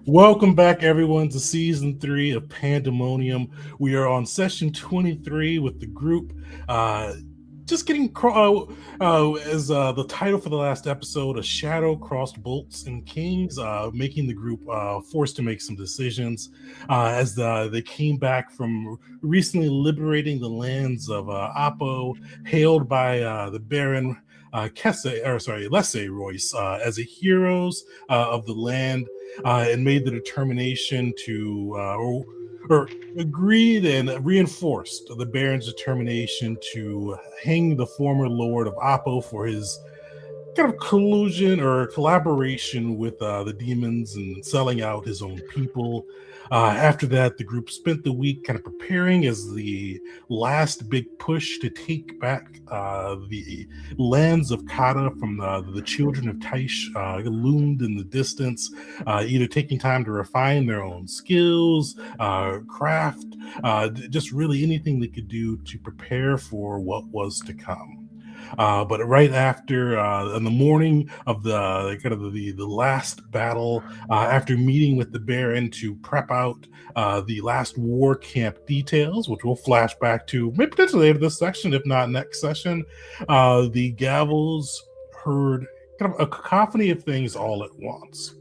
Welcome back, everyone, to season 3 of Pandemonium. We are on session 23 with the group. Uh, just getting as the title for the last episode, a shadow crossed bolts and kings, making the group forced to make some decisions they came back from recently liberating the lands of Apo, hailed by the Baron Lesse Royce as a heroes of the land, and made the determination or agreed and reinforced the Baron's determination to hang the former Lord of Apo for his kind of collusion or collaboration with the demons and selling out his own people. After that, the group spent the week kind of preparing as the last big push to take back the lands of Kata from the children of Taish loomed in the distance, either taking time to refine their own skills, craft, just really anything they could do to prepare for what was to come. But right after, in the morning of the kind of the last battle, after meeting with the Baron to prep out the last war camp details, which we'll flash back to maybe potentially later this section, if not next session, the Gavels heard kind of a cacophony of things all at once.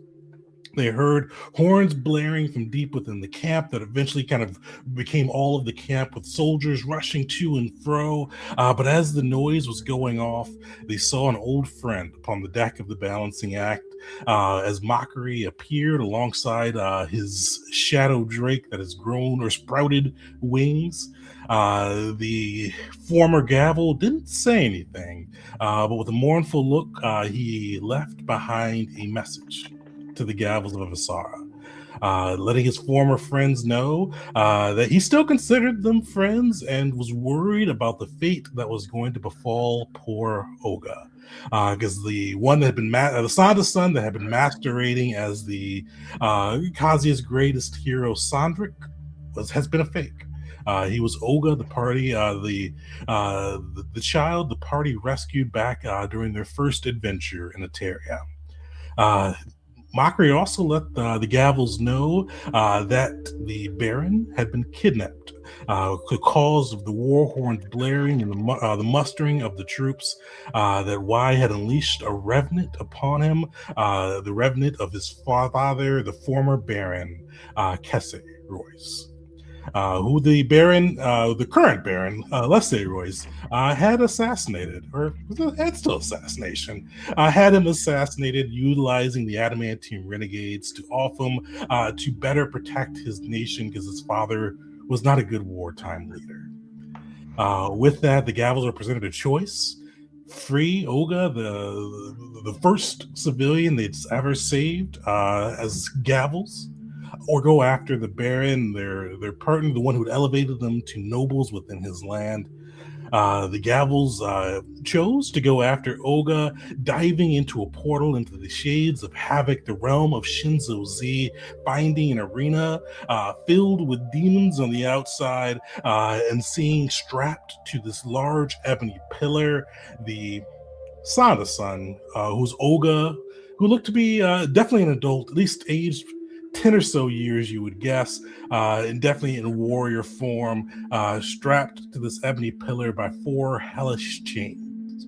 They heard horns blaring from deep within the camp that eventually kind of became all of the camp, with soldiers rushing to and fro. But as the noise was going off, they saw an old friend upon the deck of the balancing act, as Mockery appeared alongside his shadow drake that has grown or sprouted wings. The former Gavel didn't say anything, but with a mournful look, he left behind a message to the Gavels of Avasara, letting his former friends know that he still considered them friends and was worried about the fate that was going to befall poor Oga. Because the one that had been the Sanda son that had been masquerading as the Kazuya's greatest hero, Sandric, has been a fake. He was Oga, the party, the child the party rescued back during their first adventure in Eteria. Mockery also let the Gavels know that the Baron had been kidnapped. The cause of the war horns blaring and the mustering of the troops, that Y had unleashed a revenant upon him, the revenant of his father, the former Baron, Kesse Royce. Who the Baron, the current Baron, Lesse Royce, had assassinated, or had still assassination, had him assassinated utilizing the Adamantium Renegades to off him to better protect his nation because his father was not a good wartime leader. With that, the Gavels were presented a choice: free Oga, the first civilian they'd ever saved as Gavels, or go after the Baron, their partner, the one who had elevated them to nobles within his land. The Gavels chose to go after Oga, diving into a portal into the shades of havoc, the realm of Shinzo Z, finding an arena filled with demons on the outside, and seeing strapped to this large ebony pillar the Sada son, who's Oga, who looked to be definitely an adult, at least aged 10 or so years, you would guess, and definitely in warrior form, strapped to this ebony pillar by 4 hellish chains.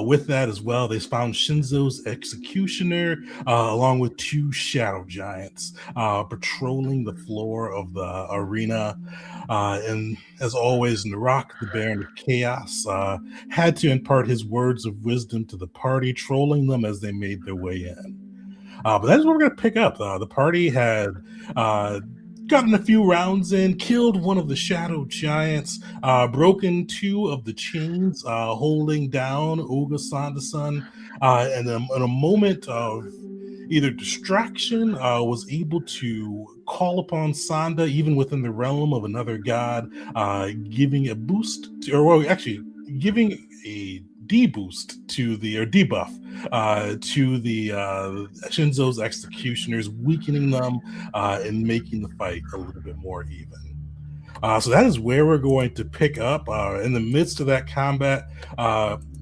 With that as well, they found Shinzo's executioner, along with 2 shadow giants, patrolling the floor of the arena. And as always, Narok, the Baron of Chaos, had to impart his words of wisdom to the party, trolling them as they made their way in. But that's where we're going to pick up. The party had gotten a few rounds in, killed one of the shadow giants, broken 2 of the chains holding down Oga Sandasun, and in a moment of either distraction, was able to call upon Sanda, even within the realm of another god, giving a boost, giving a deboost to the, or debuff to the Shinzo's executioners, weakening them and making the fight a little bit more even. So that is where we're going to pick up in the midst of that combat.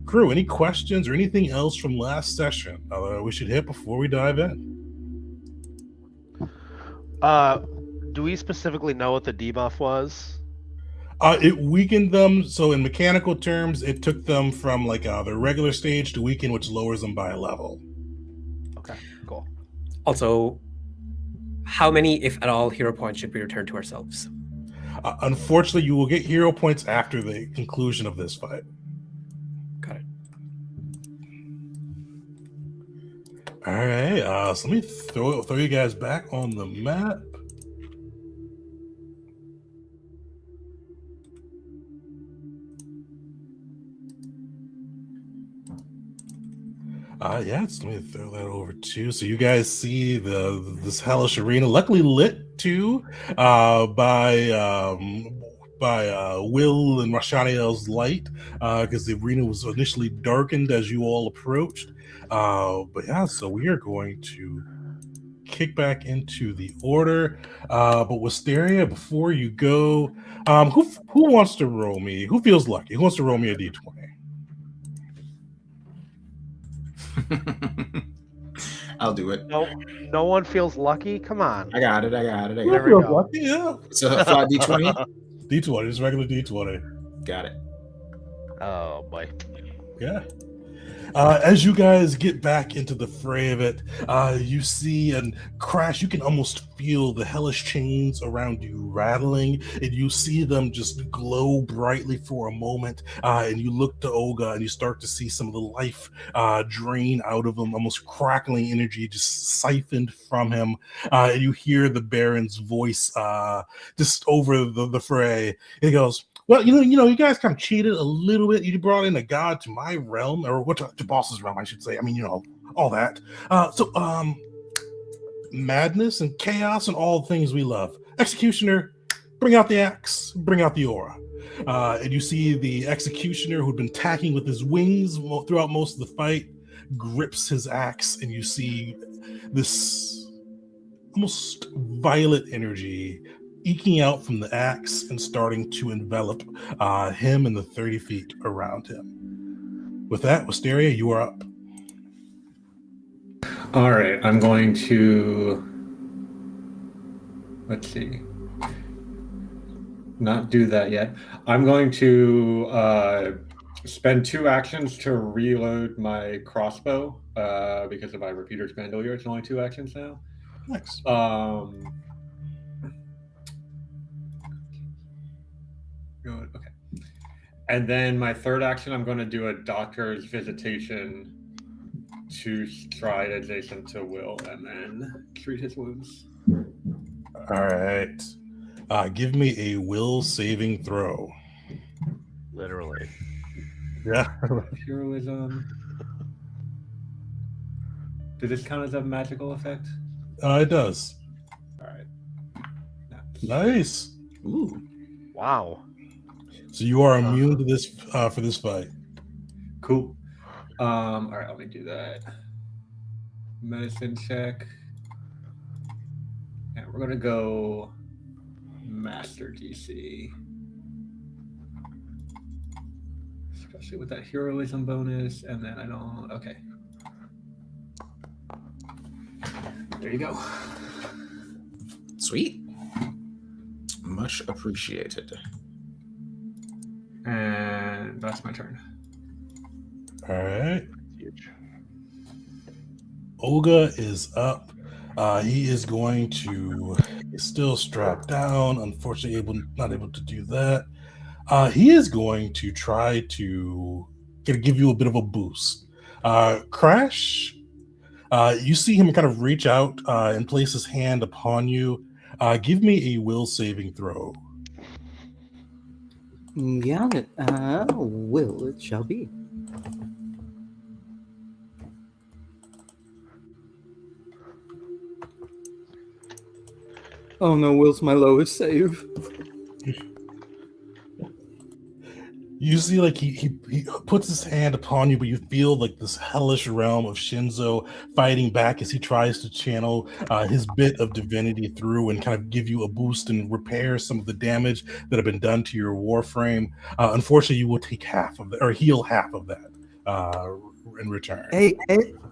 Crew, any questions or anything else from last session we should hit before we dive in? Do we specifically know what the debuff was? It weakened them. So in mechanical terms, it took them from like their regular stage to weaken, which lowers them by a level. Okay, cool. Also, how many, if at all, hero points should we return to ourselves? Unfortunately, you will get hero points after the conclusion of this fight. Got it. All right. So let me throw you guys back on the map. Let me throw that over too. So you guys see this hellish arena, luckily lit too by Will and Rashaniel's light, because the arena was initially darkened as you all approached. But yeah, so we are going to kick back into the order. But Wisteria, before you go, who wants to roll me? Who feels lucky? Who wants to roll me a d20? I'll do it. No one feels lucky. Come on. I got it. There we go. Lucky, yeah. So flat D20. D20, just regular D20. Got it. Oh boy. Yeah. As you guys get back into the fray of it, you see and Crash, you can almost feel the hellish chains around you rattling, and you see them just glow brightly for a moment, and you look to Olga and you start to see some of the life drain out of him, almost crackling energy just siphoned from him, and you hear the Baron's voice just over the fray. He goes, well, you guys kind of cheated a little bit. You brought in a god to my realm, or what to boss's realm, I should say. I mean, all that. Madness and chaos and all the things we love. Executioner, bring out the axe, bring out the aura. And you see the Executioner, who'd been tacking with his wings throughout most of the fight, grips his axe, and you see this almost violet energy eking out from the axe and starting to envelop him and the 30 feet around him. With that, Wisteria, you are up. All right, I'm going to, let's see, not do that yet. I'm going to spend 2 actions to reload my crossbow because of my repeater's bandolier. It's only 2 actions now. Nice. Good. Okay. And then my 3rd action, I'm going to do a doctor's visitation to stride adjacent to Will and then treat his wounds. All right. Give me a will saving throw. Literally. Yeah. Heroism. Does this count as a magical effect? It does. All right. Nice. Ooh. Wow. So you are immune to this for this fight. Cool. All right, let me do that. Medicine check. And we're going to go Master DC. Especially with that heroism bonus. And then I don't... Okay. There you go. Sweet. Much appreciated. And that's my turn. All right. Huge. Olga is up. He is going to... He's still strapped down. Unfortunately, not able to do that. He is going to try to give you a bit of a boost. Crash, you see him kind of reach out and place his hand upon you. Give me a will saving throw. Got it. Will it shall be. Oh no, Will's my lowest save. You see, like he puts his hand upon you, but you feel like this hellish realm of Shinzo fighting back as he tries to channel his bit of divinity through and kind of give you a boost and repair some of the damage that have been done to your warframe. Unfortunately, you will take half of that, or heal half of that in return. Hey,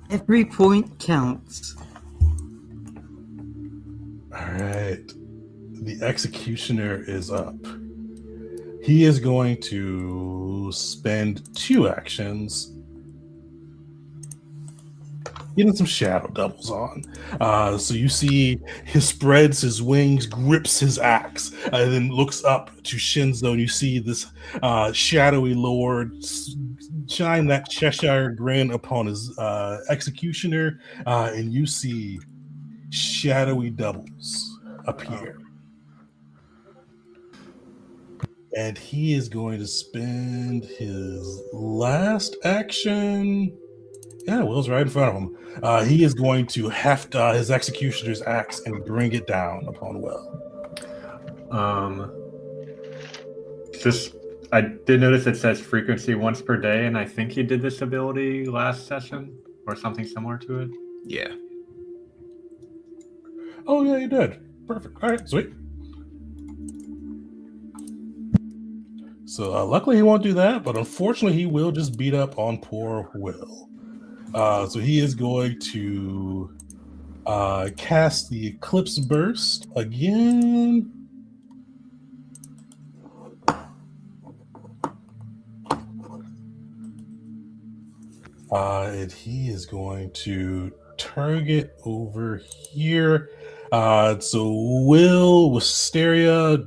every point counts. All right. The executioner is up. He is going to spend 2 actions getting some shadow doubles on. So you see he spreads his wings, grips his axe, and then looks up to Shinzo, and you see this shadowy lord shine that Cheshire grin upon his executioner, and you see shadowy doubles appear. And he is going to spend his last action. Yeah, Will's right in front of him. He is going to heft his executioner's axe and bring it down upon Will. I did notice it says frequency once per day, and I think he did this ability last session or something similar to it. Yeah. Oh, yeah, you did. Perfect. All right, sweet. So luckily he won't do that, but unfortunately he will just beat up on poor Will. So he is going to cast the Eclipse Burst again. And he is going to target over here. So Will, Wisteria,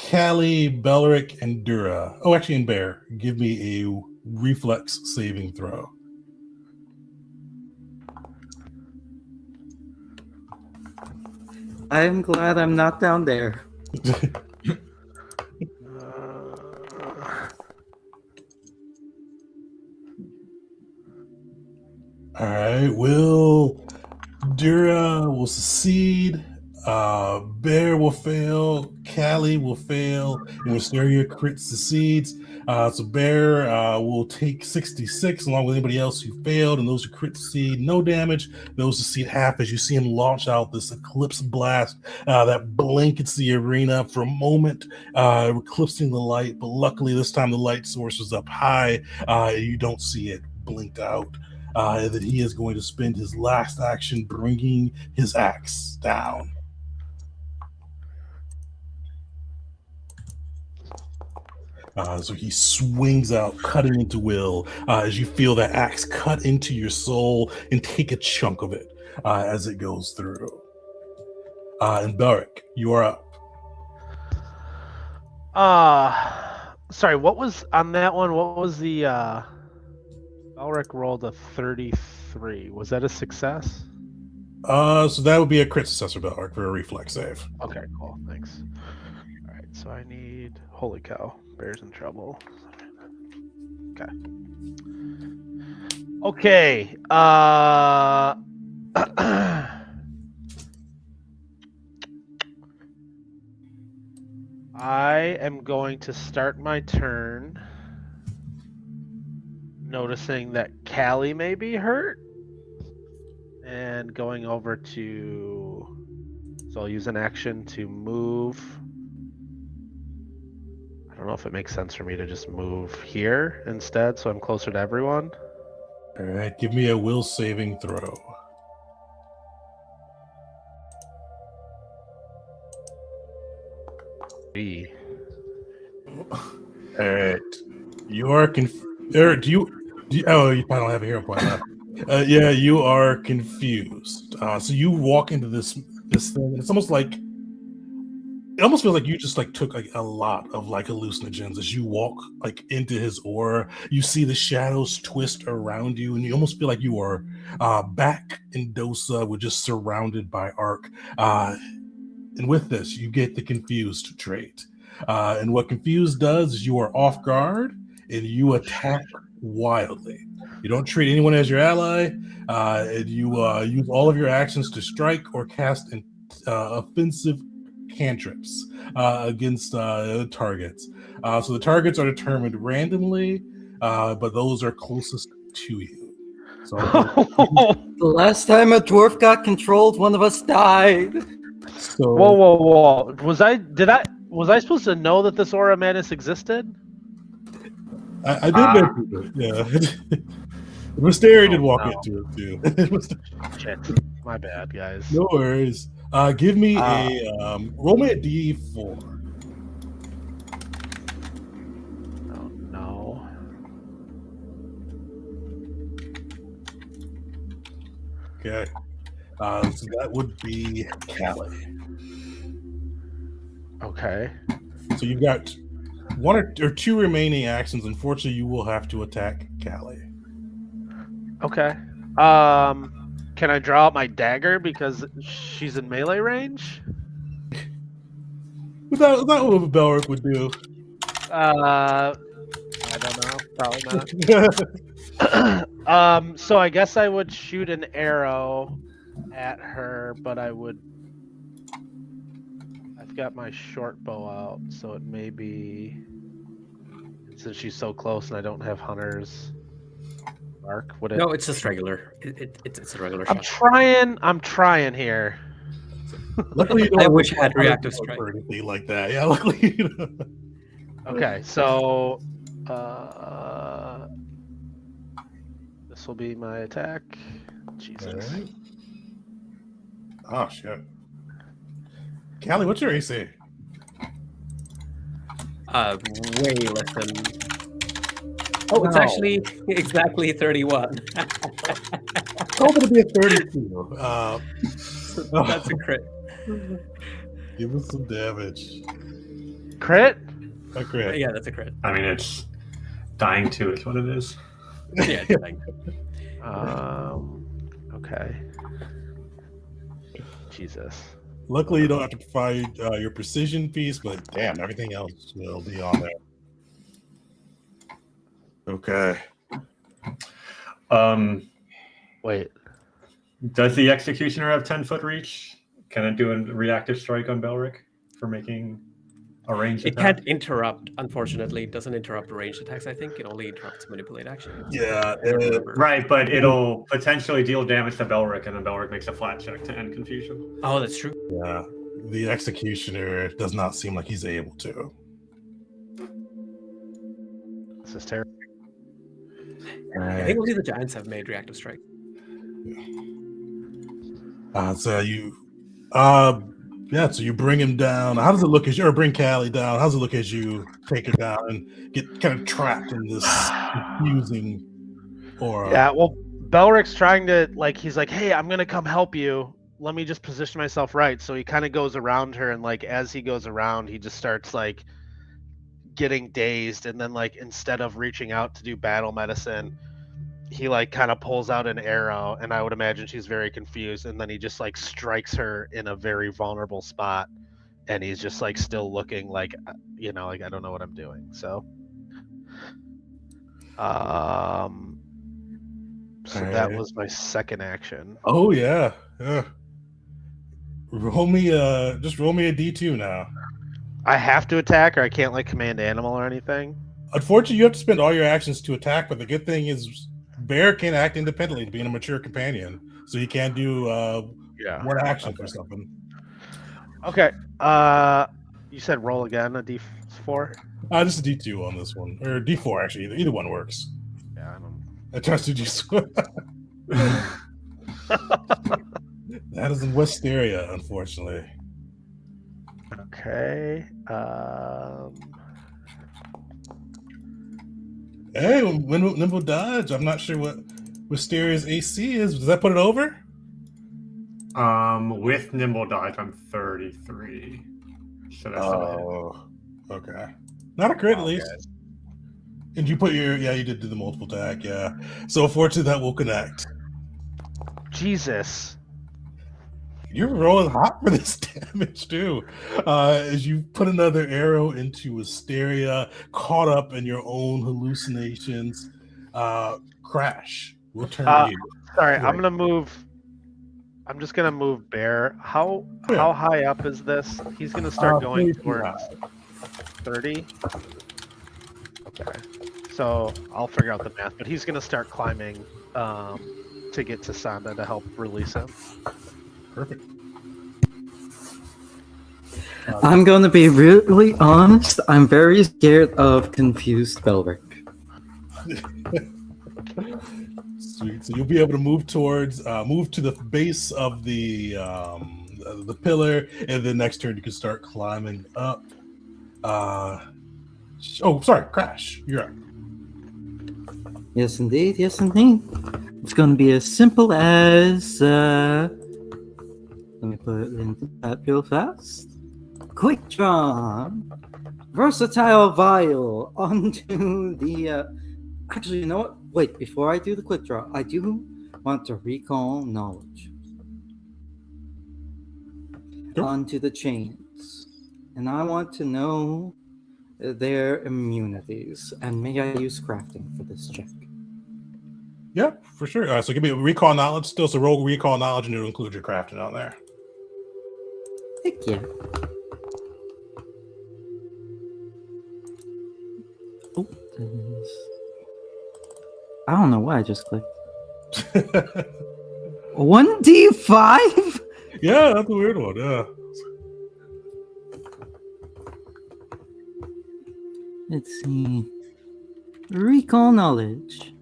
Callie, Belric, and Dura. Oh, actually, and Bear. Give me a reflex saving throw. I'm glad I'm not down there. All right, Dura will succeed. Bear will fail. Callie will fail. And Wisteria crit succeeds. So Bear will take 66 along with anybody else who failed, and those who crit succeed, no damage. Those who succeed half as you see him launch out this eclipse blast that blankets the arena for a moment, eclipsing the light. But luckily this time the light source was up high. You don't see it blinked out. That he is going to spend his last action bringing his axe down. So he swings out, cutting into Will, as you feel that axe cut into your soul and take a chunk of it as it goes through. And Beric, you are up. Sorry, what was on that one? What was the Elric rolled a 33. Was that a success? So that would be a crit successor, Belric, for a reflex save. Okay, cool. Thanks. All right, so I need. Holy cow, Bear's in trouble. Okay. Okay. I am going to start my turn noticing that Callie may be hurt and going over to, so I'll use an action to move. I don't know if it makes sense for me to just move here instead so I'm closer to everyone. All right, give me a will saving throw. B. All right, you are do you oh, you probably don't have a hero point left. Yeah, you are confused. So you walk into this thing, and it's almost like it almost feels like you just like took like a lot of like hallucinogens as you walk like into his aura. You see the shadows twist around you, and you almost feel like you are back in Dosa, with just surrounded by Arc. And with this, you get the confused trait. And what confused does is you are off guard and you attack wildly. You don't treat anyone as your ally, and you use all of your actions to strike or cast offensive cantrips against targets. So the targets are determined randomly, but those are closest to you. So The last time a dwarf got controlled, one of us died. so Whoa. Was I supposed to know that this Aura Madness existed? I did mention it, yeah. Mysterio did walk into it too. Shit. My bad, guys. No worries. Give me roll me a D4. Oh, no. Okay. So that would be Callie. Okay. So you've got one or two remaining actions. Unfortunately, you will have to attack Callie. Okay. Can I draw out my dagger because she's in melee range? That what Belric would do. I don't know. Probably not. So I guess I would shoot an arrow at her, but I've got my short bow out, so it may be, since she's so close and I don't have Hunter's mark, would it? No, it's just regular. It's a regular I'm shot. I'm trying here. Luckily, you don't I have wish to I had fire reactive or strike. anything like that. Yeah, luckily. You know. Okay, so this will be my attack. Jesus. Alright. Oh shit. Callie, what's your AC? Way less than. Oh, it's Wow. actually exactly 31. It's hoping to be a 32. That's a crit. Give us some damage. Crit? A crit. Yeah, that's a crit. I mean, it's dying 2 is what it is. Yeah, it's like, Okay. Jesus. Luckily, you don't have to provide your precision piece, but damn, everything else will be on there. Okay. Wait. Does the Executioner have 10-foot reach? Can it do a reactive strike on Belric for making a ranged it attack? can't interrupt, unfortunately. It doesn't interrupt ranged attacks, I think. It only interrupts manipulate actions. Yeah. I don't remember. Right, but it'll potentially deal damage to Belric, and then Belric makes a flat check to end confusion. Oh, that's true. Yeah. The Executioner does not seem like he's able to. This is terrible. I think only the Giants have made reactive strike. So you bring him down. How does it look as you, or bring Callie down? How does it look as you take her down and get kind of trapped in this confusing aura? Yeah, well, Belric's trying to, like, he's like, hey, I'm going to come help you. Let me just position myself right. So he kind of goes around her, and, like, as he goes around, he just starts, like, getting dazed. And then, like, instead of reaching out to do battle medicine, he, like, kind of pulls out an arrow, and I would imagine she's very confused. And then he just, like, strikes her in a very vulnerable spot. And he's just, like, still looking like, you know, like, I don't know what I'm doing. So, that was my second action. Oh yeah. Roll me just roll me a D2 now. I have to attack, or I can't, like, command animal or anything. Unfortunately, you have to spend all your actions to attack, but the good thing is Bear can act independently, being a mature companion, so he can do one action for something. Okay. You said roll again, a D4? Just a D2 on this one, or D4 actually. Either one works. Yeah, I don't. I trusted you. That is in Westeria, unfortunately. Okay. Hey, nimble dodge. I'm not sure what Wisteria's AC is. Does that put it over? With nimble dodge, I'm 33. So that's okay. Not a crit, at Wow, least. guys. And you put your you did do the multiple attack, yeah. So unfortunately, that will connect. Jesus. You're rolling hot for this damage too. As you put another arrow into Wisteria, caught up in your own hallucinations. Crash. We'll turn to you. Sorry, Right. I'm just gonna move Bear. How high up is this? He's gonna start going 32 towards 30. Okay. So I'll figure out the math, but he's gonna start climbing to get to Sanda to help release him. Perfect. I'm going to be really honest. I'm very scared of confused Belric. Sweet. So you'll be able to move towards, move to the base of the the pillar, and then next turn you can start climbing up. Sorry, Crash. You're up. Yes, indeed. Yes, indeed. It's going to be as simple as. Let me put it into that real fast. Quick draw. Versatile vial onto the. Actually, you know what? Wait, before I do the quick draw, I do want to recall knowledge onto the chains. And I want to know their immunities. And may I use crafting for this check? Yeah, for sure. So give me a recall knowledge still. So roll recall knowledge and it'll include your crafting on there. Heck yeah. Oh, I don't know why I just clicked. 1d5? Yeah, that's a weird one. Yeah. Let's see. Recall knowledge.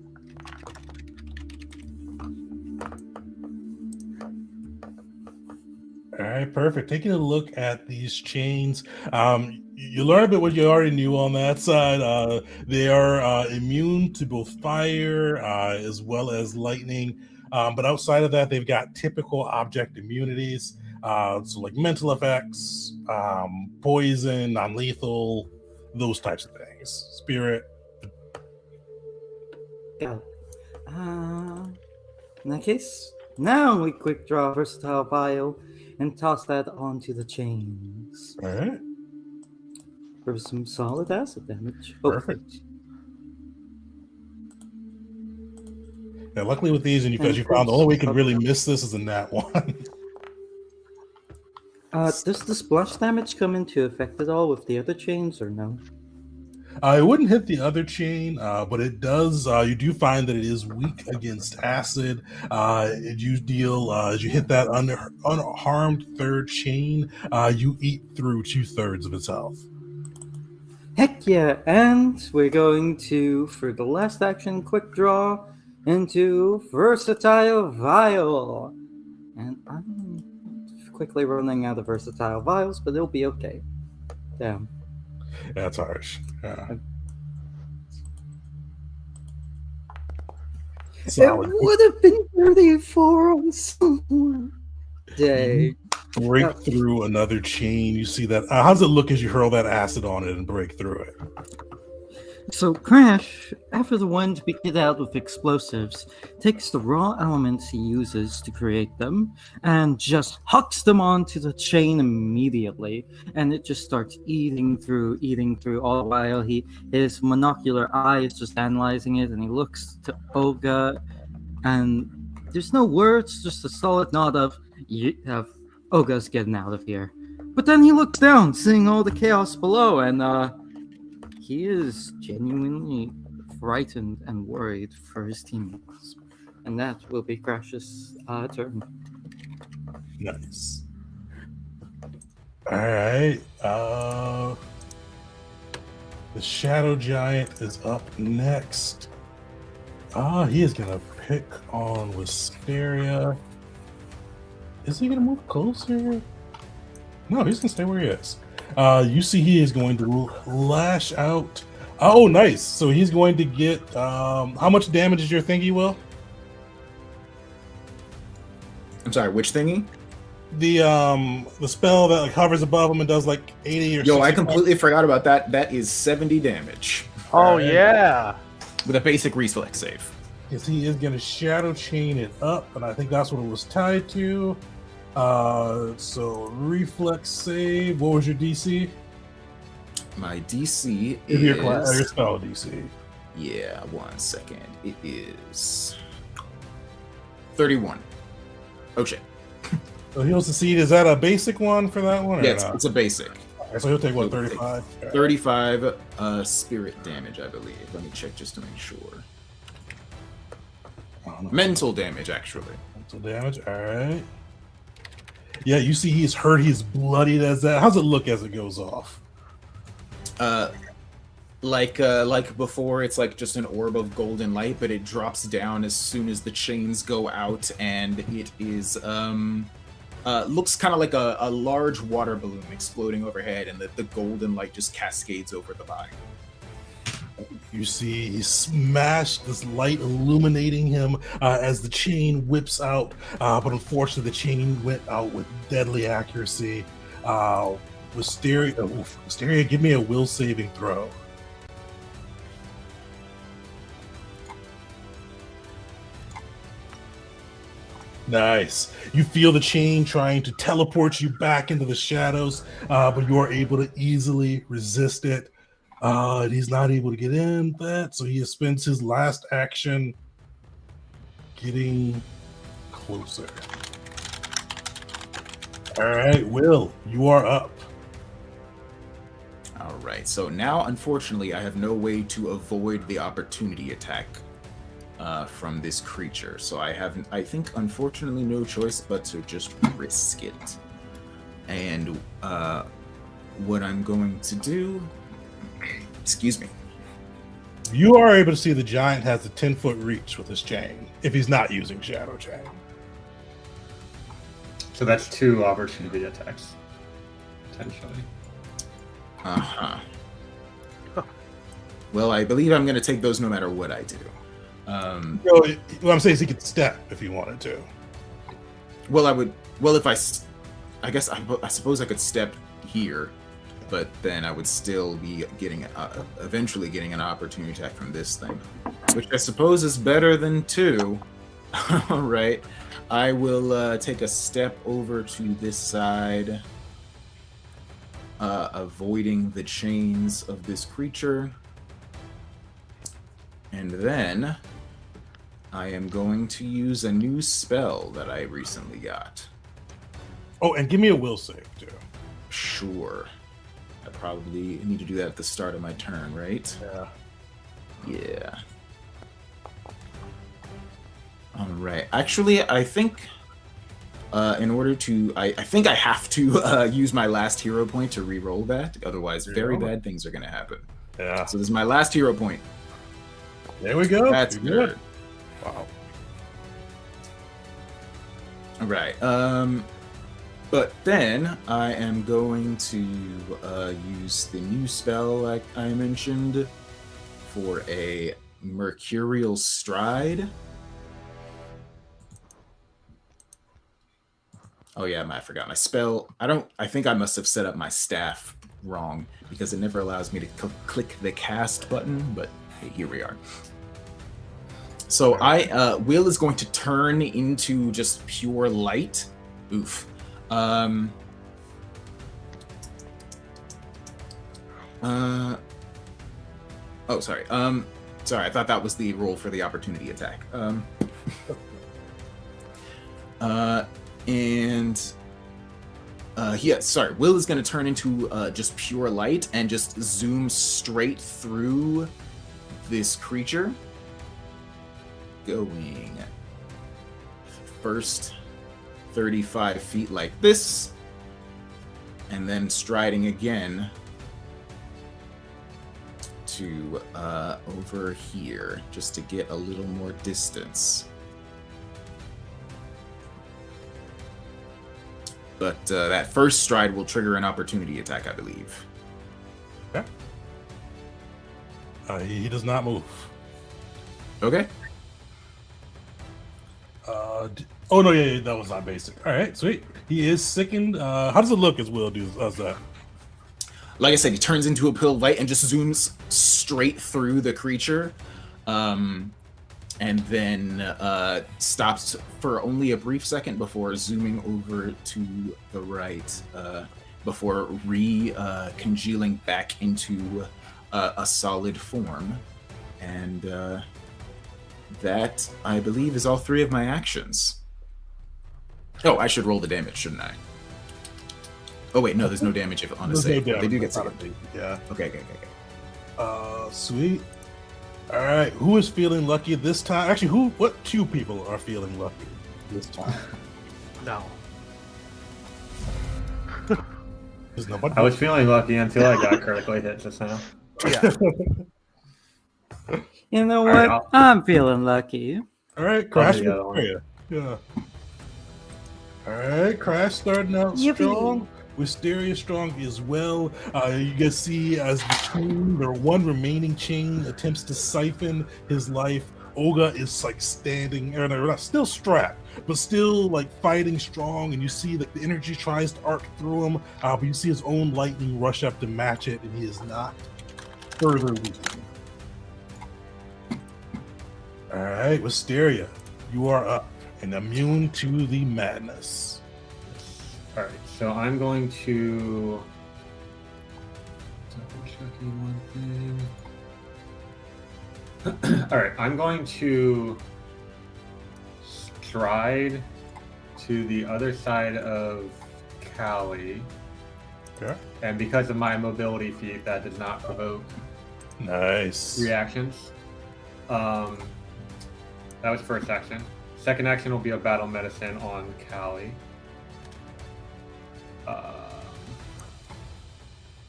All right, perfect. Taking a look at these chains, you learn a bit what you already knew on that side. They are immune to both fire as well as lightning. But outside of that, they've got typical object immunities. So like mental effects, poison, non-lethal, those types of things. Spirit. Yeah. In that case, now we quick draw versatile vial and toss that onto the chains All right. for some solid acid damage. Perfect. Yeah, luckily with these, and you, And as you found, the only way you can first- really miss this is in that one. Does the splash damage come into effect at all with the other chains or no? It wouldn't hit the other chain, but it does. You do find that it is weak against acid. You deal as you hit that unharmed third chain. You eat through 2/3 of its health. Heck yeah! And we're going to, for the last action, quick draw into versatile vial. And I'm quickly running out of versatile vials, but it'll be okay. Damn. Yeah, that's harsh. Yeah. Solid. It would have been 34 on someone. Day. Break through another chain. You see that. How does it look as you hurl that acid on it and break through it? So Crash, after the one to be kitted out with explosives, takes the raw elements he uses to create them and just hucks them onto the chain immediately, and it just starts eating through, all the while his monocular eye is just analyzing it, and he looks to Olga, and there's no words, just a solid nod of Olga's getting out of here. But then he looks down, seeing all the chaos below, and he is genuinely frightened and worried for his teammates. And that will be Crash's turn. Nice. All right. The Shadow Giant is up next. He is going to pick on Wisteria. Is he going to move closer? No, he's going to stay where he is. You see he is going to lash out. Oh, nice. So he's going to get, how much damage is your thingy, Will? I'm sorry, which thingy? The spell that like hovers above him and does like 80 or Yo, I 65. completely forgot about that. That is 70 damage Oh yeah. with a basic reflex save. Yes, he is going to shadow chain it up, and I think that's what it was tied to. So reflex save. What was your DC? My DC Give is... me your spell DC. Yeah, 1 second. It is 31. Oh shit. So he'll succeed. Is that a basic one for that one? Or Yeah, not? it's a basic. Okay, so he'll take what, He'll take 35? 35 spirit damage, I believe. Let me check just to make sure. I don't know. Mental damage, actually. Mental damage. All right. Yeah, you see he's hurt. He's bloodied as that. How's it look as it goes off? Like before, it's like just an orb of golden light, but it drops down as soon as the chains go out, and it is looks kind of like a large water balloon exploding overhead, and the golden light just cascades over the body. You see he smashed this light illuminating him as the chain whips out, but unfortunately the chain went out with deadly accuracy. Wisteria, give me a will saving throw. Nice. You feel the chain trying to teleport you back into the shadows, but you are able to easily resist it. And he's not able to get in that, so he spends his last action getting closer. All right, Will, you are up. All right. So now, unfortunately, I have no way to avoid the opportunity attack from this creature. So I think, unfortunately, no choice but to just risk it. And what I'm going to do... Excuse me. You are able to see the giant has a 10-foot reach with his chain, if he's not using Shadow Chain. So that's 2 opportunity attacks, potentially. Uh-huh. Well, I believe I'm going to take those no matter what I do. What I'm saying is he could step if he wanted to. Well, I would... Well, if I guess I suppose I could step here, but then I would still be getting eventually getting an opportunity attack from this thing, which I suppose is better than 2. All right, I will take a step over to this side, avoiding the chains of this creature, and then I am going to use a new spell that I recently got. Oh, and give me a will save too. Sure. I probably need to do that at the start of my turn, right? Yeah. Yeah. All right. Actually, I think in order to... I think I have to use my last hero point to re-roll that. Otherwise, very bad things are going to happen. Yeah. So this is my last hero point. There we go. That's You're good. Wow. All right. But then I am going to use the new spell like I mentioned for a Mercurial Stride. Oh yeah, I forgot my spell. I think I must have set up my staff wrong because it never allows me to click the cast button, but hey, here we are. So Will is going to turn into just pure light. Oof. Oh, sorry. Sorry, I thought that was the roll for the opportunity attack. Sorry. Will is going to turn into just pure light and just zoom straight through this creature. Going first 35 feet like this, and then striding again to over here just to get a little more distance. But that first stride will trigger an opportunity attack, I believe. Okay. He does not move. Okay. Oh no, yeah, that was not basic. All right, sweet. He is sickened. How does it look as Will does that? Like I said, he turns into a pill of light and just zooms straight through the creature, and then stops for only a brief second before zooming over to the right, before congealing back into a solid form. And that, I believe, is all 3 of my actions. Oh, I should roll the damage, shouldn't I? Oh wait, no, there's no damage if on a save. No They do damage, get not a saved. big- Yeah. Okay. Sweet. All right, who is feeling lucky this time? Actually, what 2 people are feeling lucky this time? No. There's nobody. I was feeling lucky until I got critically hit just now. Yeah. You know what? right, I'm feeling lucky. All right, Crash. the other one. Yeah. All right, Crash starting out Yippee. strong. Wisteria strong as well. You guys see as the chain, the one remaining chain attempts to siphon his life. Olga is like standing, or not, still strapped, but still like fighting strong. And you see that the energy tries to arc through him, but you see his own lightning rush up to match it, and he is not further weakened. All right, Wisteria, you are up and immune to the madness. All right, so I'm going to double checking one thing. All right, I'm going to stride to the other side of Callie. Okay. And because of my mobility feat, that does not provoke Nice. reactions. That was first action. Second action will be a battle medicine on Callie.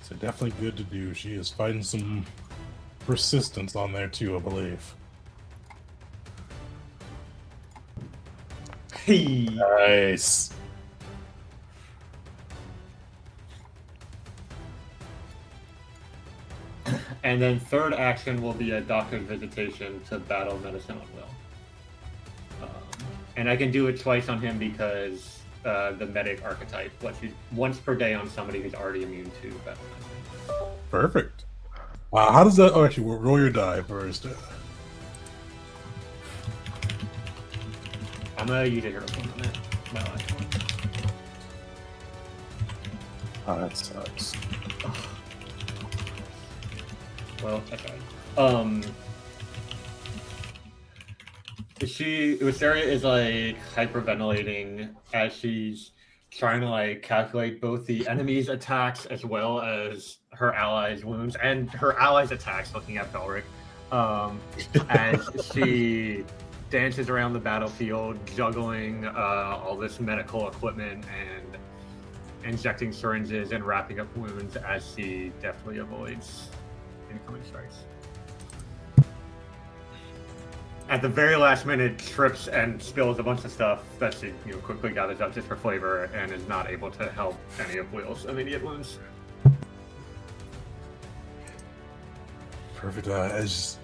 So definitely good to do. She is fighting some persistence on there too, I believe. Hey. Nice. And then third action will be a doctor's visitation to battle medicine on Will. And I can do it twice on him because the medic archetype lets you once per day on somebody who's already immune to battle medicine. Perfect. How does that? Oh, actually, we'll roll your die first. I'm gonna use a hero point on that. My last one. Oh, that sucks. Well, that's fine. Wisteria is like hyperventilating as she's trying to like calculate both the enemy's attacks as well as her allies' wounds and her allies' attacks, looking at Belric. As she dances around the battlefield, juggling all this medical equipment and injecting syringes and wrapping up wounds as she definitely avoids incoming strikes. At the very last minute, trips and spills a bunch of stuff that she quickly gathers up just for flavor and is not able to help any of Will's immediate wounds. Perfect. As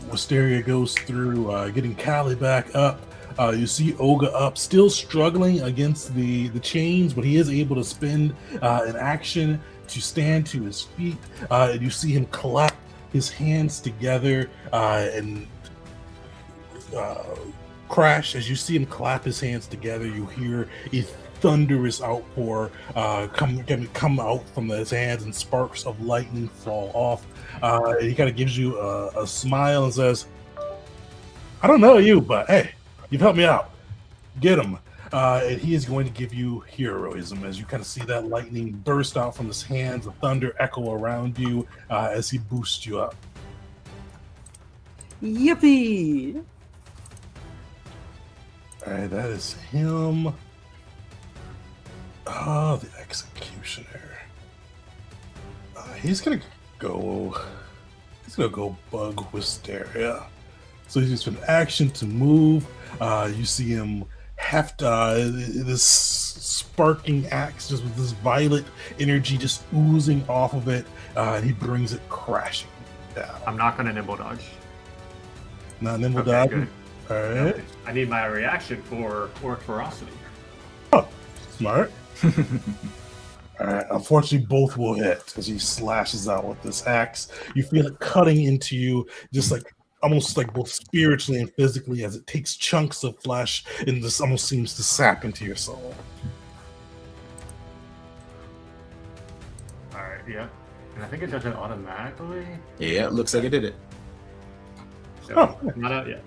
Wisteria goes through getting Callie back up, you see Olga up, still struggling against the chains, but he is able to spend an action to stand to his feet. And you see him clap his hands together and Crash. As you see him clap his hands together, you hear a thunderous outpour come out from his hands, and sparks of lightning fall off. And he kind of gives you a smile and says, "I don't know you, but hey, you've helped me out. Get him." And he is going to give you heroism as you kind of see that lightning burst out from his hands, the thunder echo around you as he boosts you up. Yippee! All right, that is him. Oh, the executioner. He's gonna go bug Wisteria. So he's used an action to move. You see him heft this sparking axe just with this violet energy just oozing off of it, and he brings it crashing down. I'm not going to nimble dodge. Not nimble Okay, dodge. good. All right. I need my reaction for Orc Ferocity. Oh, smart. All right. Unfortunately, both will hit as he slashes out with this axe. You feel it cutting into you, just like almost like both spiritually and physically, as it takes chunks of flesh and this almost seems to sap into your soul. All right, yeah. And I think it does it automatically. Yeah, it looks like it did it. So, Oh. not out yet.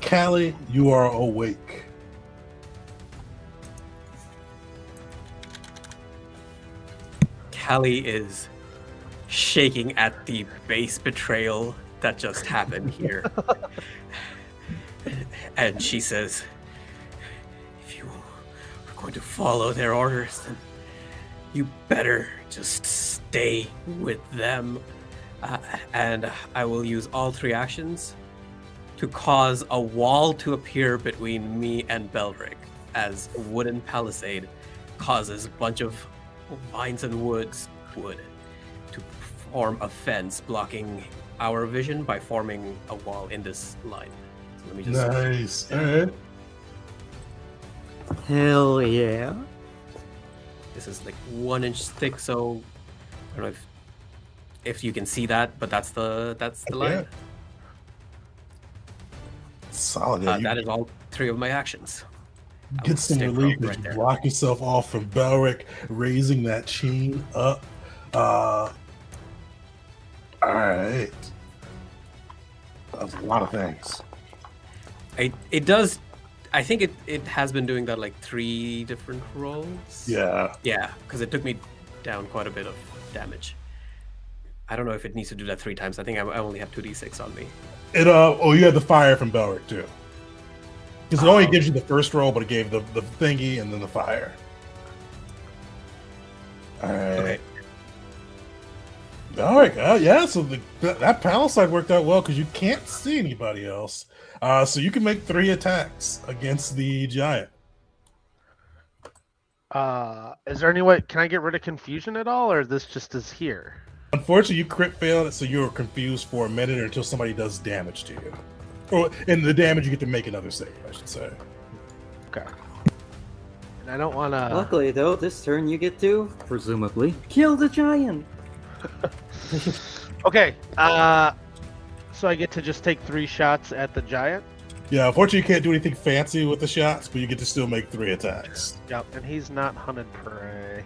Callie, you are awake. Callie is shaking at the base betrayal that just happened here. And she says, if you are going to follow their orders, then you better just stay with them. And I will use all 3 actions to cause a wall to appear between me and Belric, as a wooden palisade causes a bunch of vines and wood to form a fence blocking our vision by forming a wall in this line. So let me just... Nice. All right. Hell yeah. This is like 1 inch thick, so I don't know if you can see that, but that's the line. Solid. Yeah, That is all 3 of my actions. I get will some stick relief right as you there. block yourself off from Belric, raising that chain up. All right. That's a lot of things. It does. I think it has been doing that like 3 different rolls. Yeah. Yeah, because it took me down quite a bit of damage. I don't know if it needs to do that 3 times. I think I only have 2d6 on me. It oh, you had the fire from Belric too. Because it only gives you the first roll, but it gave the thingy and then the fire. All right. Okay. All right. Yeah. So that palisade worked out well because you can't see anybody else. So you can make 3 attacks against the giant. Is there any way? Can I get rid of confusion at all, or this just is here? Unfortunately, you crit failed it, so you were confused for a minute until somebody does damage to you. And the damage you get to make another save, I should say. Okay. And I don't want to. Luckily, though, this turn you get to, presumably, kill the giant. Okay. So I get to just take 3 shots at the giant. Yeah, unfortunately, you can't do anything fancy with the shots, but you get to still make 3 attacks. Yep. And he's not hunted prey.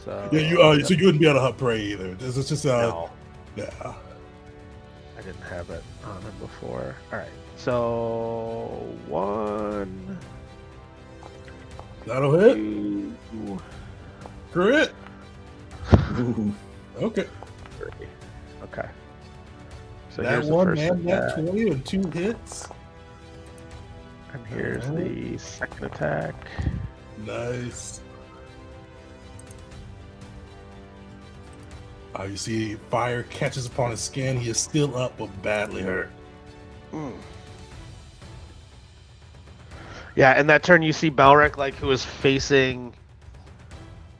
So. Yeah, so you wouldn't be able to hunt prey either. It's just No. yeah. I didn't have it on him before. All right. So 1. That'll hit. 2, Crit. Ooh. Okay. 3. Okay. So That here's the one first man, that attack, 20 and 2 hits. and here's the second attack. Nice. You see fire catches upon his skin. He is still up, but badly hurt. Yeah, and that turn you see Belric, like, who is facing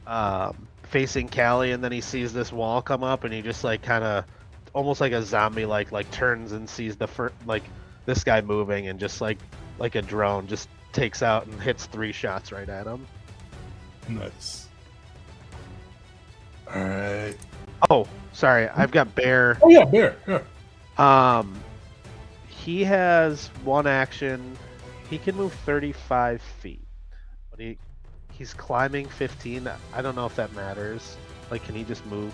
Callie, and then he sees this wall come up, and he just like kind of almost like a zombie like turns and sees this guy moving, and just like a drone just takes out and hits 3 shots right at him. Nice. All right. Oh, sorry, I've got Bear. Oh yeah, bear. Yeah. He has 1 action. He can move 35 feet, but he's climbing 15. I don't know if that matters. Like, can he just move?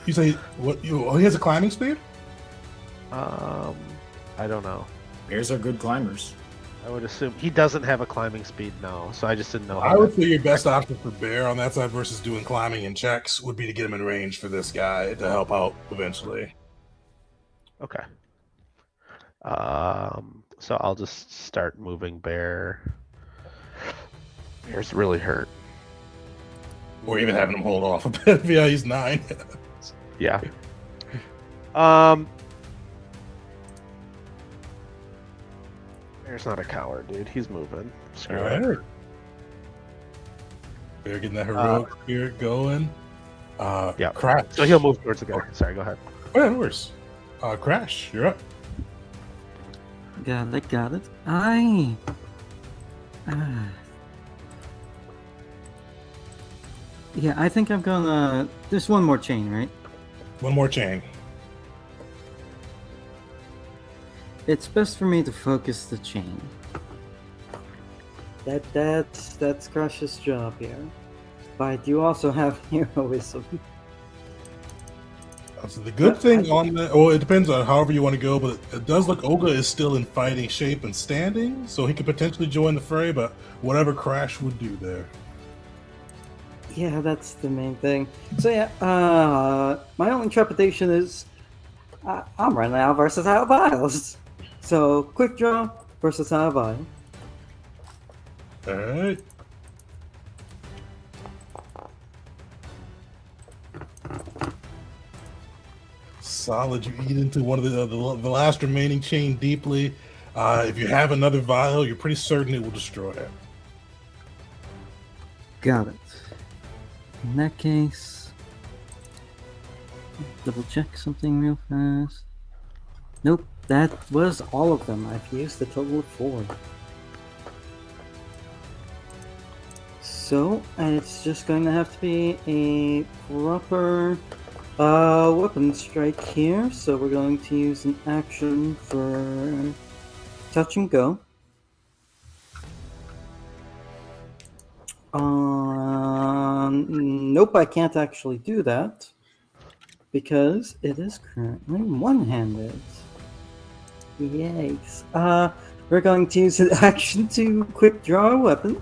You say what? He has a climbing speed. I don't know. Bears are good climbers. I would assume he doesn't have a climbing speed now, so I just didn't know. I would say your best option for bear on that side versus doing climbing and checks would be to get him in range for this guy to help out eventually. Okay. So I'll just start moving Bear. Bear's really hurt. Or even having him hold off a bit. Yeah, he's 9. Yeah. Bear's not a coward, dude. He's moving. Screw All it. right. Bear getting that heroic spirit going. Yeah. Crash. So he'll move towards the guy. Sorry, go ahead. Oh, yeah, no worries. Crash, you're up. Got it. Yeah, I think I'm gonna... There's one more chain, right? One more chain. It's best for me to focus the chain. That's Crush's job here. But you also have heroism. So the good thing on that, well, it depends on however you want to go, but it does look Olga is still in fighting shape and standing, so he could potentially join the fray, but whatever Crash would do there. Yeah, that's the main thing. So yeah, my only trepidation is I'm running out of versatile vials. So quick draw, versatile vial. Alright. Solid. You eat into one of the last remaining chain deeply. If you have another vial, you're pretty certain it will destroy it. Got it. In that case, double check something real fast. Nope, that was all of them. I've used a total of 4. So, it's just going to have to be a proper weapon strike here. So we're going to use an action for touch and go. Nope, I can't actually do that because it is currently one-handed. Yikes. We're going to use an action to quick draw a weapon,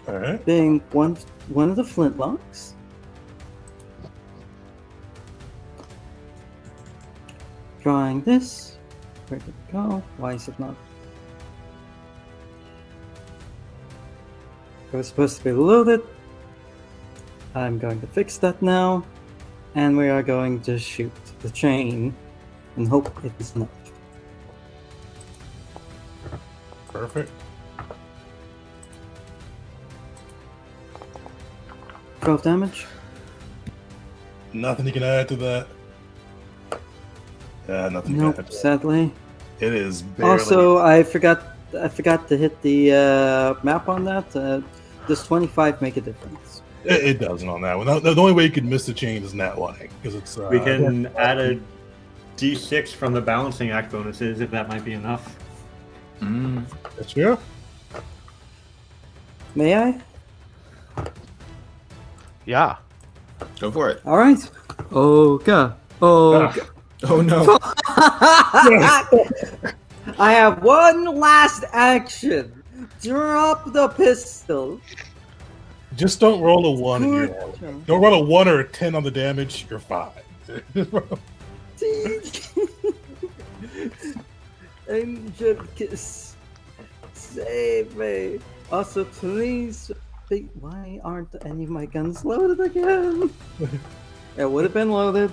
All right. being one of the flintlocks. Drawing this. Where did it go? Why is it not? It was supposed to be loaded. I'm going to fix that now. And we are going to shoot the chain and hope it is not. Perfect. 12 damage. Nothing you can add to that. Yeah, nothing. Nope, You can add to that. sadly. It is barely. Also, I forgot to hit the map on that. Does 25 make a difference? It doesn't on that one. The only way you could miss the chain is nat one because it's. We can add a d6 from the balancing act bonuses if that might be enough. That's true. May I? Yeah. Go for it. All right. Oga. Oga. Oh no. I have one last action. Drop the pistol. Just don't roll a 1. And Good. don't roll a 1 or a 10 on the damage. You're fine. Angel kiss. Save me. Also, please. Why aren't any of my guns loaded again? It would have been loaded.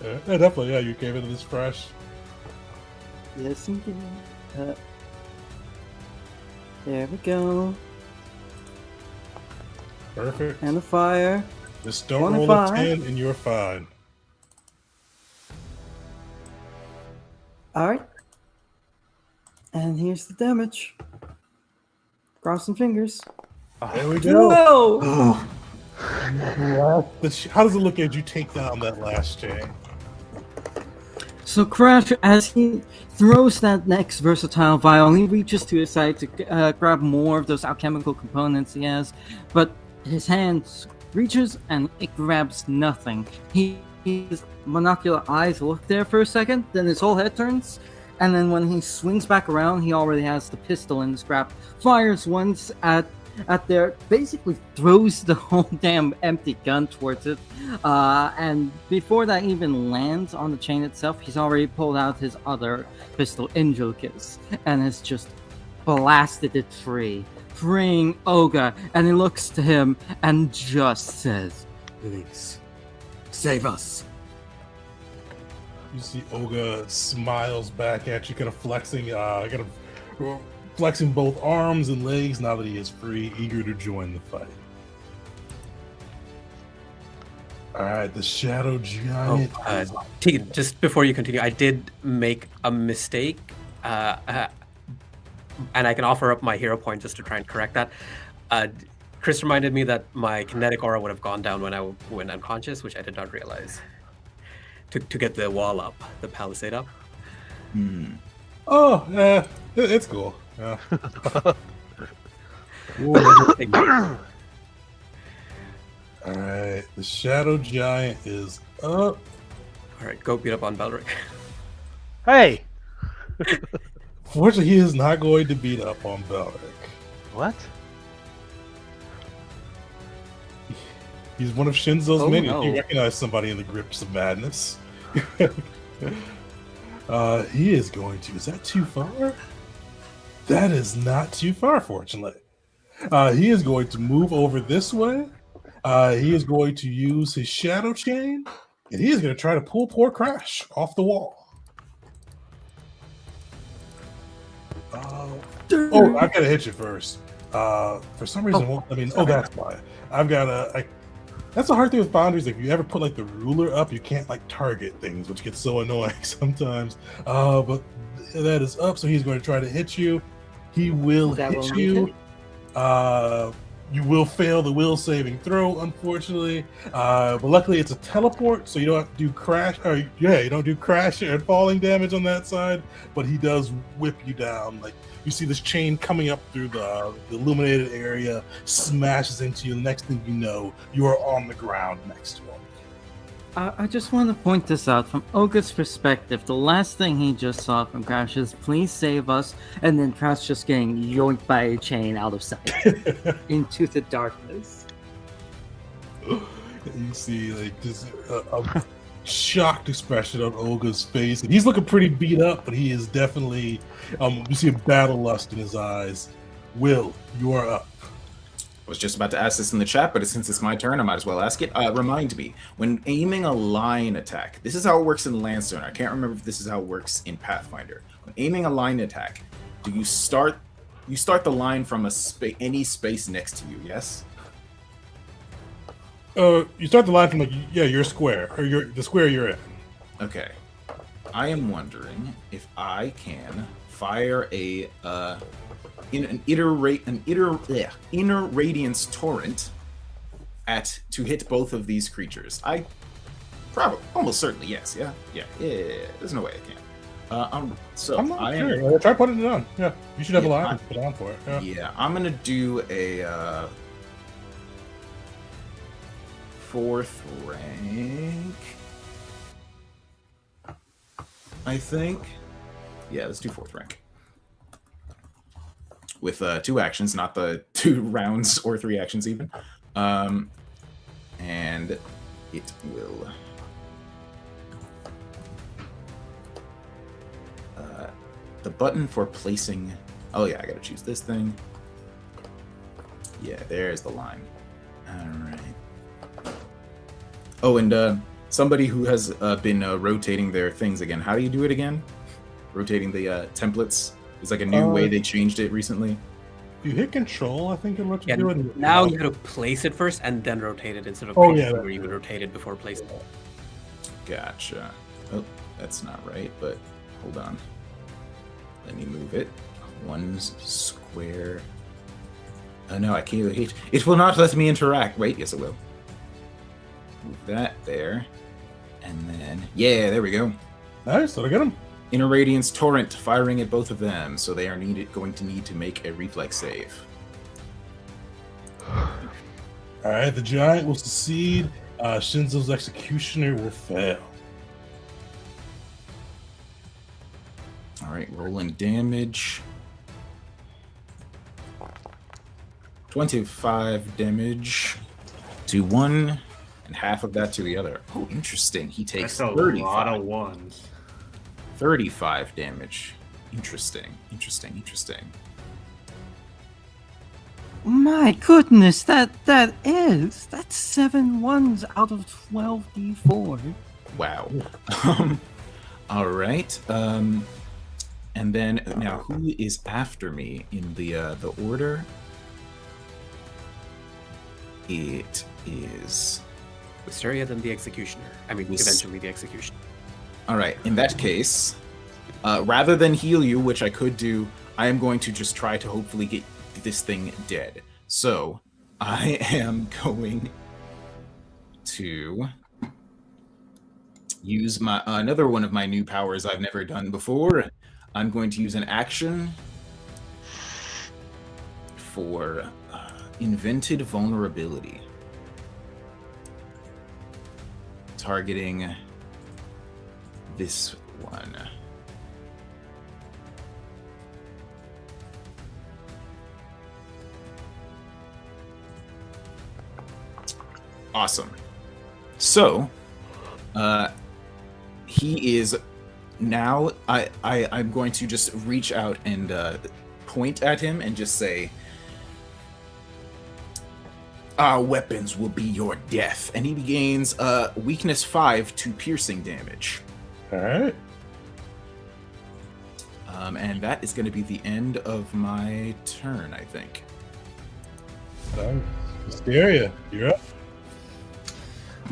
Yeah, definitely. Yeah, you came into this fresh. Yes, indeed. There we go. Perfect. And the fire. Just don't roll a 10 and you're fine. Alright. And here's the damage. Cross some fingers. There we go. No! How does it look as you take down that last chain? So Crash, as he throws that next versatile vial, he reaches to his side to grab more of those alchemical components he has, but his hand reaches and it grabs nothing. His monocular eyes look there for a second, then his whole head turns, and then when he swings back around, he already has the pistol in his grasp, fires once at there, basically throws the whole damn empty gun towards it, and before that even lands on the chain itself, he's already pulled out his other pistol, Angel Kiss, and has just blasted it free, freeing Olga, and he looks to him and just says, "Please, save us." You see Olga smiles back at you, kind of flexing both arms and legs now that he is free, eager to join the fight. All right, the Shadow Giant. Tegan, just before you continue, I did make a mistake, and I can offer up my hero point just to try and correct that. Chris reminded me that my kinetic aura would have gone down when I went unconscious, which I did not realize. To get the wall up, the palisade up. Oh, yeah, it's cool. Yeah. All right, the Shadow Giant is up. All right, go beat up on Belric. Hey! Fortunately, he is not going to beat up on Belric. What? He's one of Shinzo's minions. no. He recognized somebody in the grips of madness. He is going to. Is that too far? That is not too far, fortunately. He is going to move over this way. He is going to use his Shadow Chain, and he is going to try to pull poor Crash off the wall. Oh, I gotta hit you first. For some reason, that's why. I've got that's the hard thing with boundaries. If you ever put like the ruler up, you can't like target things, which gets so annoying sometimes. But that is up, so he's going to try to hit you. He will That hit will you. hit. You will fail the will saving throw, unfortunately. But luckily, it's a teleport, so you don't have to do crash. You don't do crash and falling damage on that side. But he does whip you down. Like you see this chain coming up through the illuminated area, smashes into you. The next thing you know, you are on the ground next to him. I just want to point this out from Olga's perspective. The last thing he just saw from Crash is "Please save us," and then Crash just getting yoinked by a chain out of sight into the darkness. You see like this a shocked expression on Olga's face, and he's looking pretty beat up, but he is definitely you see a battle lust in his eyes. Will, you are up. I was just about to ask this in the chat, but since it's my turn, I might as well ask it. Remind me, when aiming a line attack, this is how it works in Landstone. I can't remember if this is how it works in Pathfinder. When aiming a line attack, do you start the line from any space next to you? Yes. You start the line from your square or the square you're in. Okay. I am wondering if I can fire an inner radiance torrent to hit both of these creatures. I probably almost certainly yes. Yeah. There's no way I can. I'm not sure. Try putting it on. Yeah, you should have a line to put on for it. Yeah, I'm gonna do a 4th rank. I think. Yeah, let's do 4th rank. With 2 actions, not the 2 rounds or 3 actions even. And it will... the button for placing... Oh yeah, I gotta choose this thing. Yeah, there's the line. Alright. Oh, and somebody who has been rotating their things again. How do you do it again? Rotating the templates? It's like a new way they changed it recently. You hit control, I think, and what you do it. Now you have to place it first and then rotate it instead of where you would rotate it before placing it. Gotcha. Oh, that's not right, but hold on. Let me move it. 1 square. Oh no, I can't. It will not let me interact. Wait, yes it will. Move that there. And then, yeah, there we go. Nice, did I get him? Inner Radiance Torrent firing at both of them, so they are going to need to make a reflex save. Alright, the giant will succeed. Shinzo's executioner will fail. Alright, rolling damage. 25 damage to one, and half of that to the other. Oh, interesting. He takes That's a 35. lot of ones. 35 damage. Interesting. My goodness, that's 7 ones out of 12d4. Wow. All right. And then now, who is after me in the order? It is Wisteria, then the Executioner. I mean, eventually the Executioner. All right. In that case, rather than heal you, which I could do, I am going to just try to hopefully get this thing dead. So I am going to use my another one of my new powers I've never done before. I'm going to use an action for Invented Vulnerability, targeting this one. Awesome. So, he is now. I'm going to just reach out and point at him and just say, "Our weapons will be your death." And he gains weakness 5 to piercing damage. All right. And that is going to be the end of my turn, I think. Hysteria, you're up.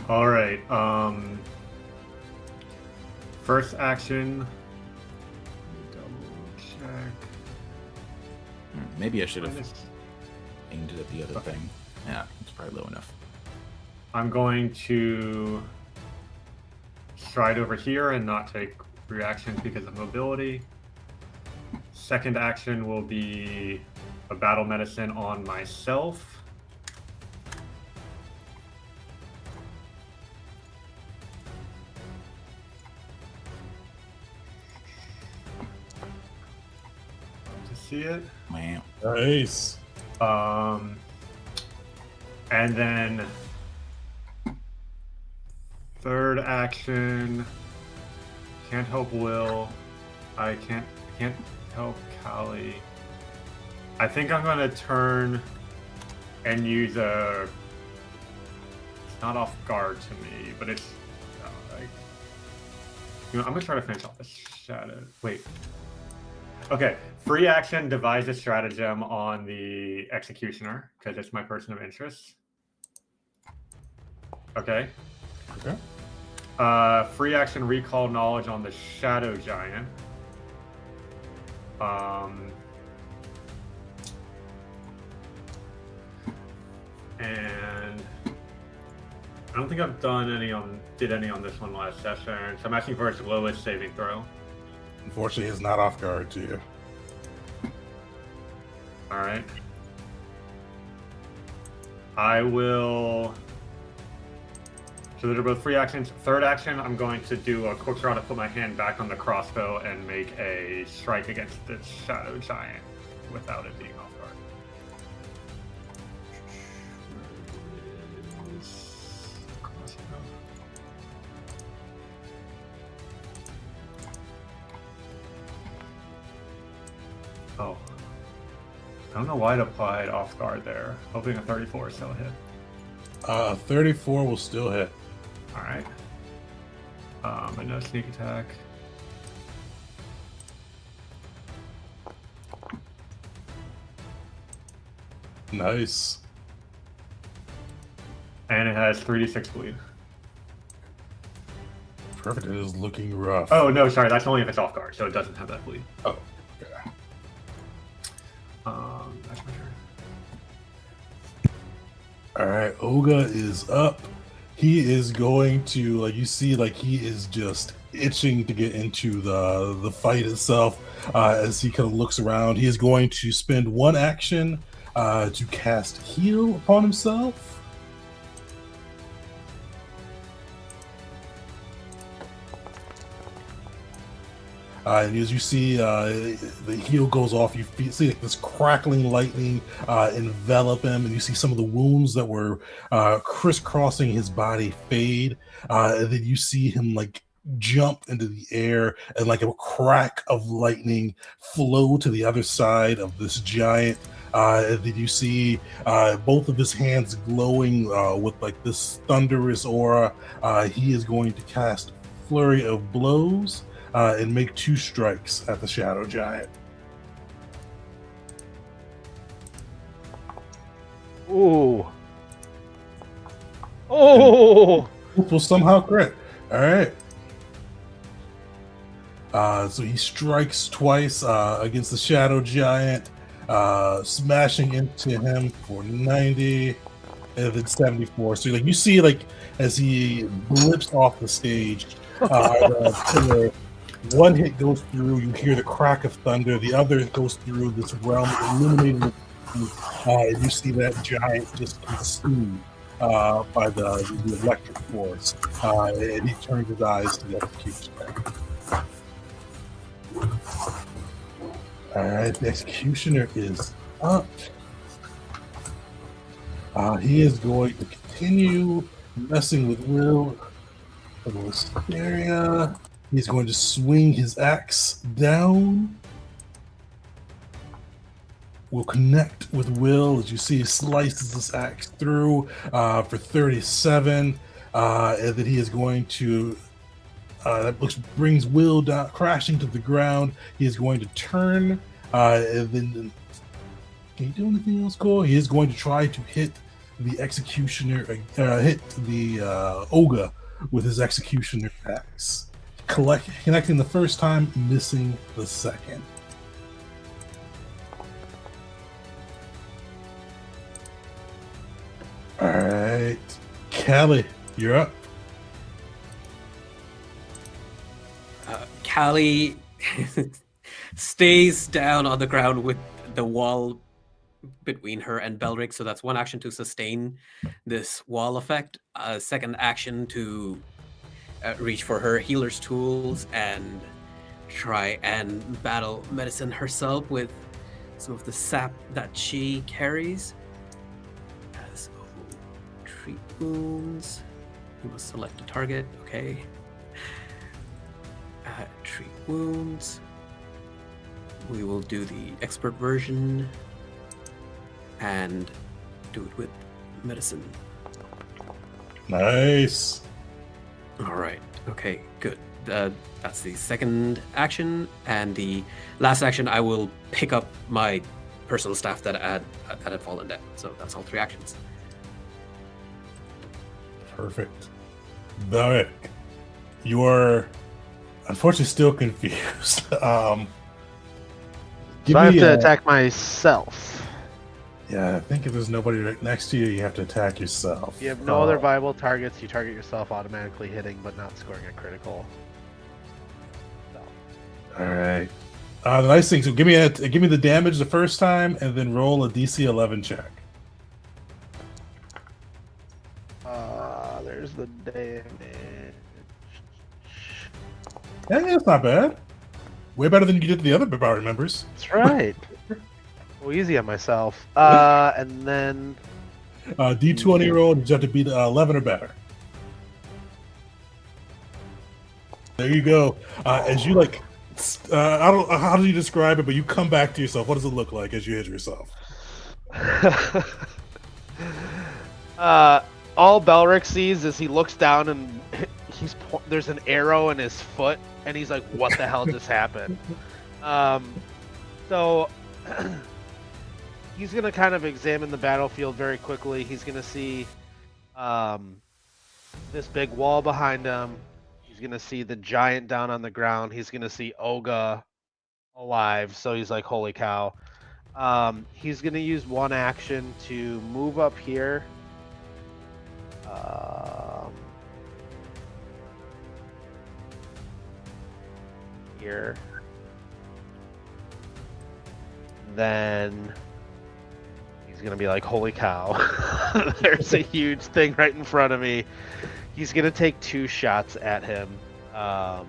All right. First action. Double check. Maybe I should have aimed it at the other thing. Yeah, it's probably low enough. I'm going to stride over here and not take reactions because of mobility. Second action will be a battle medicine on myself. To see it. Wow. Nice. And then third action, can't help Will. I can't help Callie. I think I'm gonna turn and use a. It's not off guard to me, but it's like. I'm gonna try to finish off the shadow. Wait. Okay, free action, devise a stratagem on the executioner because it's my person of interest. Okay. Okay. Free action, recall knowledge on the shadow giant. And I don't think I've did any on this one last session. So I'm asking for its lowest saving throw. Unfortunately, it's not off guard to you. All right. I will. So those are both free actions. Third action, I'm going to do a quick draw to put my hand back on the crossbow and make a strike against the shadow giant without it being off guard. Oh. I don't know why it applied off guard there. Hoping a 34 still hit. 34 will still hit. All right. But no sneak attack. Nice. And it has 3d6 bleed. Perfect. It is looking rough. Oh, no, sorry. That's only if it's off guard, so it doesn't have that bleed. Oh, okay. That's my turn. All right, Oga is up. He is going to, like, you see, like, he is just itching to get into the fight itself. As he kind of looks around, he is going to spend one action to cast heal upon himself. And as you see, the heal goes off. You see like this crackling lightning envelop him, and you see some of the wounds that were crisscrossing his body fade. And then you see him like jump into the air, and like a crack of lightning flow to the other side of this giant. And then you see both of his hands glowing with like this thunderous aura. He is going to cast Flurry of Blows. And make 2 strikes at the shadow giant. Ooh. Oh. Will somehow crit. All right. So he strikes twice against the shadow giant, smashing into him for 90 and then 74. So like you see, like as he blips off the stage, the one hit goes through, you hear the crack of thunder, the other goes through this realm, illuminating and you see that giant just consumed by the electric force. And he turns his eyes to the executioner. Alright, the executioner is up. He is going to continue messing with Will for the Wisteria. He's going to swing his axe down. Will connect with Will as you see he slices this axe through for 37. And then he is going to brings Will down, crashing to the ground. He is going to turn, and then can he do anything else cool? He is going to try to hit the executioner, hit the Olga with his executioner axe, connecting the first time, missing the second. All right, Callie, you're up. Callie stays down on the ground with the wall between her and Belric, so that's one action to sustain this wall effect. Second action to reach for her healer's tools and try and battle medicine herself with some of the sap that she carries. As treat wounds. You must select a target. Okay. Treat wounds. We will do the expert version and do it with medicine. Nice. All right. Okay, good. That's the second action, and the last action I will pick up my personal staff that had fallen down. So that's all 3 actions. Perfect. Barrick, you are unfortunately still confused. So I have to attack myself. Yeah, I think if there's nobody right next to you, you have to attack yourself. You have no other viable targets. You target yourself, automatically hitting, but not scoring a critical. So. All right. The nice thing. So give me the damage the first time, and then roll a DC 11 check. There's the damage. Yeah, that's not bad. Way better than you did to the other Barbarian members. That's right. Go easy on myself. And then D20 roll. You have to beat 11 or better. There you go. As you I don't. How do you describe it? But you come back to yourself. What does it look like as you hit yourself? All Belric sees is he looks down and there's an arrow in his foot, and he's like, "What the hell just happened?" So he's gonna kind of examine the battlefield very quickly. He's gonna see this big wall behind him. He's gonna see the giant down on the ground. He's gonna see Olga alive. So he's like, "Holy cow!" He's gonna use one action to move up here. Here. Then he's gonna be like, "Holy cow!" There's a huge thing right in front of me. He's gonna take 2 shots at him. That'll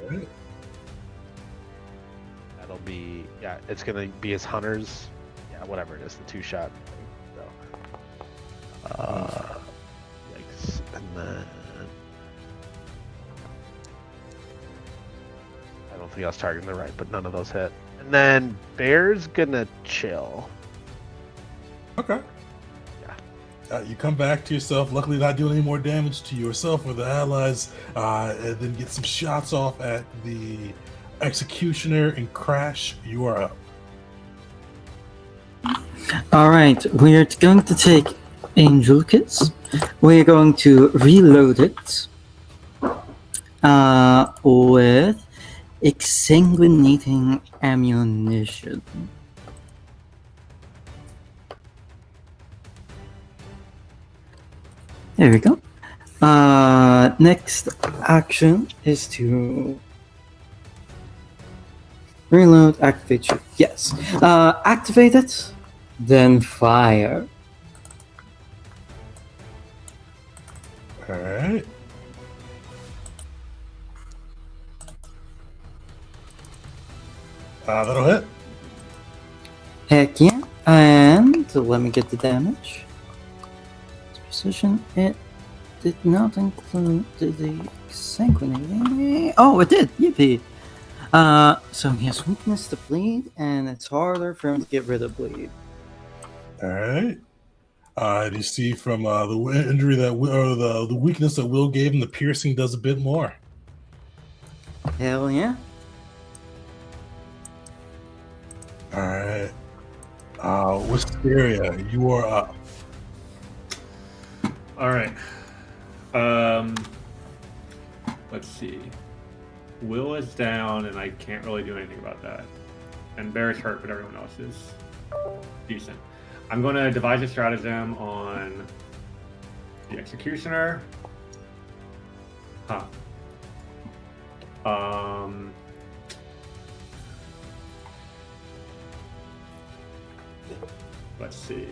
be it's gonna be his hunters. Yeah, whatever it is, the 2-shot. So, yikes, and then I don't think I was targeting the right, but none of those hit. And then Bear's gonna chill. Okay. Yeah. You come back to yourself, luckily not doing any more damage to yourself or the allies, and then get some shots off at the executioner and crash. You are up. All right, we're going to take Angel Kiss. We're going to reload it with exsanguinating ammunition. There we go. Next action is to reload, activate you. Yes. Activate it, then fire. All right. That'll hit. Heck yeah. And let me get the damage. Precision, it did not include the sanguinating. Oh, it did. Yippee. So he has weakness to bleed, and it's harder for him to get rid of bleed. All right. And you see from the injury that the weakness that Will gave him, the piercing does a bit more. Hell yeah. All right. Wisteria, you are up. All right. Let's see. Will is down, and I can't really do anything about that. And Bear is hurt, but everyone else is decent. I'm going to devise a stratagem on the Executioner. Huh. Let's see.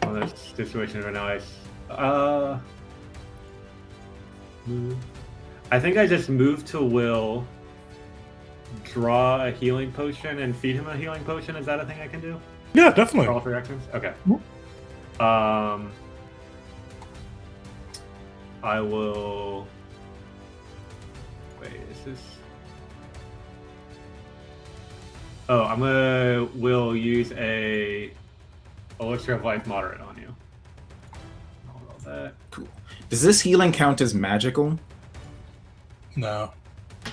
One of those situations where now I think I just move to Will, draw a healing potion, and feed him a healing potion. Is that a thing I can do? Yeah, definitely. For all 3 actions? Okay. I will. Wait, is this? Oh, will use a elixir of life moderate on you. I'll roll that. Cool. Does this healing count as magical? No.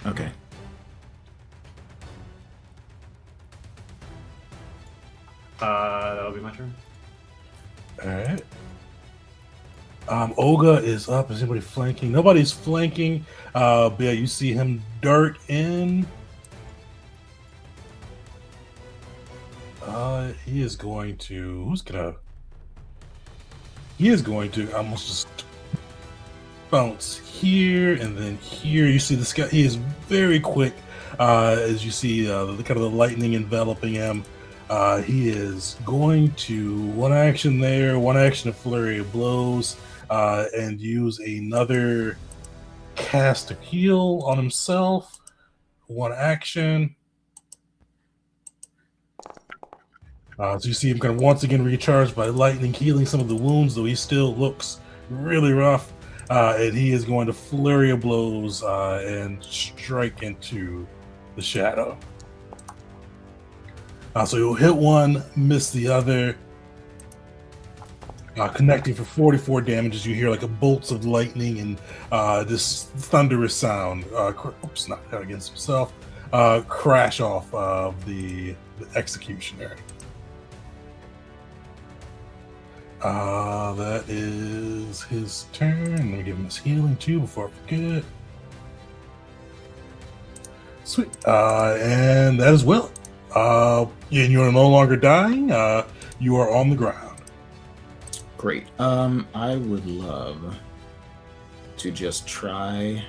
Okay. That'll be my turn. All right. Olga is up. Is anybody flanking? Nobody's flanking. But yeah, you see him dart in. He is going to. He is going to almost just bounce here and then here. You see this guy. He is very quick. As you see, the kind of the lightning enveloping him. He is going to one action there, one action of flurry of blows, and use another cast of heal on himself. One action. So you see him kind of once again recharged by lightning, healing some of the wounds, though he still looks really rough. And he is going to flurry of blows and strike into the shadow. So he'll hit one, miss the other, connecting for 44 damage as you hear like a bolts of lightning and this thunderous sound. Oops, not against himself. Crash off of the executioner. That is his turn. Let me give him his healing too before I forget. Sweet. And that is Will. And you are no longer dying. You are on the ground. Great. I would love to just try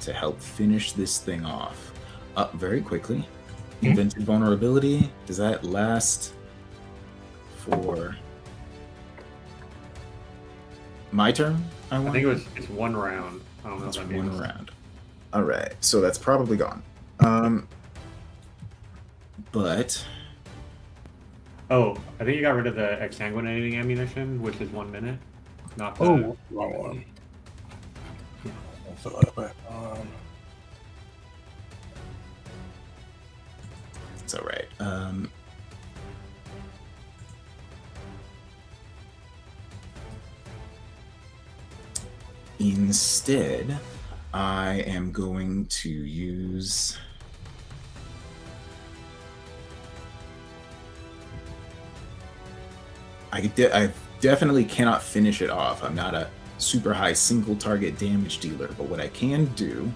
to help finish this thing off. Very quickly. Invented vulnerability. Does that last for my turn? I think it's 1 round. I don't know it's if that means 1 round. All right. So that's probably gone. But oh, I think you got rid of the exsanguinating ammunition, which is 1 minute. Not the... Oh, wrong one. I'll fill that back on. it's all right. Instead, I am going to use I definitely cannot finish it off. I'm not a super high single target damage dealer, but what I can do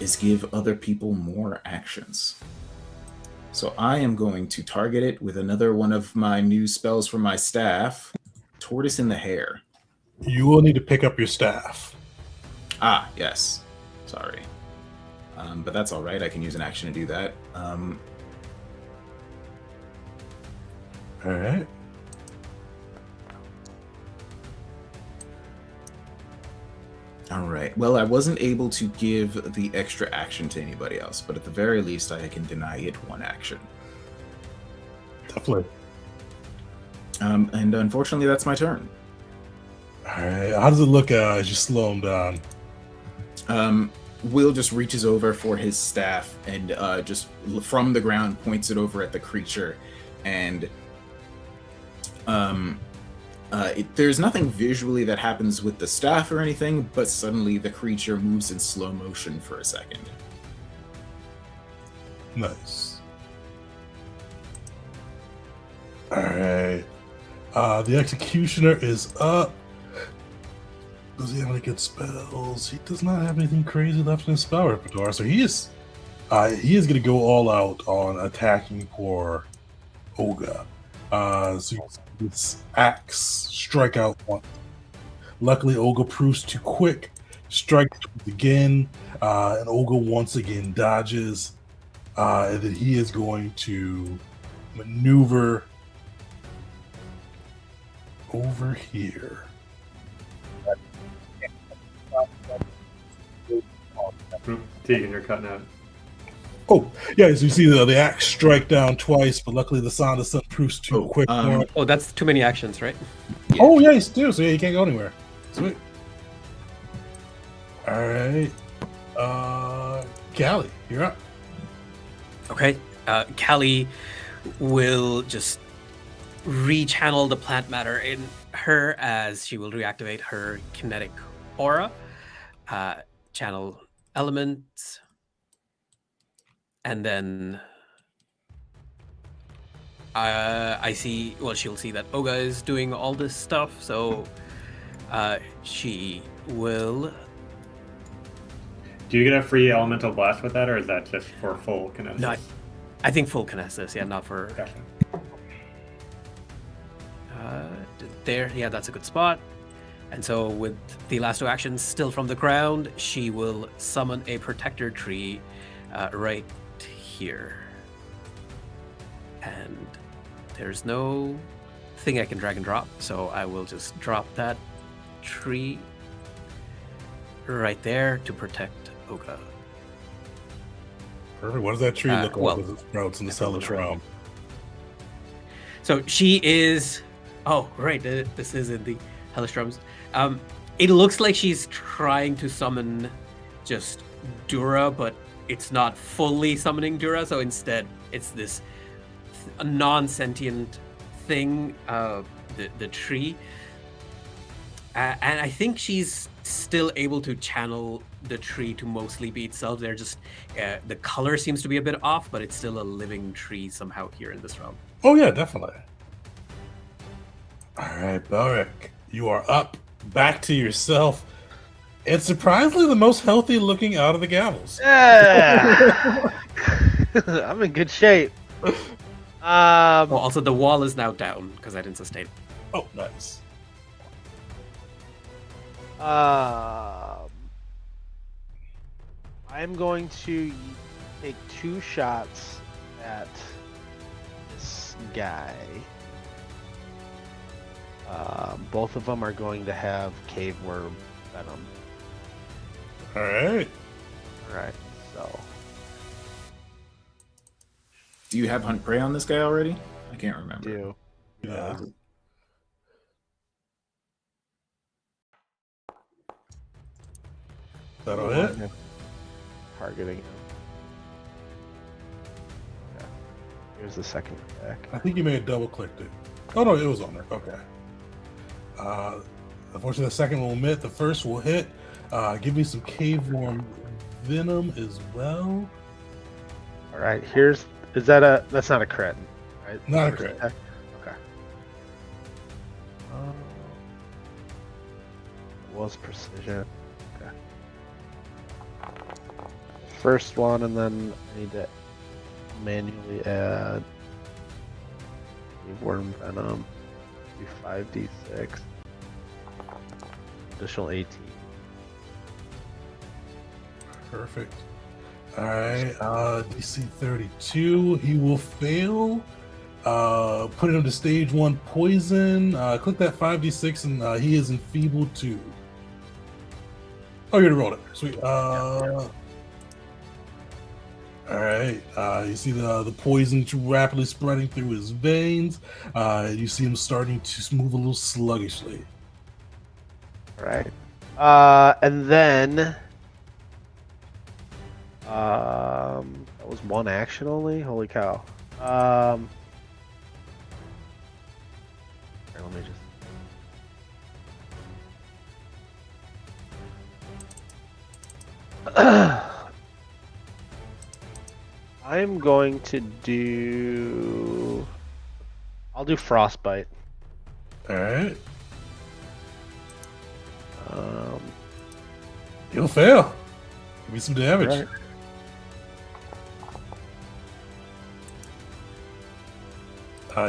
is give other people more actions. So I am going to target it with another one of my new spells from my staff, Tortoise in the Hair. You will need to pick up your staff. Ah, yes. Sorry. But that's all right. I can use an action to do that. All right. All right. Well, I wasn't able to give the extra action to anybody else, but at the very least, I can deny it 1 action. Definitely. And unfortunately, that's my turn. All right. How does it look as you slow him down? Will just reaches over for his staff and just from the ground points it over at the creature and There's nothing visually that happens with the staff or anything, but suddenly the creature moves in slow motion for a second. Nice. All right. The Executioner is up. Does he have any good spells? He does not have anything crazy left in his spell repertoire, so he is going to go all out on attacking poor Olga. So this axe strike out once. Luckily, Olga proves too quick. Strike again, and Olga once again dodges, and then he is going to maneuver over here. Tegan, you're cutting out. Oh, yeah, so you see the axe strike down twice, but luckily the sound of sun proves too quick for him. Oh, that's too many actions, right? Yeah. Oh, yeah, he's still, so yeah, he can't go anywhere. Sweet. All right. Callie, you're up. Okay. Callie will just rechannel the plant matter in her as she will reactivate her kinetic aura, channel elements, and then she'll see that Olga is doing all this stuff, so she will. Do you get a free elemental blast with that, or is that just for full kinesis? No, I think full kinesis, yeah, not for. Gotcha. There, yeah, that's a good spot. And so with the last two actions still from the ground, she will summon a protector tree right here. And there's no thing I can drag and drop, so I will just drop that tree right there to protect Olga. Perfect. What does that tree look like well, as it sprouts in the Hellish realm? So she is. Oh, right. This is in the Hellish realms. It looks like she's trying to summon just Dura, but it's not fully summoning Dura. So instead, it's this non-sentient thing, the tree. And I think she's still able to channel the tree to mostly be itself. They're just the color seems to be a bit off, but it's still a living tree somehow here in this realm. Oh, yeah, definitely. All right, Belric, you are up, back to yourself, and surprisingly the most healthy looking out of the Gavels. Yeah. I'm in good shape. Well, also the wall is now down because I didn't sustain. Oh, nice. I'm going to take 2 shots at this guy. Both of them are going to have cave worm venom. All right. Alright, so. Do you have Hunt Prey on this guy already? I can't remember. Do. Yeah. That'll hit. Targeting him. Yeah. Here's the second attack. I think you may have double clicked it. Oh, no, it was on there. Okay. Unfortunately, the second will hit. The first will hit. Give me some cave worm venom as well. Alright, here's. Is that a. That's not a crit, right? Not a First crit. attack? Okay. Was precision. Okay. First one, and then I need to manually add worm venom. 5d6. Additional 18. Perfect. All right. DC 32. He will fail. Put him to stage 1 poison. Click that 5d6, and he is enfeebled 2. Oh, you're gonna roll it. Sweet. All right. You see the poison rapidly spreading through his veins. You see him starting to move a little sluggishly. All right. And then that was 1 action only. Holy cow. Here, let me just. I'm going to do. I'll do frostbite. All right. Um, He'll fail. Give me some damage. Right.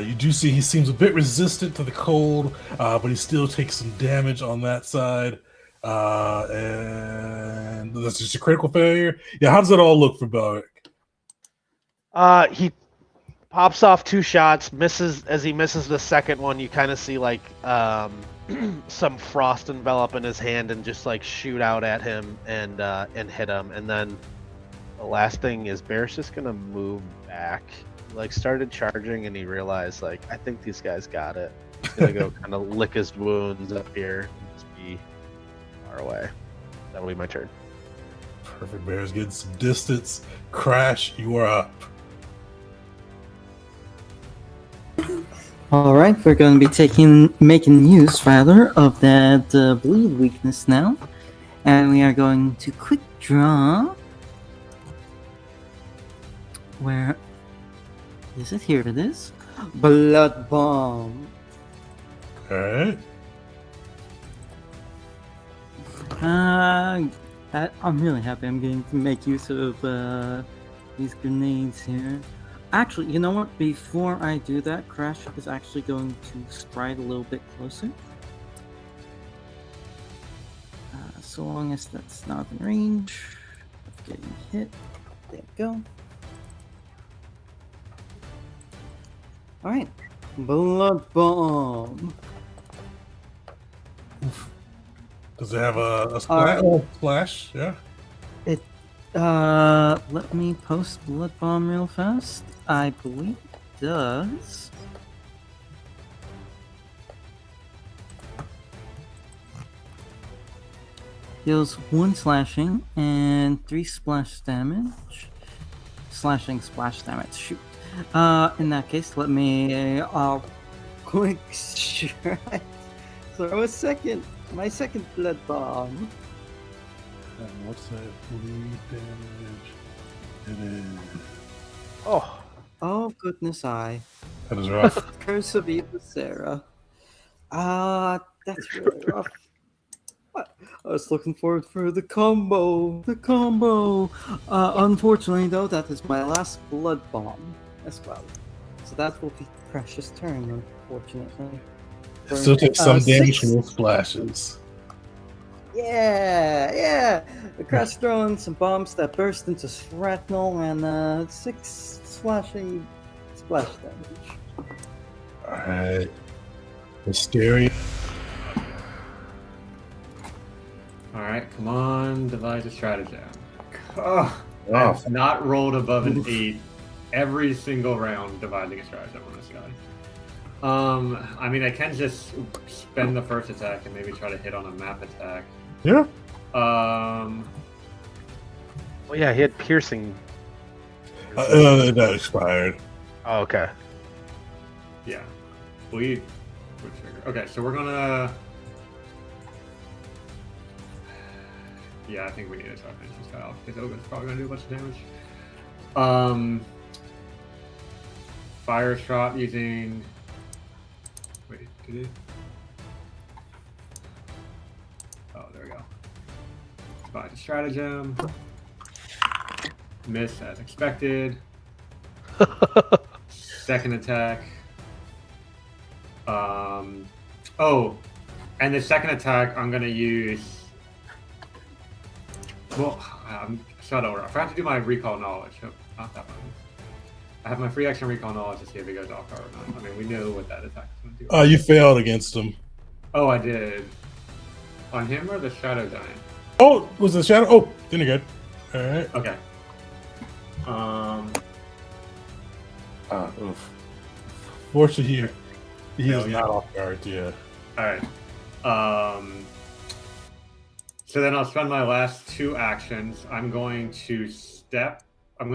You do see he seems a bit resistant to the cold, but he still takes some damage on that side. And that's just a critical failure. Yeah, how does it all look for Belric? He pops off 2 shots, misses. As he misses the second one, you kind of see like some frost envelop in his hand and just like shoot out at him and hit him. And then the last thing is Bear's just gonna move back. He like started charging and he realized like I think these guys got it. He's gonna go kind of lick his wounds up here and just be far away. That'll be my turn. Perfect. Bear's getting some distance. Crash, you are up. All right, we're going to be making use rather of that bleed weakness now, and we are going to quick draw. Where is it? Here it is. Blood bomb. All right. I'm really happy I'm getting to make use of these grenades here. Actually, you know what? Before I do that, Crash is actually going to stride a little bit closer. So long as that's not in range of getting hit. There we go. Alright. Blood bomb. Does it have a splash? Oh, splash, yeah. Let me post blood bomb real fast. I believe it does. Deals 1 slashing and 3 splash damage. Slashing, splash damage. Shoot. In that case, let me quick strike. Throw my second blood bomb. And what's that bleed damage? It is. Oh goodness, That is rough. Curse of Evil Sarah. That's really rough. I was looking forward for the combo. Unfortunately, though, that is my last blood bomb as well. So that will be Precious' turn, unfortunately. Still take some damage 6. from those splashes. Yeah. The Crash throwing some bombs that burst into shrapnel and 6 slashing splash damage. Alright. Hysteria. Alright, come on, devise a stratagem. Oh, Wow. I've not rolled above an 8 every single round devising a stratagem on this guy. I mean, I can just spend the first attack and maybe try to hit on a map attack. Yeah. Well, yeah, he had piercing. That expired. Oh, okay. Yeah. Bleed. Okay, so we're gonna. Yeah, I think we need to try to finish this guy off because Ogun's probably gonna do a bunch of damage. Fire shot using. Wait, did it? Oh, there we go. Devise a stratagem. Miss as expected. Second attack. Oh, and the second attack I'm gonna use. Well, shut over. I forgot to do my recall knowledge. Oh, not that one. I have my free action recall knowledge to see if he goes off guard or not. I mean, we know what that attack is gonna do. You failed against him. Oh, I did. On him or the Shadow Giant? Oh, was it Shadow? Oh, then you're good. Alright. Okay. Oof. Fortunately, he No, is yeah. not off guard, yeah. Alright. So then I'll spend my last 2 actions. I'm going to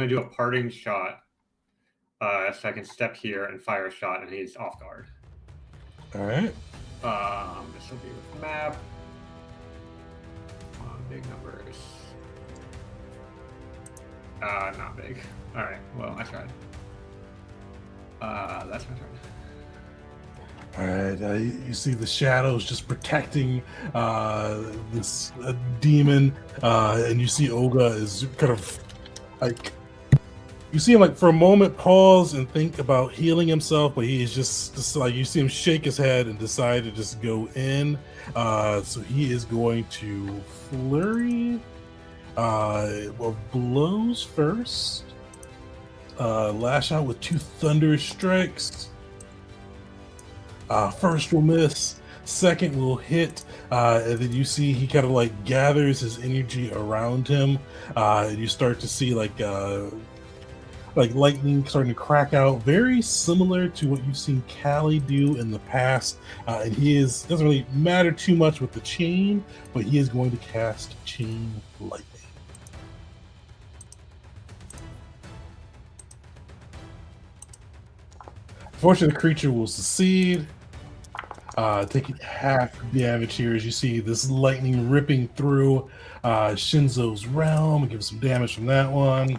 do a parting shot. So I can step here and fire a shot, and he's off guard. Alright. This will be with map. Come on, big numbers. Not big. All right. Well, I tried. That's my turn. All right, you see the shadows just protecting this demon, and you see Olga is kind of like, you see him like for a moment pause and think about healing himself, but he is just like, you see him shake his head and decide to just go in. So he is going to flurry of blows first. Lash out with 2 thunderous strikes. First will miss, second will hit, and then you see he kind of like gathers his energy around him, and you start to see like lightning starting to crack out, very similar to what you've seen Callie do in the past. And he doesn't really matter too much with the chain, but he is going to cast Chain Lightning. Unfortunately, the creature will succeed, taking half damage here as you see this lightning ripping through Shinzo's realm. Give some damage from that one.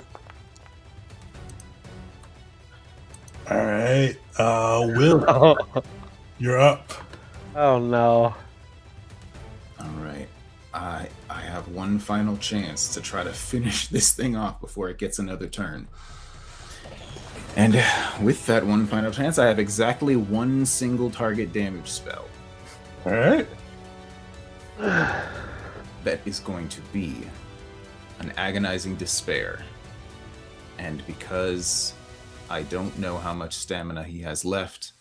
All right, Will, you're up. Oh no. All right. I have one final chance to try to finish this thing off before it gets another turn. And with that one final chance, I have exactly 1 single target damage spell. All right. That is going to be an Agonizing Despair. And because I don't know how much stamina he has left,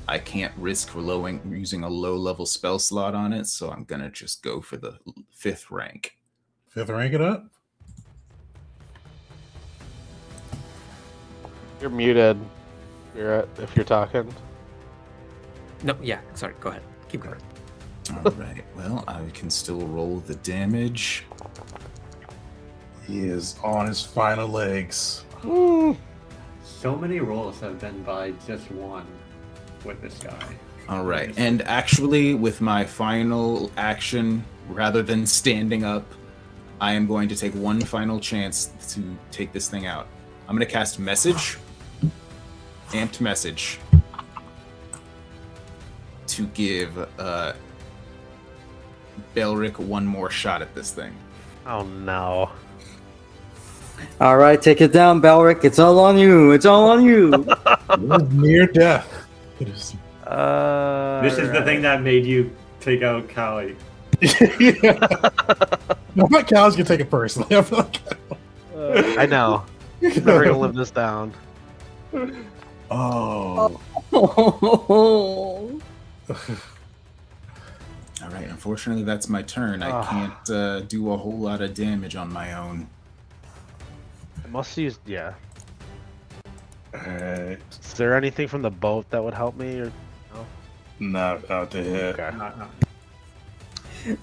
I can't risk using a low-level spell slot on it, so I'm going to just go for the 5th rank. 5th rank it up. You're muted. If you're talking. No, yeah, sorry, go ahead. Keep going. All right, well, I can still roll the damage. He is on his final legs. So many rolls have been by just one with this guy. All right, and actually, with my final action, rather than standing up, I am going to take one final chance to take this thing out. I'm going to cast Message, Amped Message, to give Belric one more shot at this thing. Oh no. All right, take it down, Belric. It's all on you. It's all on you. Near death. It is. This is the thing that made you take out Callie. Yeah. I thought Cal's gonna take it personally. I feel like I know. I'm never gonna live this down. Oh. Oh. All right, unfortunately, that's my turn. I can't do a whole lot of damage on my own. I must use, yeah. Alright. Is there anything from the boat that would help me, or no? Not out to hit. Okay.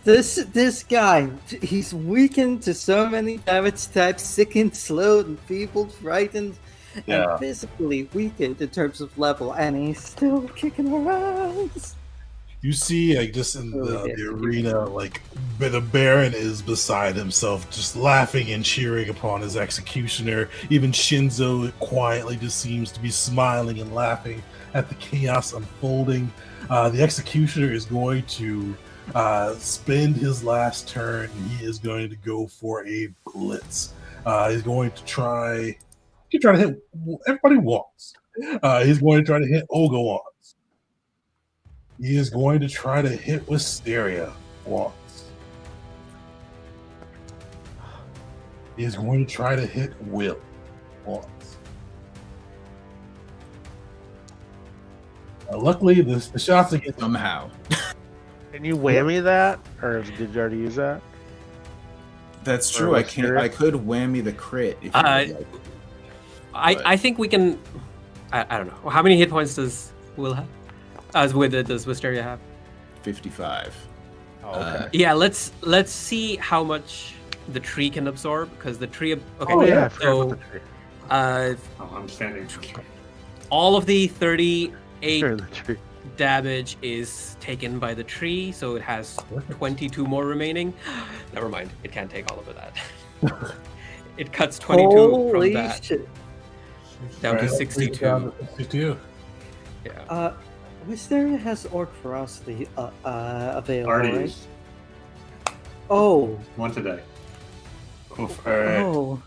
This guy, he's weakened to so many damage types, sickened, slowed, enfeebled, frightened, Yeah. and physically weakened in terms of level, and he's still kicking around. You see, like, just in the arena, like, the Baron is beside himself, just laughing and cheering upon his executioner. Even Shinzo quietly just seems to be smiling and laughing at the chaos unfolding. The executioner is going to spend his last turn, and he is going to go for a blitz. He's going to try to hit everybody once. He's going to try to hit Olga once. He is going to try to hit Wisteria once. He is going to try to hit Will once. Luckily, the shots against Somehow. Can you whammy that, or did you already use that? That's true. I can't. I could whammy the crit. If you would like. I think we can. I don't know. How many hit points does Will have? Does Wisteria have? 55. Oh, okay. Yeah, let's see how much the tree can absorb, because the tree. Okay. Oh yeah, I forgot So, about the tree. I'm standing. all of the 38 Sure, the tree. damage is taken by the tree, so it has 22 more remaining. Never mind, it can't take all of that. it cuts 22 from Holy that shit. down to Right, 62. down to 62. Yeah. Wisteria has Orc Ferocity available, Already right? used. Oh, Once a day. Oof, all right. oh.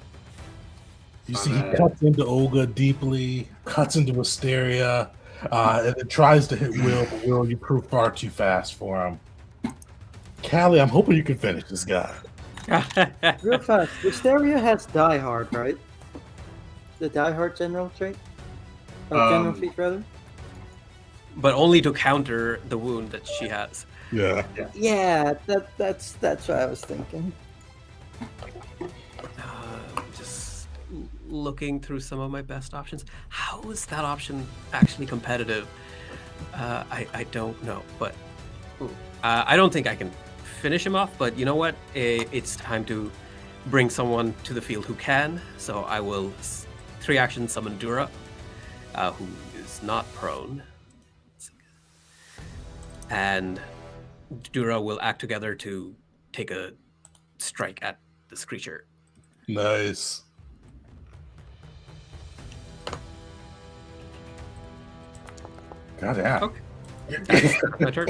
You see, he Alright. cuts into Olga deeply, cuts into Wisteria, and then tries to hit Will, but Will, you prove far too fast for him. Callie, I'm hoping you can finish this guy. Real fast. Wisteria has Die Hard, right? The Die Hard general trait? Or general feat, rather? But only to counter the wound that she has. Yeah. Yeah, that's what I was thinking. Just looking through some of my best options. How is that option actually competitive? I don't know, but I don't think I can finish him off. But you know what? It's time to bring someone to the field who can. So I will 3 action summon Dura, who is not prone. And Dura will act together to take a strike at this creature. Nice. God damn. Okay. That's my turn.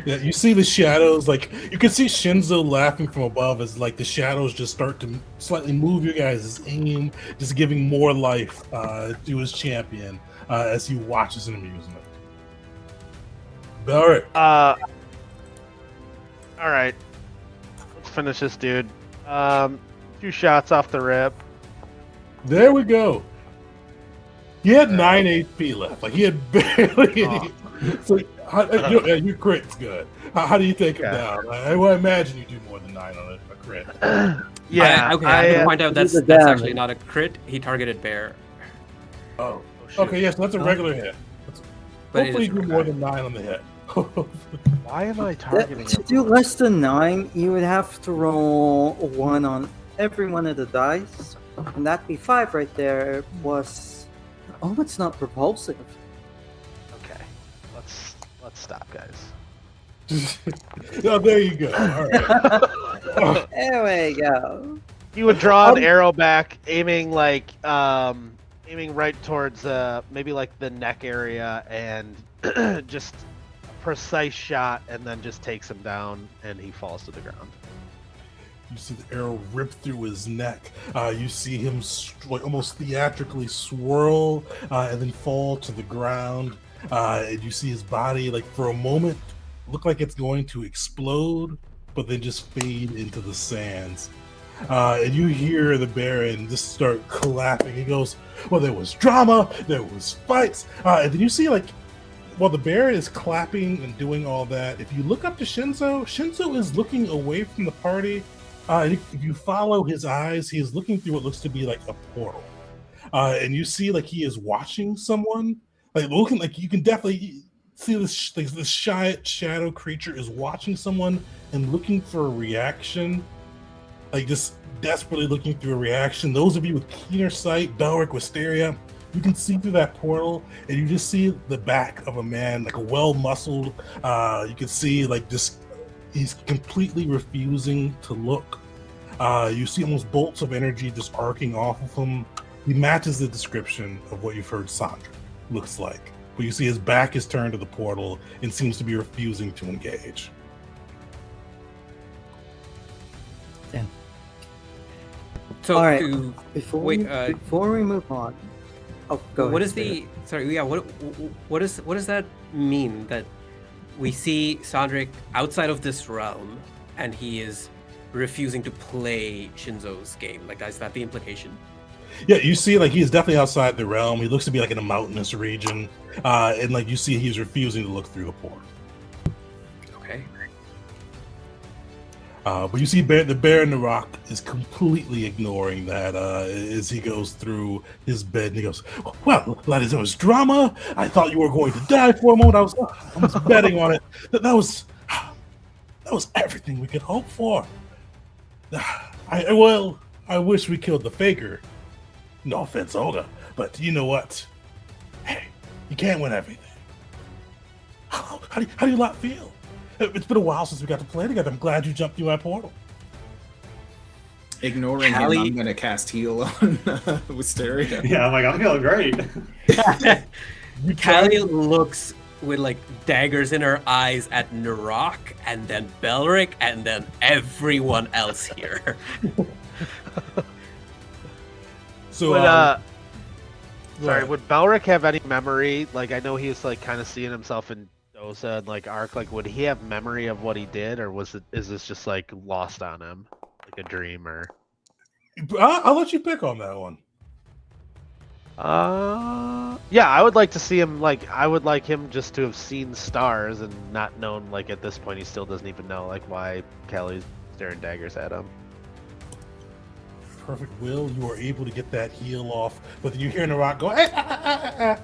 Yeah, you see the shadows, like you can see Shinzo laughing from above as like the shadows just start to slightly move your guys' aim, just giving more life to his champion as he watches in amusement. All right. All right. Let's finish this dude. 2 shots off the rip. There we go. He had 9 HP left. Like he had barely any. So your crit's good. How do you take him down? I imagine you do more than 9 on a crit. Yeah. I can point out that's actually not a crit. He targeted bear. Oh. shoot. Okay, yes, that's a regular hit. But Hopefully it you is do more than 9 on the hit. Why am I targeting To him? do less than 9, you would have to roll 1 on every one of the dice, and that'd be 5 right there. Plus, oh, it's not propulsive. Okay. Let's stop, guys. Oh, there you go. All right. There we go. You would draw an arrow back, aiming like aiming right towards maybe like the neck area, and just a precise shot, and then just takes him down, and he falls to the ground. You see the arrow rip through his neck. You see him like almost theatrically swirl and then fall to the ground. And you see his body, like for a moment, look like it's going to explode, but then just fade into the sands. And you hear the Baron just start clapping. He goes, "Well, there was drama, there was fights," and then you see like, while the Baron is clapping and doing all that, if you look up to Shinzo, Shinzo is looking away from the party. If you follow his eyes, he is looking through what looks to be like a portal, and you see like he is watching someone, like looking like you can definitely see this shadow creature is watching someone and looking for a reaction, like just desperately looking through a reaction. Those of you with keener sight, Belric, Wisteria, you can see through that portal, and you just see the back of a man, like a well-muscled. You can see like just. He's completely refusing to look. You see almost bolts of energy just arcing off of him. He matches the description of what you've heard Sandra looks like. But you see his back is turned to the portal and seems to be refusing to engage. Damn. So All right. to Before wait, before we move on, oh, go what ahead, is the sorry? Yeah, what does that mean that we see Sandric outside of this realm and he is refusing to play Shinzo's game? Like, is that the implication? Yeah, you see, like he's definitely outside the realm. He looks to be like in a mountainous region, and like you see, he's refusing to look through the portal. Okay. But you see, the bear in the rock is completely ignoring that as he goes through his bed, and he goes, "Well, ladies, there was drama. I thought you were going to die for a moment. I was betting on it. That was everything we could hope for. I wish we killed the faker. No offense, Olga, but you know what? Hey, you can't win everything. How do you lot feel? It's been a while since we got to play together. I'm glad you jumped through my portal." Ignoring him, Callie- I'm gonna cast heal on Wisteria. Yeah, I'm like, I'm feeling great. Callie looks with like daggers in her eyes at Narok and then Belric and then everyone else here. So, Would Belric have any memory? Like, I know he's like kind of seeing himself in Dosa and like Ark. Like, would he have memory of what he did, or is this just like lost on him, like a dream, or? I'll let you pick on that one. Yeah, I would like to see him. Like, I would like him just to have seen stars and not known. Like, at this point, he still doesn't even know like why Kelly's staring daggers at him. Perfect, Will. You are able to get that heal off, but then you hear Narok go, hey,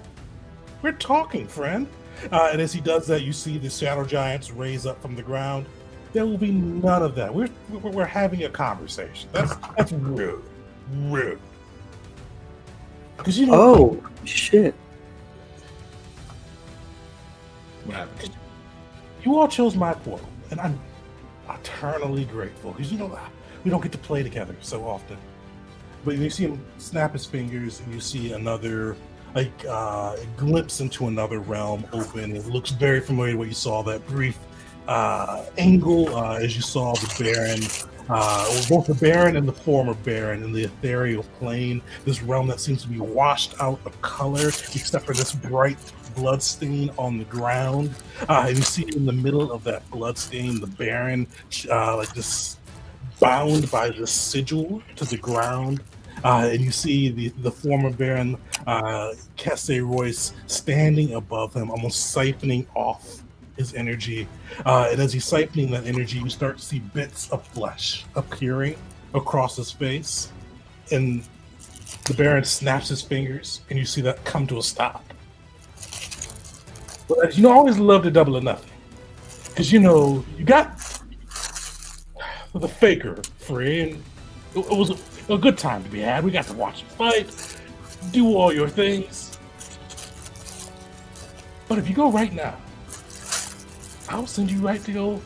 we're talking, friend. And as he does that, you see the shadow giants raise up from the ground. There will be none of that. We're having a conversation. That's rude. Because you know. Oh shit! What happened? You all chose my portal, and I'm eternally grateful. Because you know we don't get to play together so often. But you see him snap his fingers, and you see another, a glimpse into another realm open. It looks very familiar to what you saw, that brief angle as you saw the Baron, both the Baron and the former Baron in the ethereal plane, this realm that seems to be washed out of color, except for this bright blood stain on the ground. And you see in the middle of that blood stain, the Baron, like this bound by the sigil to the ground. And you see the former Baron, Casse Royce, standing above him, almost siphoning off his energy. And as he's siphoning that energy, you start to see bits of flesh appearing across his face. And the Baron snaps his fingers, and you see that come to a stop. But I always love to double or nothing. Because, you got the Faker free, and it was a good time to be had. We got to watch you fight, do all your things. But if you go right now, I'll send you right to go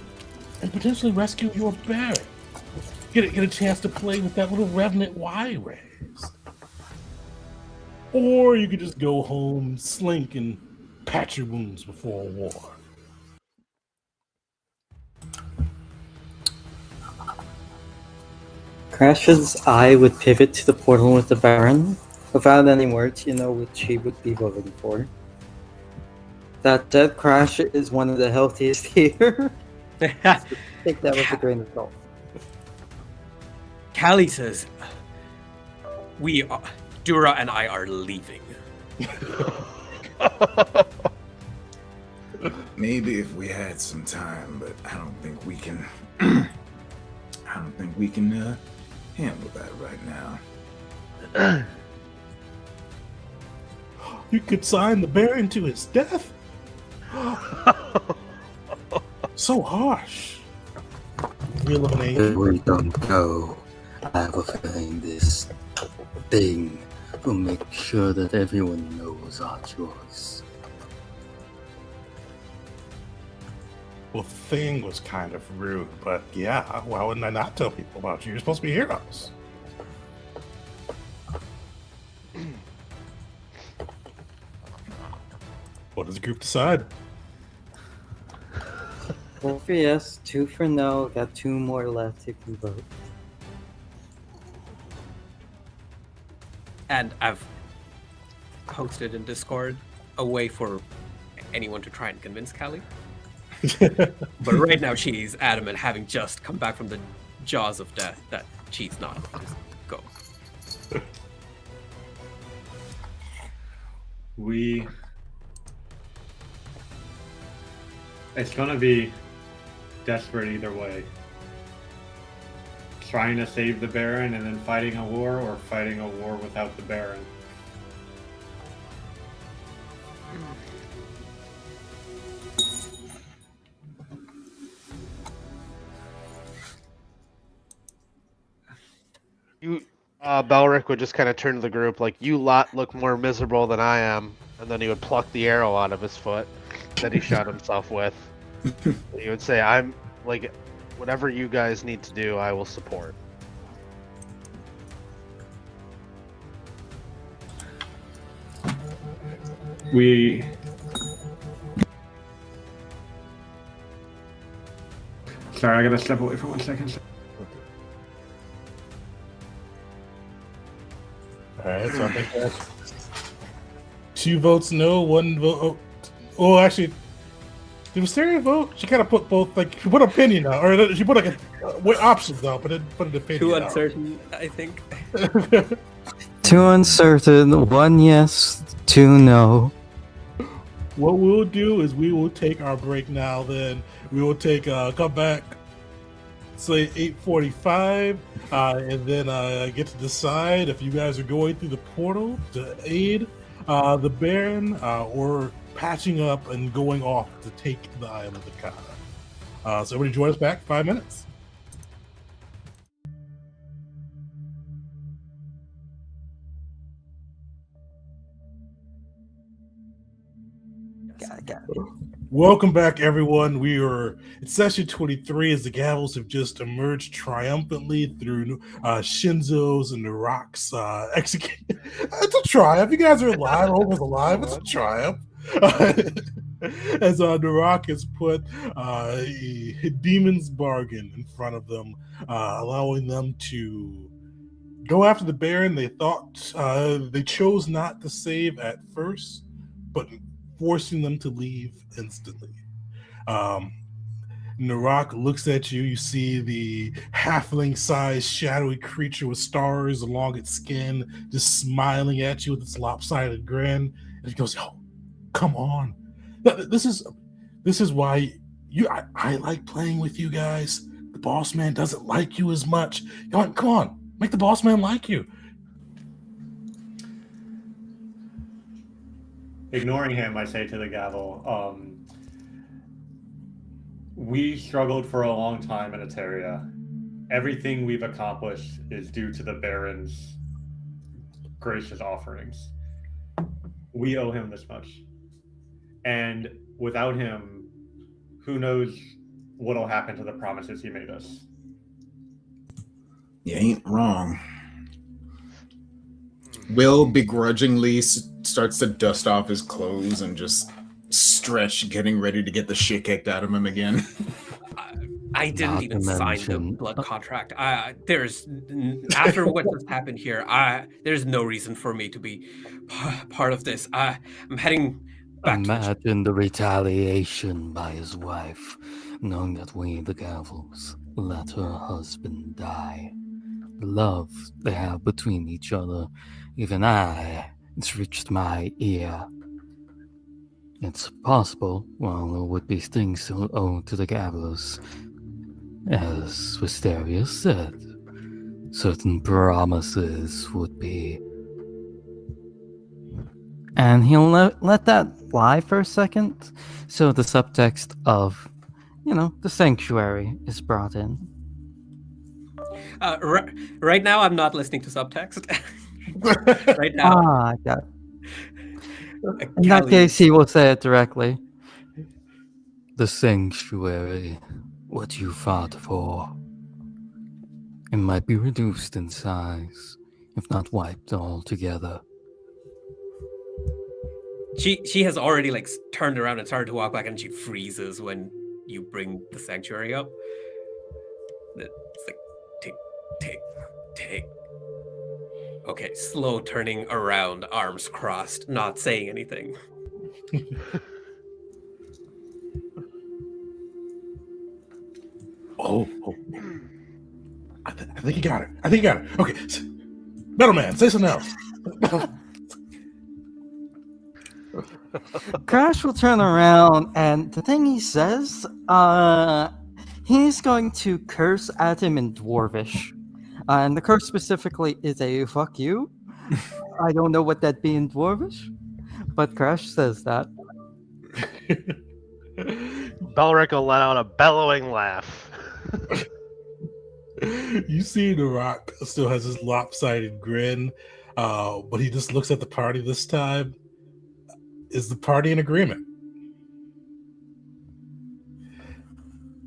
and potentially rescue your Baron. Get a chance to play with that little Revenant Y raised. Or you could just go home, slink, and patch your wounds before war. Crash's eye would pivot to the portal with the Baron. Without any words, you know which he would be voting for. That dead Crash is one of the healthiest here. Take that with a grain of salt. Callie says, Dura and I are leaving. Maybe if we had some time, but I don't think we can. Handle that right now. You could sign the Baron to his death? So harsh. Will of an angel. We don't go. I have a feeling this thing will make sure that everyone knows our choice. Well, Thing was kind of rude, but yeah, why wouldn't I not tell people about you? You're supposed to be heroes. What does the group decide? 4 for yes, 2 for no. Got 2 more left if you vote. And I've posted in Discord a way for anyone to try and convince Callie. But right now she's adamant, having just come back from the jaws of death, that she's not going to go. It's gonna be desperate either way. Trying to save the Baron and then fighting a war, or fighting a war without the Baron. Belric would just kind of turn to the group like, you lot look more miserable than I am, and then he would pluck the arrow out of his foot that he shot himself with. He would say, I'm like, whatever you guys need to do, I will support. We. Sorry, I gotta step away for 1 second. All right, so I think that's 2 votes no, 1 vote. Oh, actually, did Wisteria vote? She kind of put both, like, she put opinion out, or she put like options out, but didn't put an opinion Too out. uncertain, I think. 2 uncertain, 1 yes, 2 no. What we'll do is we will take our break now. Then we will take come back, say 8:45, and then get to decide if you guys are going through the portal to aid the Baron or patching up and going off to take the island of Kata. So everybody join us back 5 minutes. Welcome back, everyone. We are in session 23 as the Gavels have just emerged triumphantly through Shinzo's and the Rock's execute. It's a triumph. You guys are alive. Homer's alive. It's a triumph. As the Rock has put a demon's bargain in front of them, allowing them to go after the Baron. They thought they chose not to save at first, but forcing them to leave instantly. Narak looks at you. You see the halfling-sized shadowy creature with stars along its skin, just smiling at you with its lopsided grin. And he goes, "Oh, come on! This is why I like playing with you guys. The boss man doesn't like you as much. Come on, make the boss man like you." Ignoring him, I say to the gavel, we struggled for a long time in Eteria. Everything we've accomplished is due to the Baron's gracious offerings. We owe him this much. And without him, who knows what'll happen to the promises he made us. You ain't wrong. Will begrudgingly starts to dust off his clothes and just stretch, getting ready to get the shit kicked out of him again. I didn't Not even to sign the mention- blood contract. There's after what just happened here. There's no reason for me to be part of this. I'm heading back to the Imagine the retaliation by his wife, knowing that we, the Gavels, let her husband die. The love they have between each other, even it's reached my ear. It's possible, well, there would be things to owe to the Gavels. As Wisteria said, certain promises would be. And he'll let that lie for a second, so the subtext of, the sanctuary is brought in. Right now, I'm not listening to subtext. Right now. I got it. In that case, he will say it directly. The sanctuary, what you fought for. It might be reduced in size, if not wiped altogether. She has already turned around and started to walk back, and she freezes when you bring the sanctuary up. It's like tick. Okay, slow turning around, arms crossed, not saying anything. Oh. I think you got it. Okay. Metal Man, say something else. Crash will turn around, and the thing he says, he's going to curse at him in Dwarvish. And the curse specifically is a fuck you. I don't know what that'd be in Dwarvish, but Crash says that. Belric will let out a bellowing laugh. You see The Rock still has his lopsided grin, but he just looks at the party this time. Is the party in agreement?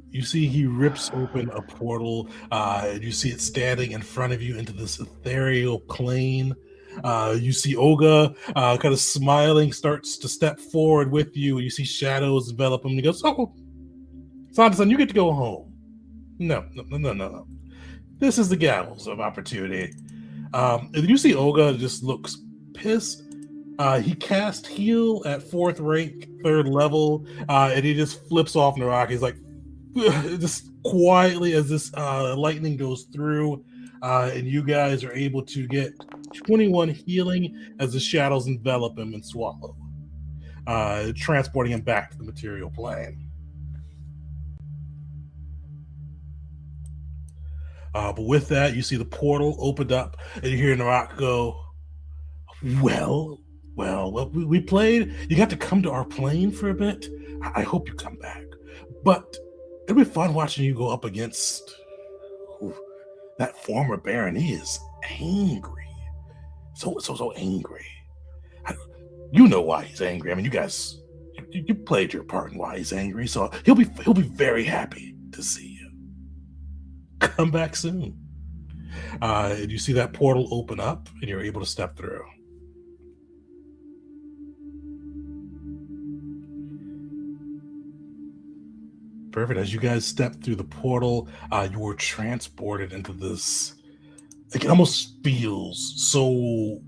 You see he rips open a portal, and you see it standing in front of you into this ethereal plane. You see Olga kind of smiling, starts to step forward with you, and you see shadows envelop him. And he goes, "Oh, Sanderson, you get to go home." No. This is the gallows of opportunity. And you see Olga just looks pissed. He cast heal at 4th rank, 3rd level, and he just flips off the rock. He's like, just quietly as this lightning goes through, and you guys are able to get 21 healing as the shadows envelop him and swallow, transporting him back to the material plane. But with that, you see the portal opened up, and you hear Narak go, Well, we played. You got to come to our plane for a bit. I hope you come back. But it'll be fun watching you go up against that former Baron. He is angry. So angry. You know why he's angry. I mean, you guys, you played your part in why he's angry. So he'll be very happy to see you. Come back soon. And you see that portal open up, and you're able to step through. Perfect. As you guys step through the portal, you were transported into this. Like, it almost feels so.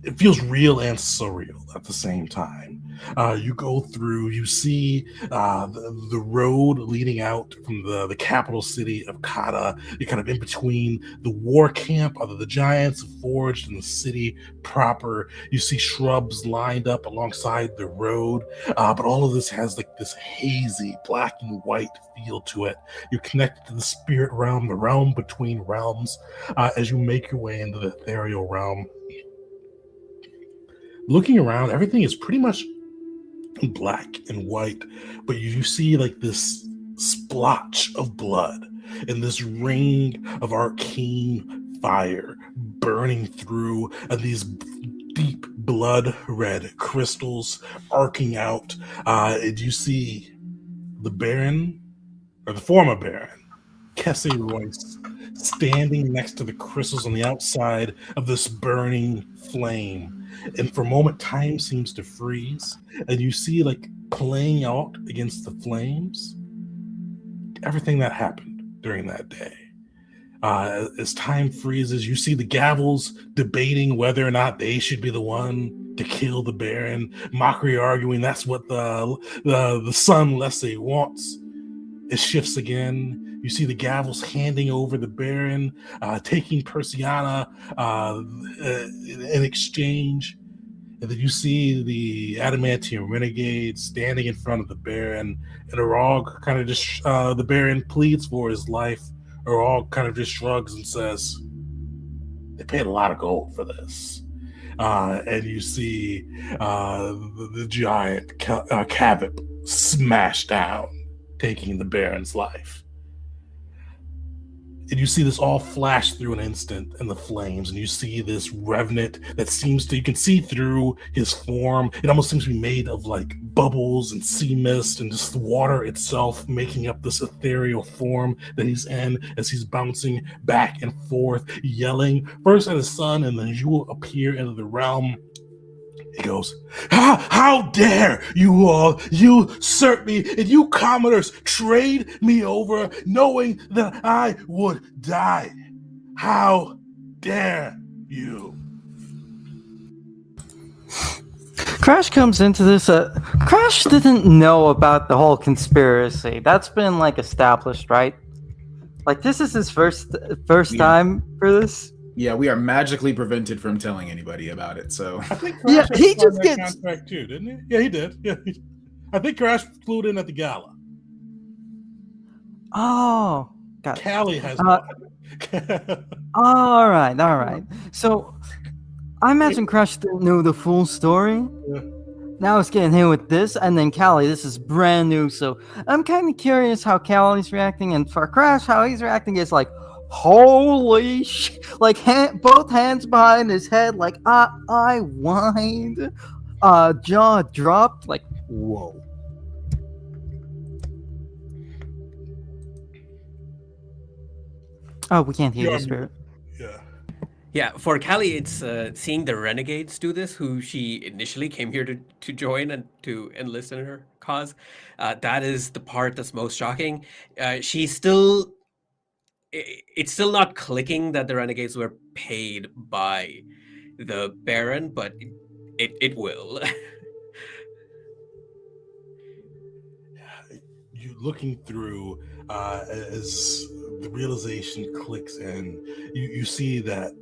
It feels real and surreal at the same time. You go through, you see the road leading out from the capital city of Kata. You're kind of in between the war camp of the giants forged in the city proper. You see shrubs lined up alongside the road, but all of this has like this hazy black and white feel to it. You're connected to the spirit realm, the realm between realms, as you make your way into the ethereal realm. Looking around, everything is pretty much black and white, but you see like this splotch of blood and this ring of arcane fire burning through, and these deep blood red crystals arcing out. And you see the Baron, or the former Baron, Kesse Royce, standing next to the crystals on the outside of this burning flame. And for a moment, time seems to freeze, and you see, like, playing out against the flames, everything that happened during that day. As time freezes, you see the Gavels debating whether or not they should be the one to kill the Baron. Mockery arguing that's what the son Leslie wants. It shifts again. You see the Gavels handing over the Baron, taking Persiana in exchange. And then you see the Adamantium Renegade standing in front of the Baron, and Arog kind of just, the Baron pleads for his life. Arog kind of just shrugs and says, they paid a lot of gold for this. And you see the giant Kavip smash down, taking the Baron's life. And you see this all flash through an instant in the flames, and you see this revenant that seems to, you can see through his form. It almost seems to be made of like bubbles and sea mist and just the water itself making up this ethereal form that he's in, as he's bouncing back and forth, yelling first at his son, and then you will appear into the realm. He goes, how dare you all usurp me, and you commoners trade me over knowing that I would die. How dare you? Crash comes into this. Crash didn't know about the whole conspiracy. That's been like established, right? Like, this is his first time for this. Yeah, we are magically prevented from telling anybody about it. So I think Crash Yeah, he just that gets- contract too, didn't he? Yeah, he did. Yeah, I think Crash flew in at the gala. Oh, got it. Callie has Uh, one. All right. So, I imagine Crash didn't know the full story. Yeah. Now it's getting hit with this, and then Callie, this is brand new. So I'm kind of curious how Callie's reacting, and for Crash, how he's reacting is like, holy sh! Like, both hands behind his head, like, I whined, jaw dropped, like, whoa. Oh, we can't hear You're you, Spirit. Yeah. Yeah, for Callie, it's seeing the renegades do this, who she initially came here to join and to enlist in her cause. That is the part that's most shocking. She's still, it's still not clicking that the renegades were paid by the Baron, but it will. You looking through as the realization clicks in, you see that,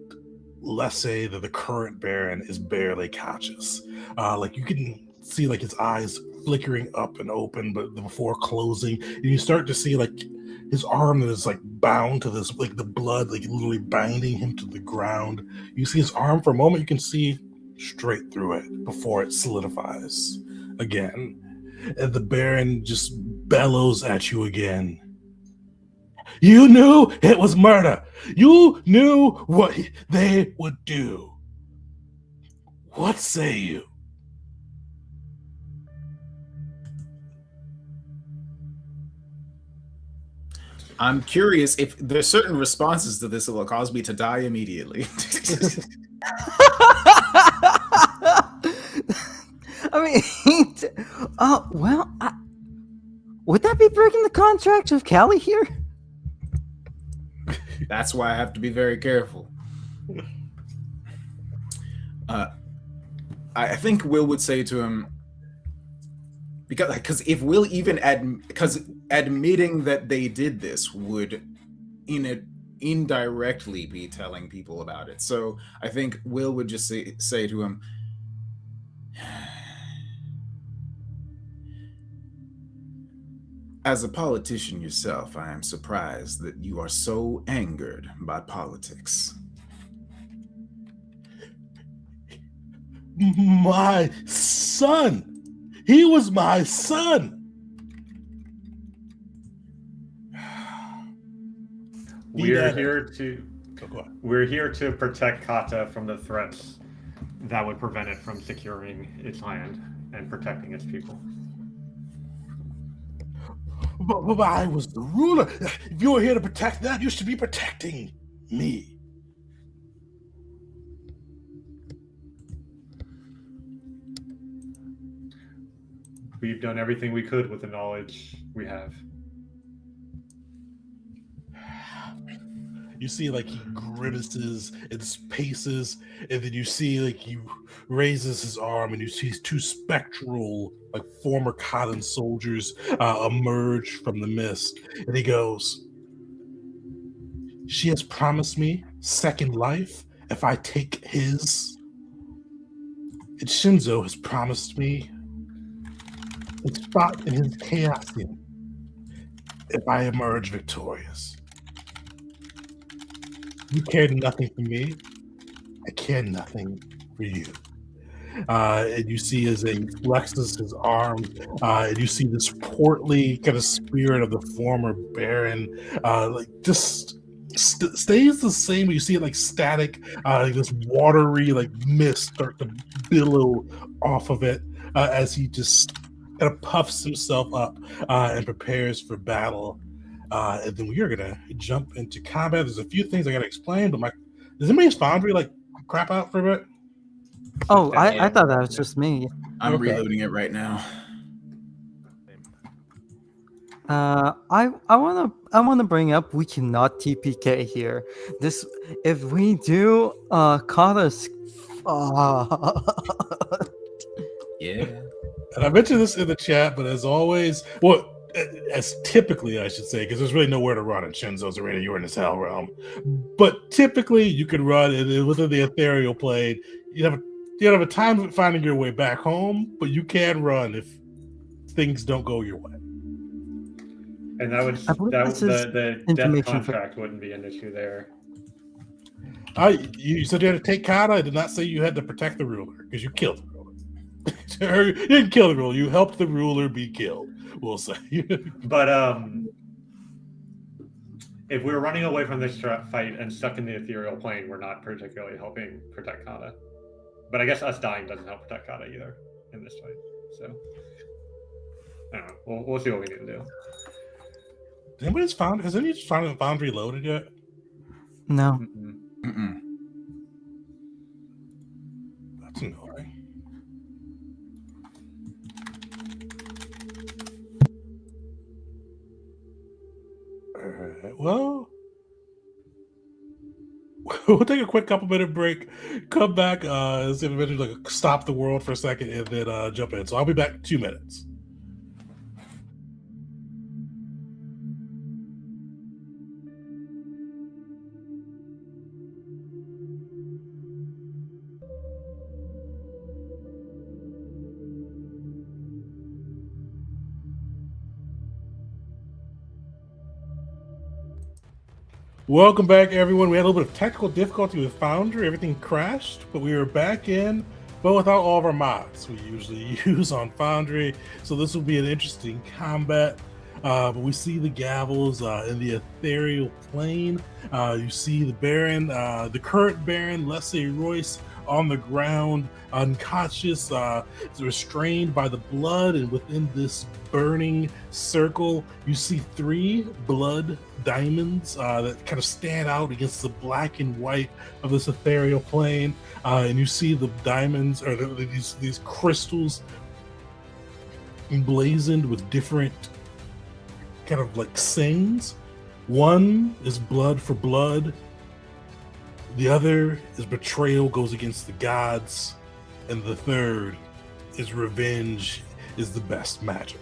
let's say that the current Baron is barely conscious. Like you can see like his eyes flickering up and open, but before closing, and you start to see like his arm that is like bound to this, like the blood, like literally binding him to the ground. You see his arm for a moment, you can see straight through it before it solidifies again. And the Baron just bellows at you again. You knew it was murder. You knew what they would do. What say you? I'm curious if there's certain responses to this that will cause me to die immediately. I mean, would that be breaking the contract of Callie here? That's why I have to be very careful. I think Will would say to him, because if Will even admitting that they did this would indirectly be telling people about it. So I think Will would just say to him, as a politician yourself, I am surprised that you are so angered by politics. My son. He was my son. We're here to protect Kata from the threats that would prevent it from securing its land and protecting its people. But I was the ruler. If you were here to protect that, you should be protecting me. We've done everything we could with the knowledge we have. You see, like, he grimaces and paces, and then you see, like, he raises his arm, and you see two spectral, like, former cotton soldiers emerge from the mist. And he goes, she has promised me second life if I take his. And Shinzo has promised me a spot in his Chaosium if I emerge victorious. You care nothing for me. I care nothing for you. And you see as he flexes his arm, and you see this portly kind of spirit of the former Baron, like just stays the same. You see it like static, like this watery like mist start to billow off of it as he just kind of puffs himself up and prepares for battle. And then we are gonna jump into combat. There's a few things I gotta explain, but does anybody's foundry like crap out for a bit? Oh, I thought that was just me. I'm Okay. reloading it right now. I wanna bring up we cannot TPK here. This if we do Kata's Yeah. And I mentioned this in the chat, but as always, well, as typically I should say, because there's really nowhere to run in Shinzo's arena. You're in this hell realm, but typically you can run within the ethereal plane. You have a time finding your way back home, but you can run if things don't go your way. And the death contract wouldn't be an issue there. You said you had to take Kata. I did not say you had to protect the ruler because you killed the ruler. You didn't kill the ruler. You helped the ruler be killed. We'll say. But if we're running away from this fight and stuck in the ethereal plane, we're not particularly helping protect Kata. But I guess us dying doesn't help protect Kata either in this fight. So I don't know. We'll see what we need to do. Has anybody's foundry loaded yet? No. Mm-mm. Definitely. All right. Well, we'll take a quick couple minute break, come back, see if we like stop the world for a second, and then jump in. So I'll be back in 2 minutes. Welcome back, everyone. We had a little bit of technical difficulty with Foundry. Everything crashed, but we are back in, but without all of our mods we usually use on Foundry. So this will be an interesting combat. But we see the Gavels in the ethereal plane. You see the Baron, the current Baron, Leslie Royce, on the ground, unconscious, restrained by the blood, and within this burning circle, you see 3 blood diamonds that kind of stand out against the black and white of this ethereal plane, and you see the diamonds, or these crystals emblazoned with different kind of like sayings. One is blood for blood. The other is betrayal goes against the gods. And the third is revenge is the best magic.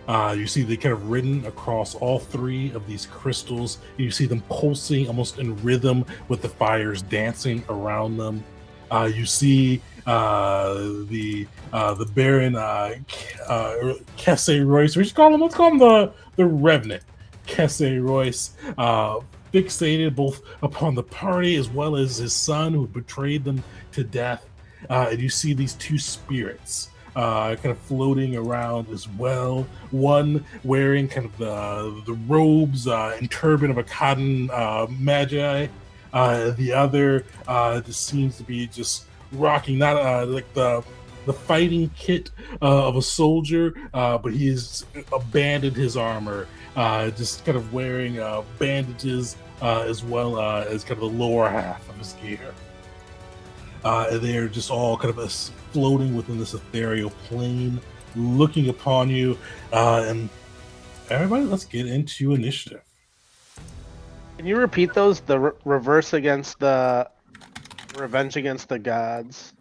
You see they kind of written across all 3 of these crystals. You see them pulsing almost in rhythm with the fires dancing around them. You see the Baron Kesse Royce. Let's call him the Revenant Kesse Royce, fixated both upon the party as well as his son who betrayed them to death. And you see these 2 spirits kind of floating around as well. One wearing kind of the robes and turban of a cotton magi. The other just seems to be just rocking, not like the fighting kit of a soldier, but he's abandoned his armor, just kind of wearing bandages as well as kind of the lower half of his gear. And they're just all kind of floating within this ethereal plane, looking upon you. And everybody, let's get into initiative. Can you repeat those? The reverse against the revenge against the gods.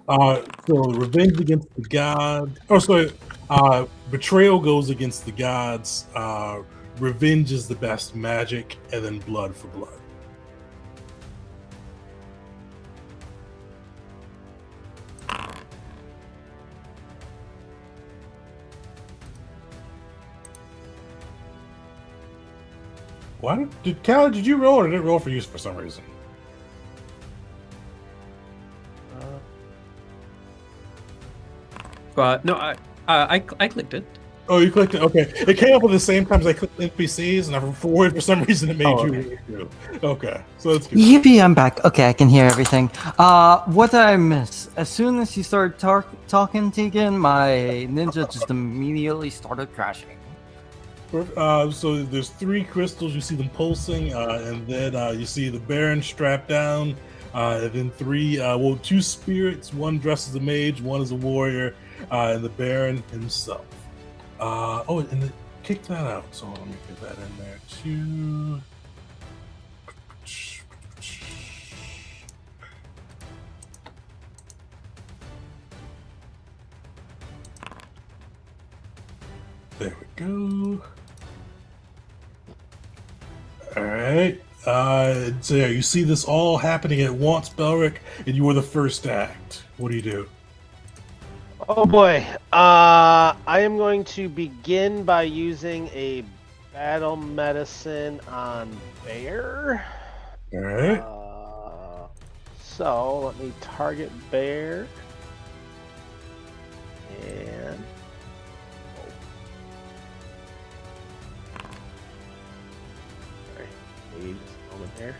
So revenge against the god. Oh, sorry. Betrayal goes against the gods. Revenge is the best magic, and then blood for blood. Why did Callie? Did you roll, or did it roll for you for some reason? No, I clicked it. Oh, you clicked it. Okay, it came up at the same time as I clicked NPCs, and for some reason it made you. Okay, so that's good. Yippee, I'm back. Okay, I can hear everything. What did I miss? As soon as you started talking, Tegan, my ninja just immediately started crashing. So there's 3 crystals. You see them pulsing, and then you see the Baron strapped down, and then 2 spirits. One dressed as a mage, one as a warrior, and the Baron himself. And it kicked that out. So let me get that in there too. There we go. All right. So yeah, you see this all happening at once, Belric, and you were the first to act. What do you do? Oh boy. I am going to begin by using a battle medicine on Bear. All right. So let me target Bear. And just a moment there.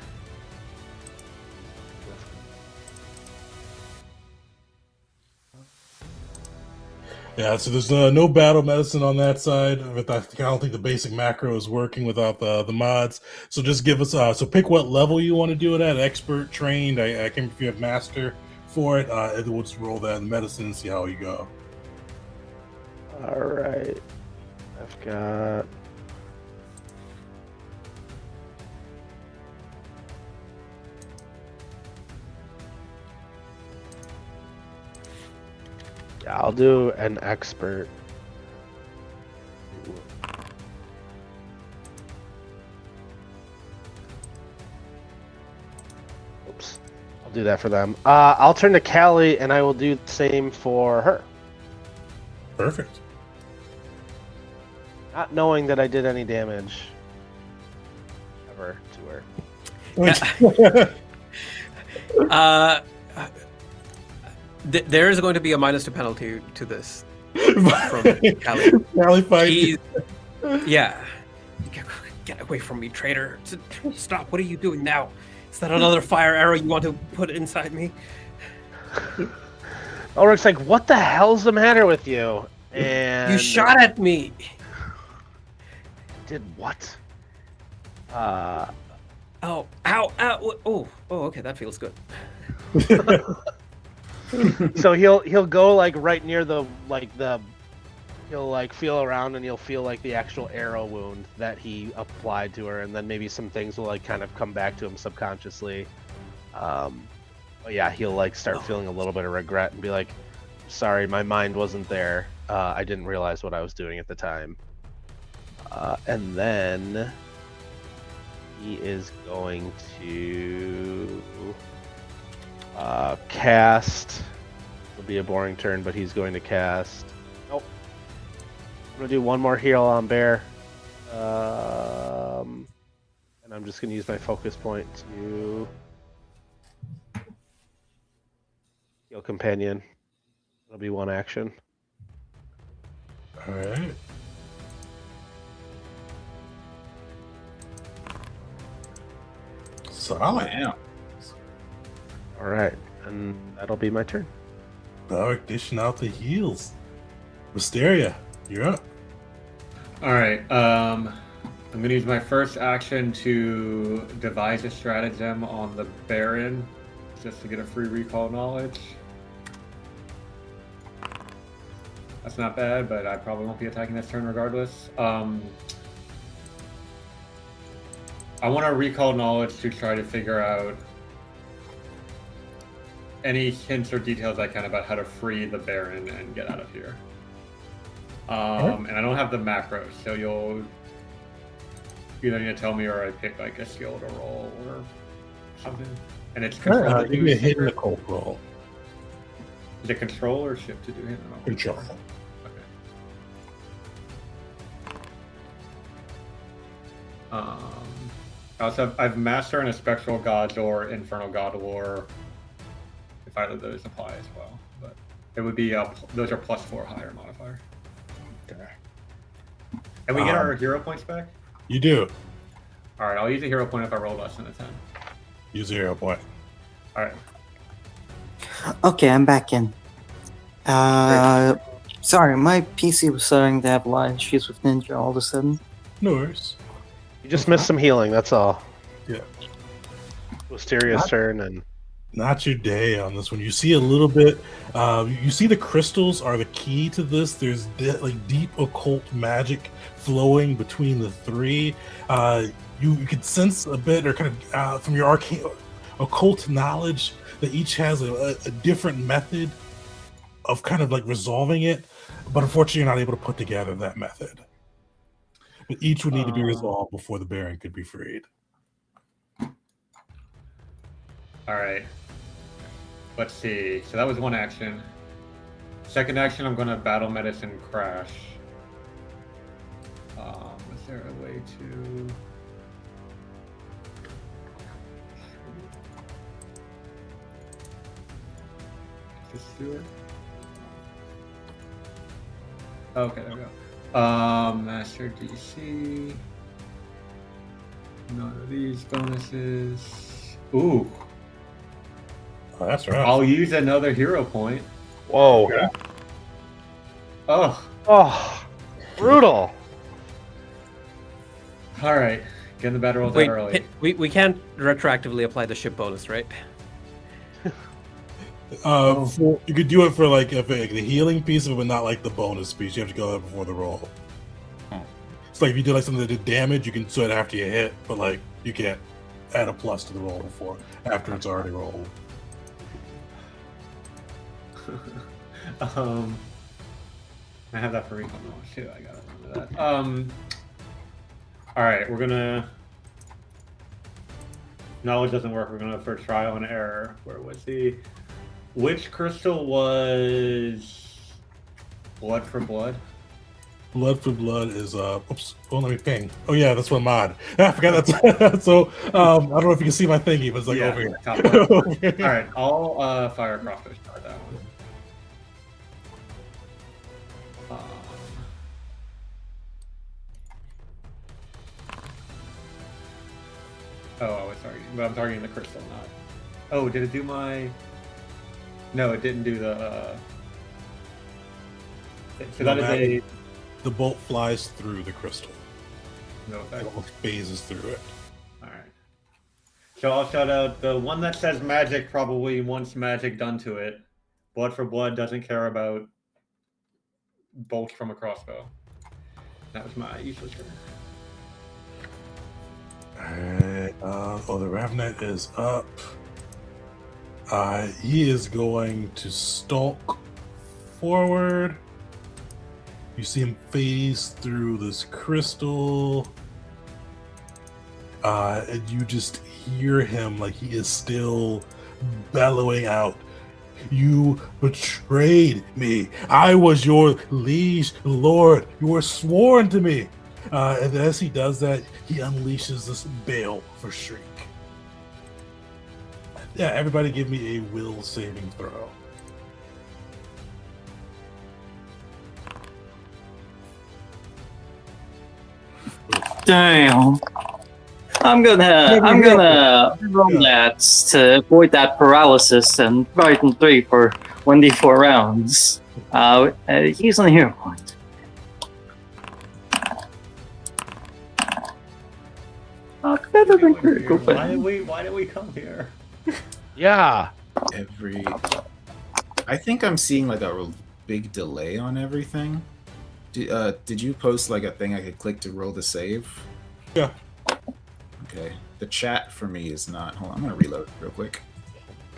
Yeah, so there's no battle medicine on that side. I don't think the basic macro is working without the mods. So just give us so pick what level you want to do it at. Expert, trained. I can't remember if you have master for it, and we'll just roll that in medicine and see how you go. All right. I've got. Yeah, I'll do an expert. Oops. I'll do that for them. I'll turn to Callie, and I will do the same for her. Perfect. Not knowing that I did any damage ever to her. There is going to be a -2 penalty to this from Callie. Callie fight. Yeah. Get away from me, traitor. Stop. What are you doing now? Is that another fire arrow you want to put inside me? Ulrich's like, what the hell's the matter with you? And You shot at me. Did what? Oh, ow, ow. Oh, okay, that feels good. So he'll go like right near he'll like feel around and you'll feel like the actual arrow wound that he applied to her, and then maybe some things will like kind of come back to him subconsciously. But yeah, he'll like start feeling a little bit of regret and be like, sorry, my mind wasn't there. I didn't realize what I was doing at the time. And then he is going to cast. It'll be a boring turn, but he's going to cast. Nope. I'm gonna do one more heal on Bear. And I'm just gonna use my focus point to heal Companion. It'll be one action. All right. Solid. Wow. All right, and that'll be my turn. Belric dishing out the heals. Wisteria, you're up. All right. I'm gonna use my first action to devise a stratagem on the Baron, just to get a free recall knowledge. That's not bad, but I probably won't be attacking this turn regardless. I want to recall knowledge to try to figure out any hints or details I can about how to free the Baron and get out of here. And I don't have the macros, so you'll either need to tell me or I pick like a skill to roll or something. And it's control. Give me a hidden occult roll. Is it control or shift to do hidden occult? Control. Okay. I also have Master and a Spectral God or Infernal God Lore, if either of those apply as well. But it would be those are +4 higher modifier. Okay. And we get our hero points back? You do. All right, I'll use a hero point if I roll less than a 10. Use a hero point. All right. Okay, I'm back in. Sorry, my PC was starting to have a lot of issues with Ninja all of a sudden. No worries. You just missed some healing, that's all. Yeah. Wisteria's turn, and Not your day on this one. You see a little bit. You see the crystals are the key to this. There's deep occult magic flowing between the three. You could sense a bit, or kind of from your arcane occult knowledge, that each has a different method of kind of like resolving it. But unfortunately, you're not able to put together that method. But each would need to be resolved before the Baron could be freed. All right. Let's see. So that was one action. Second action, I'm going to Battle Medicine Crash. Is there a way to... Just do it? Okay, there we go. Master DC. None of these bonuses. Ooh. Oh, that's right. I'll use another hero point. whoa. Yeah. Oh, Brutal. all right. Getting the bad rolls out Wait, early. we can't retroactively apply the ship bonus, right? You could do it for like if the healing piece of it, but not like the bonus piece. You have to go out before the roll. It's like if you do like something that did damage, you can do it after you hit, but like you can't add a plus to the roll before after it's already rolled. I have that for recon knowledge too. I gotta remember that. All right, we're gonna. Knowledge doesn't work. We're gonna for trial and error. Where was he? Which crystal was blood for blood? Blood for blood is oops. Oh, let me ping. Oh yeah, that's one mod. I forgot that's so. I don't know if you can see my thingy, but it's like over here. Top left. All right, I'll fire crawfish start that one. Oh, I was targeting, but I'm targeting the crystal, not. Oh, did it do my? No, it didn't do the. So that is a. The bolt flies through the crystal. No It effect. almost phases through it. All right. So I'll shout out the one that says magic. Probably wants magic done to it. Blood for blood doesn't care about bolts from a crossbow. That was my useless turn. Alright, the Ravenet is up. He is going to stalk forward. You see him phase through this crystal. And you just hear him like he is still bellowing out. You betrayed me. I was your liege lord. You were sworn to me. And as he does that, he unleashes this bale for Shriek. Yeah, everybody give me a will saving throw. Damn. I'm gonna roll that to avoid that paralysis and frighten 3 for 1d4 rounds. He's on a hero point. Better than critical, but Why did we come here? Yeah. I think I'm seeing like a big delay on everything. Did you post like a thing I could click to roll the save? Yeah. Okay. The chat for me is not. Hold on, I'm gonna reload real quick.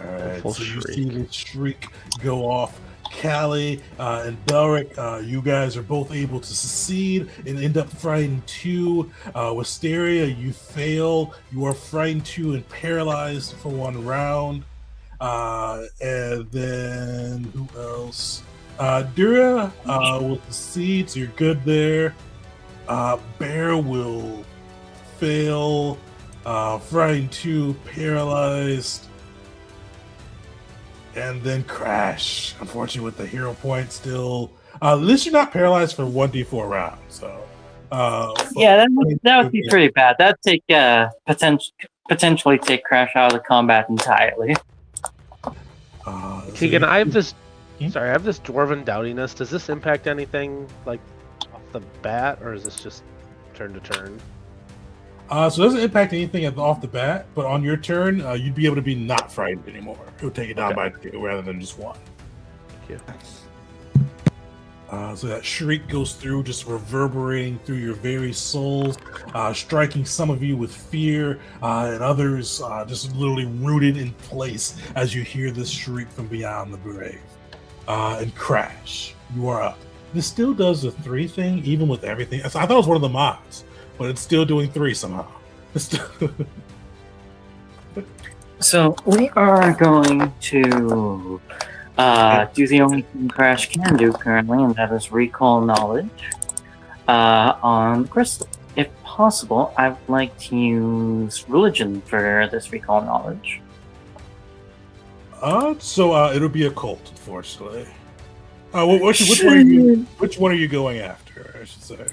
Alright, Full so you shriek. see the Shriek go off. Callie and Belric, you guys are both able to succeed and end up frightened 2. Wisteria, you fail. You are frightened 2 and paralyzed for 1 round. And then who else? Dura will succeed, so you're good there. Bear will fail. Frightened 2, paralyzed. And then Crash, unfortunately, with the hero point still. At least you're not paralyzed for 1d4 rounds. So, yeah, that would be pretty bad. That'd take potentially take Crash out of the combat entirely. Keegan, I have this. Hmm? Sorry, I have this dwarven doubtiness. Does this impact anything like off the bat, or is this just turn to turn? So it doesn't impact anything off the bat, but on your turn, you'd be able to be not frightened anymore. It would take it down by 2 rather than just 1. Thank you. So that shriek goes through, just reverberating through your very souls, striking some of you with fear, and others just literally rooted in place as you hear this shriek from beyond the grave. And Crash, you are up. This still does the 3 thing, even with everything. I thought it was one of the mods, but it's still doing 3 somehow. So we are going to do the only thing Crash can do currently, and that is recall knowledge on Crystal. If possible, I would like to use religion for this recall knowledge. So it'll be a cult, unfortunately. Which one are you going after, I should say?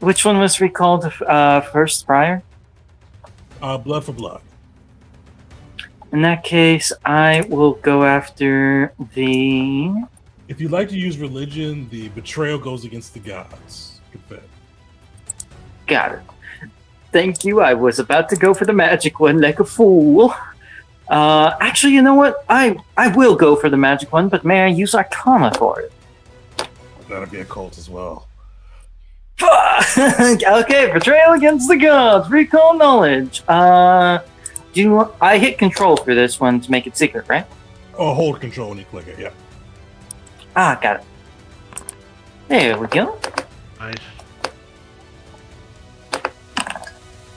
Which one was recalled first, prior? Blood for blood. In that case, I will go after the... If you'd like to use religion, the betrayal goes against the gods. Good bet. Got it. Thank you. I was about to go for the magic one like a fool. Actually, you know what? I will go for the magic one, but may I use Arcana for it? That'll be a cult as well. Okay, betrayal against the gods, recall knowledge. Do I hit control for this one to make it secret, right? Oh, hold control when you click it. Yeah. Ah, got it. There we go. Nice.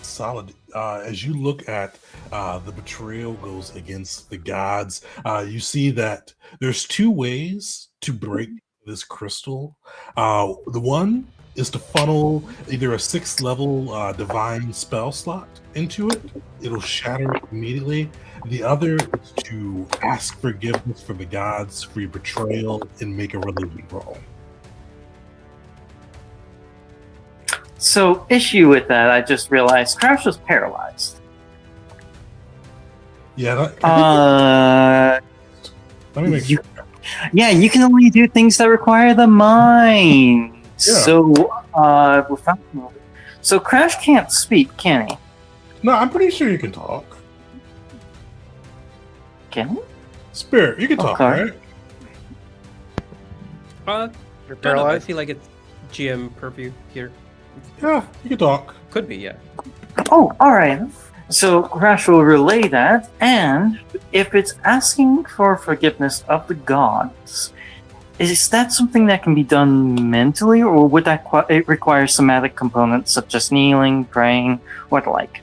Solid. As you look at the betrayal goes against the gods, you see that there's two ways to break this crystal. The one is to funnel either a 6th level divine spell slot into it. It'll shatter it immediately. The other is to ask forgiveness for the gods for your betrayal and make a religion roll. So, issue with that, I just realized Crash was paralyzed. Yeah. Let me make sure. Yeah, you can only do things that require the mind. Yeah. So Crash can't speak, can he? No, I'm pretty sure you can talk. Can he? Spirit, you can talk, Okay. right? You're I paralyzed. feel like it's GM purview here. Yeah, you can talk. Could be, yeah. Oh, alright. So Crash will relay that, and if it's asking for forgiveness of the gods, is that something that can be done mentally, or would that it require somatic components such as kneeling, praying, or the like?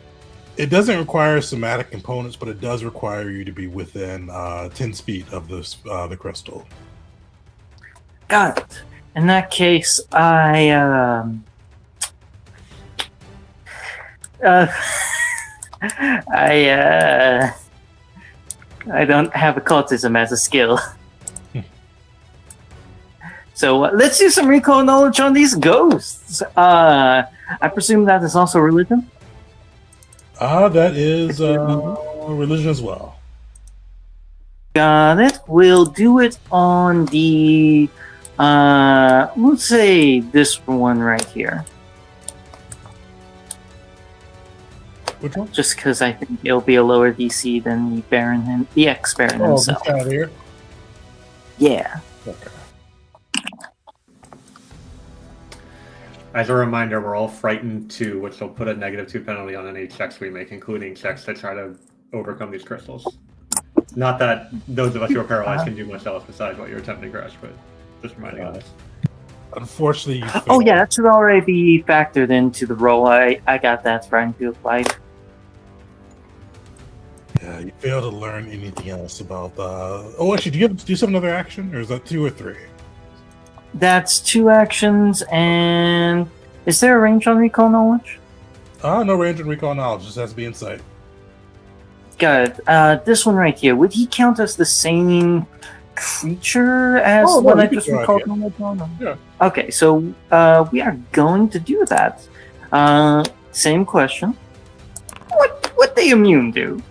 It doesn't require somatic components, but it does require you to be within 10 feet of the crystal. Got it. In that case, I don't have occultism as a skill. So let's do some recall knowledge on these ghosts. I presume that is also religion? That is religion as well. Got it. We'll do it on the, let's say this one right here. Which one? Just because I think it'll be a lower DC than the Baron, the ex-Baron himself. This guy here? Yeah. Okay. As a reminder, we're all frightened too, which will put a -2 penalty on any checks we make, including checks to try to overcome these crystals. Not that those of us who are paralyzed can do much else besides what you're attempting, Crash, but just reminding us. Unfortunately, you Oh failed. yeah, that should already be factored into the roll. I got that trying to apply. Yeah, you failed to learn anything else about the. Oh, actually, do you have another action, or is that 2 or 3? That's 2 actions, and is there a range on recall knowledge? No range and recall knowledge. Just has to be insight. Got it. This one right here, would he count as the same creature as Oh, no, what you I can just try it, recalled? yeah. Knowledge on? Yeah. Okay, so we are going to do that. Same question. What they immune do?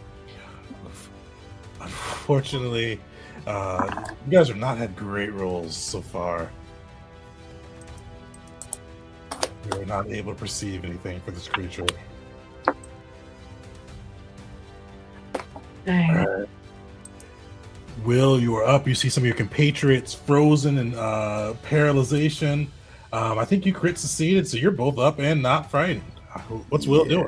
Unfortunately, you guys have not had great rolls so far. You are not able to perceive anything for this creature. Dang. Will, you are up. You see some of your compatriots frozen in paralyzation. I think you crit succeeded, so you're both up and not frightened. What's Will doing?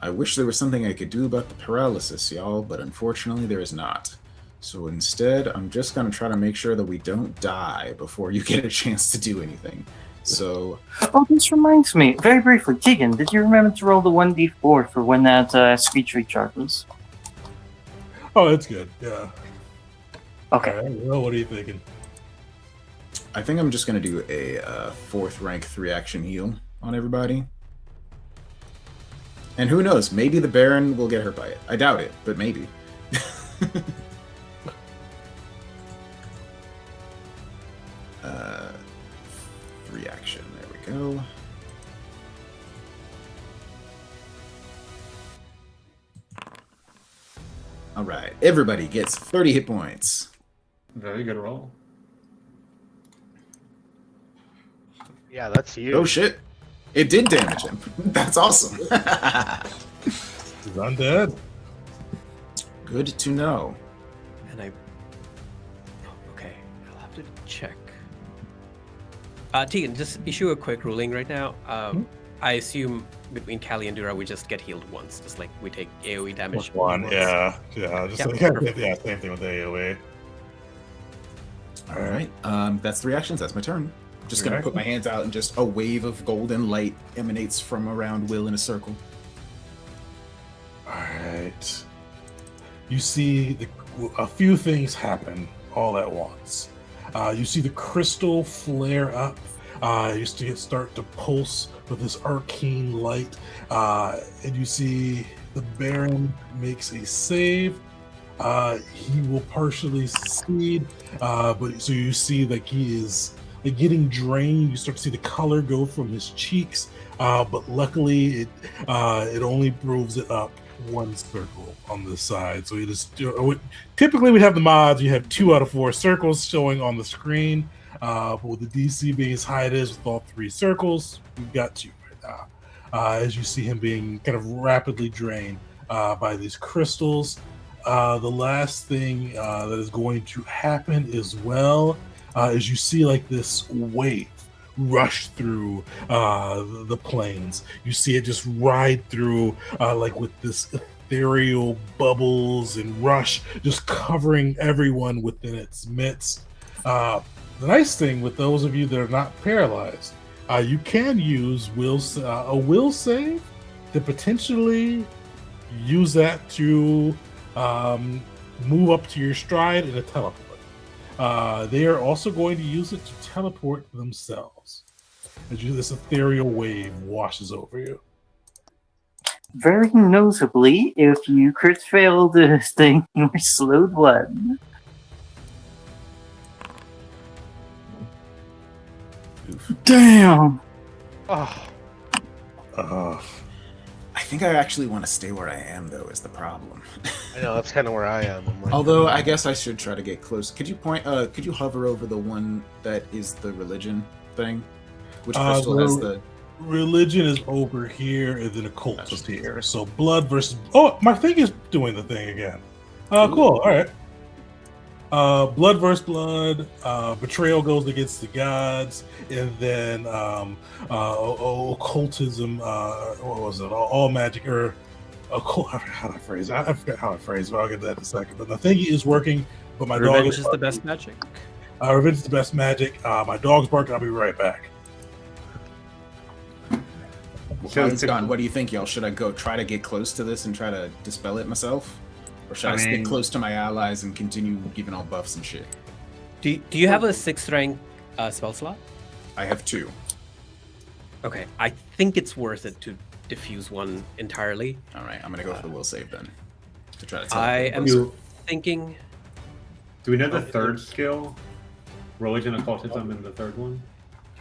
I wish there was something I could do about the paralysis, y'all, but unfortunately there is not. So instead, I'm just going to try to make sure that we don't die before you get a chance to do anything. So... Oh, this reminds me. Very briefly, Tegan, did you remember to roll the 1d4 for when that screech recharges? Oh, that's good. Yeah. Okay. All right, Will, what are you thinking? I think I'm just going to do a 4th rank 3-action heal on everybody. And who knows, maybe the Baron will get hurt by it. I doubt it, but maybe. 3 action, there we go. Alright, everybody gets 30 hit points. Very good roll. Yeah, that's you. Oh shit. It did damage him. That's awesome. He's undead. Good to know. And okay, I'll have to check. Tegan, just issue a quick ruling right now. I assume between Callie and Dura, we just get healed once, just like we take AoE damage. Just one, once. yeah, just Yep, like, perfect. yeah, same thing with the AoE. All right. That's 3 actions. That's my turn. Just gonna put my hands out and just a wave of golden light emanates from around Will in a circle. All right. You see a few things happen all at once. You see the crystal flare up. You start to pulse with this arcane light, and you see the Baron makes a save. He will partially succeed, but so you see like he is like getting drained. You start to see the color go from his cheeks, but luckily it only moves it up 1 circle on the side. So it is typically we have the mods. You have 2 out of 4 circles showing on the screen, but with the DC being as high it is with all 3 circles, we've got 2 right now. As you see him being kind of rapidly drained by these crystals. The last thing that is going to happen as well is you see like this wave rush through the plains. You see it just ride through like with this ethereal bubbles and rush, just covering everyone within its midst. The nice thing with those of you that are not paralyzed, you can use a will save to potentially use that to move up to your stride and a teleport. They are also going to use it to teleport themselves as this ethereal wave washes over you. Very notably, if you crit fail this thing, you're slowed 1. Damn! Oh, I think I actually want to stay where I am, though, is the problem. I know, that's kind of where I am. I'm like, Although I guess I should try to get close. Could you could you hover over the one that is the religion thing? Which crystal has the... Religion is over here, and then occult is here. So blood versus... Oh, my thing is doing the thing again. Cool, all right. Blood versus blood, betrayal goes against the gods, and then occultism, what was it? All magic, or occult, how do I phrase it? I forgot how I phrase it, but I'll get that in a second. But the thing is working, but my dog Revenge is the best magic. Revenge is the best magic. My dog's barking, I'll be right back. While it's gone, what do you think, y'all? Should I go try to get close to this and try to dispel it myself? Or should I stick close to my allies and continue giving all buffs and shit? Do you have a 6th rank spell slot? I have 2. Okay, I think it's worth it to diffuse one entirely. All right, I'm gonna go for the will save then. To try to I am You- thinking... Do we know the third skill? Religion, occultism, and the third one?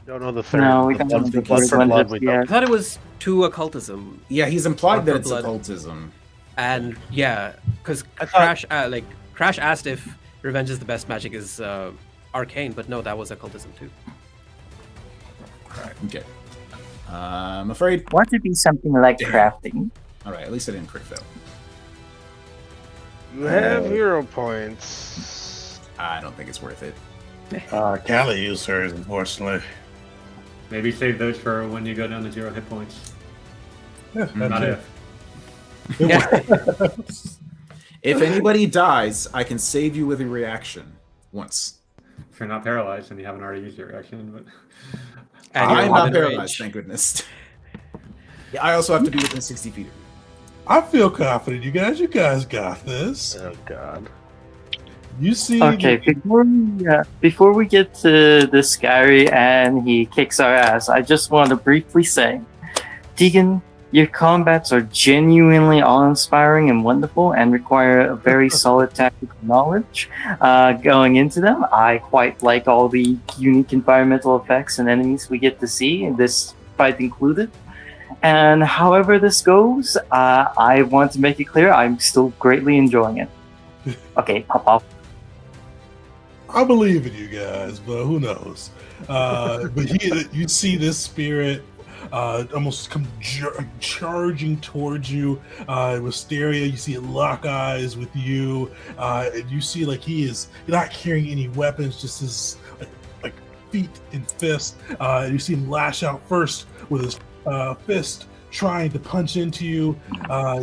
don't know the third. No, we the don't blood, know the blood third for one blood. just We yet. I don't. thought it was 2 occultism. Yeah, he's implied that Blood it's for blood. occultism. And yeah, because I thought- Crash asked if Revenge is the best magic is arcane, but no, that was occultism too. Alright, okay. I'm afraid. Want to be something like crafting? Alright, at least I didn't crit fail. You have hero points. I don't think it's worth it. Callie used hers, unfortunately. Maybe save those for when you go down to 0 hit points. Yeah, Not that's if. it. If anybody dies, I can save you with a reaction once. If you're not paralyzed and you haven't already used your reaction, but And you're I'm not within paralyzed, range. thank goodness. Yeah, I also have to be within 60 feet of you. I feel confident, you guys. You guys got this. Oh god. You see... Okay, before we get to the Scary and he kicks our ass, I just want to briefly say, Deegan, your combats are genuinely awe-inspiring and wonderful and require a very solid tactical knowledge going into them. I quite like all the unique environmental effects and enemies we get to see, this fight included. And however this goes, I want to make it clear I'm still greatly enjoying it. Okay, pop off. I believe in you guys, but who knows? But you see this spirit almost come charging towards you. Wisteria, you see it lock eyes with you, and you see like he's not carrying any weapons, just his like feet and fists. You see him lash out first with his fist, trying to punch into you.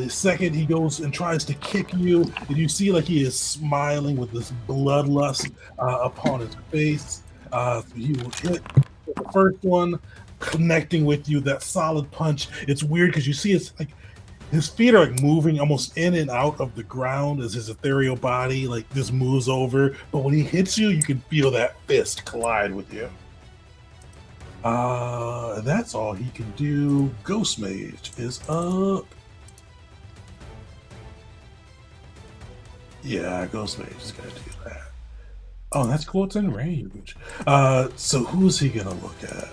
Second, he goes and tries to kick you, and you see like he is smiling with this bloodlust upon his face. So he will hit the first one, connecting with you, that solid punch. It's weird because you see it's like his feet are like moving almost in and out of the ground as his ethereal body like just moves over. But when he hits you, you can feel that fist collide with you. That's all he can do. Ghost Mage is up. Yeah, Ghost Mage is gonna do that. Oh, that's cool. It's in range. So who's he gonna look at?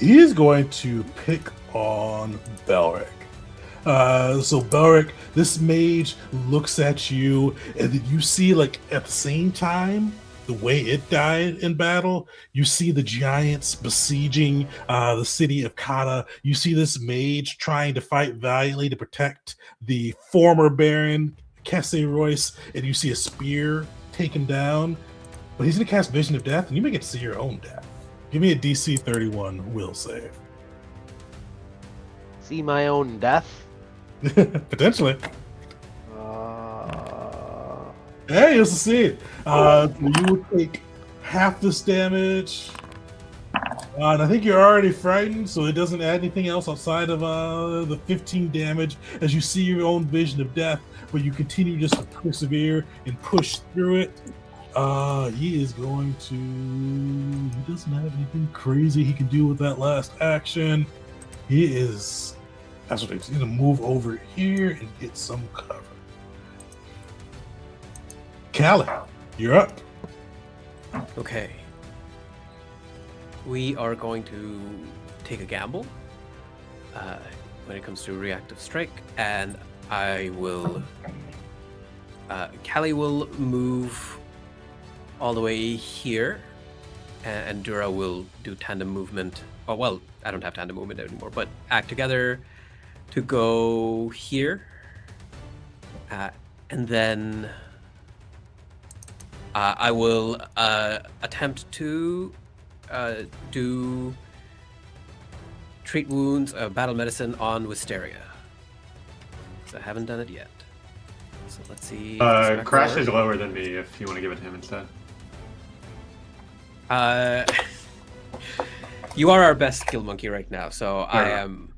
He is going to pick on Belric. So Belric, this mage looks at you, and then you see like at the same time, the way it died in battle, you see the giants besieging the city of Kata. You see this mage trying to fight valiantly to protect the former Baron Kesse Royce, and you see a spear taken down. But he's going to cast Vision of Death, and you may get to see your own death. Give me a DC 31 will save. See my own death? Potentially. Hey, it's a seed. You will take half this damage. And I think you're already frightened, so it doesn't add anything else outside of the 15 damage as you see your own vision of death, but you continue just to persevere and push through it. He is going to... He doesn't have anything crazy he can do with that last action. He is... That's what he's going to move over here and get some cover. Callie, you're up. Okay. We are going to take a gamble when it comes to reactive strike, and I will... Callie will move all the way here, and Dura will do tandem movement. Oh, well, I don't have tandem movement anymore, but act together to go here. And then I will attempt to do treat wounds, battle medicine on Wisteria. So I haven't done it yet. So let's see. Crash is lower than me if you want to give it to him instead. You are our best skill monkey right now, so I am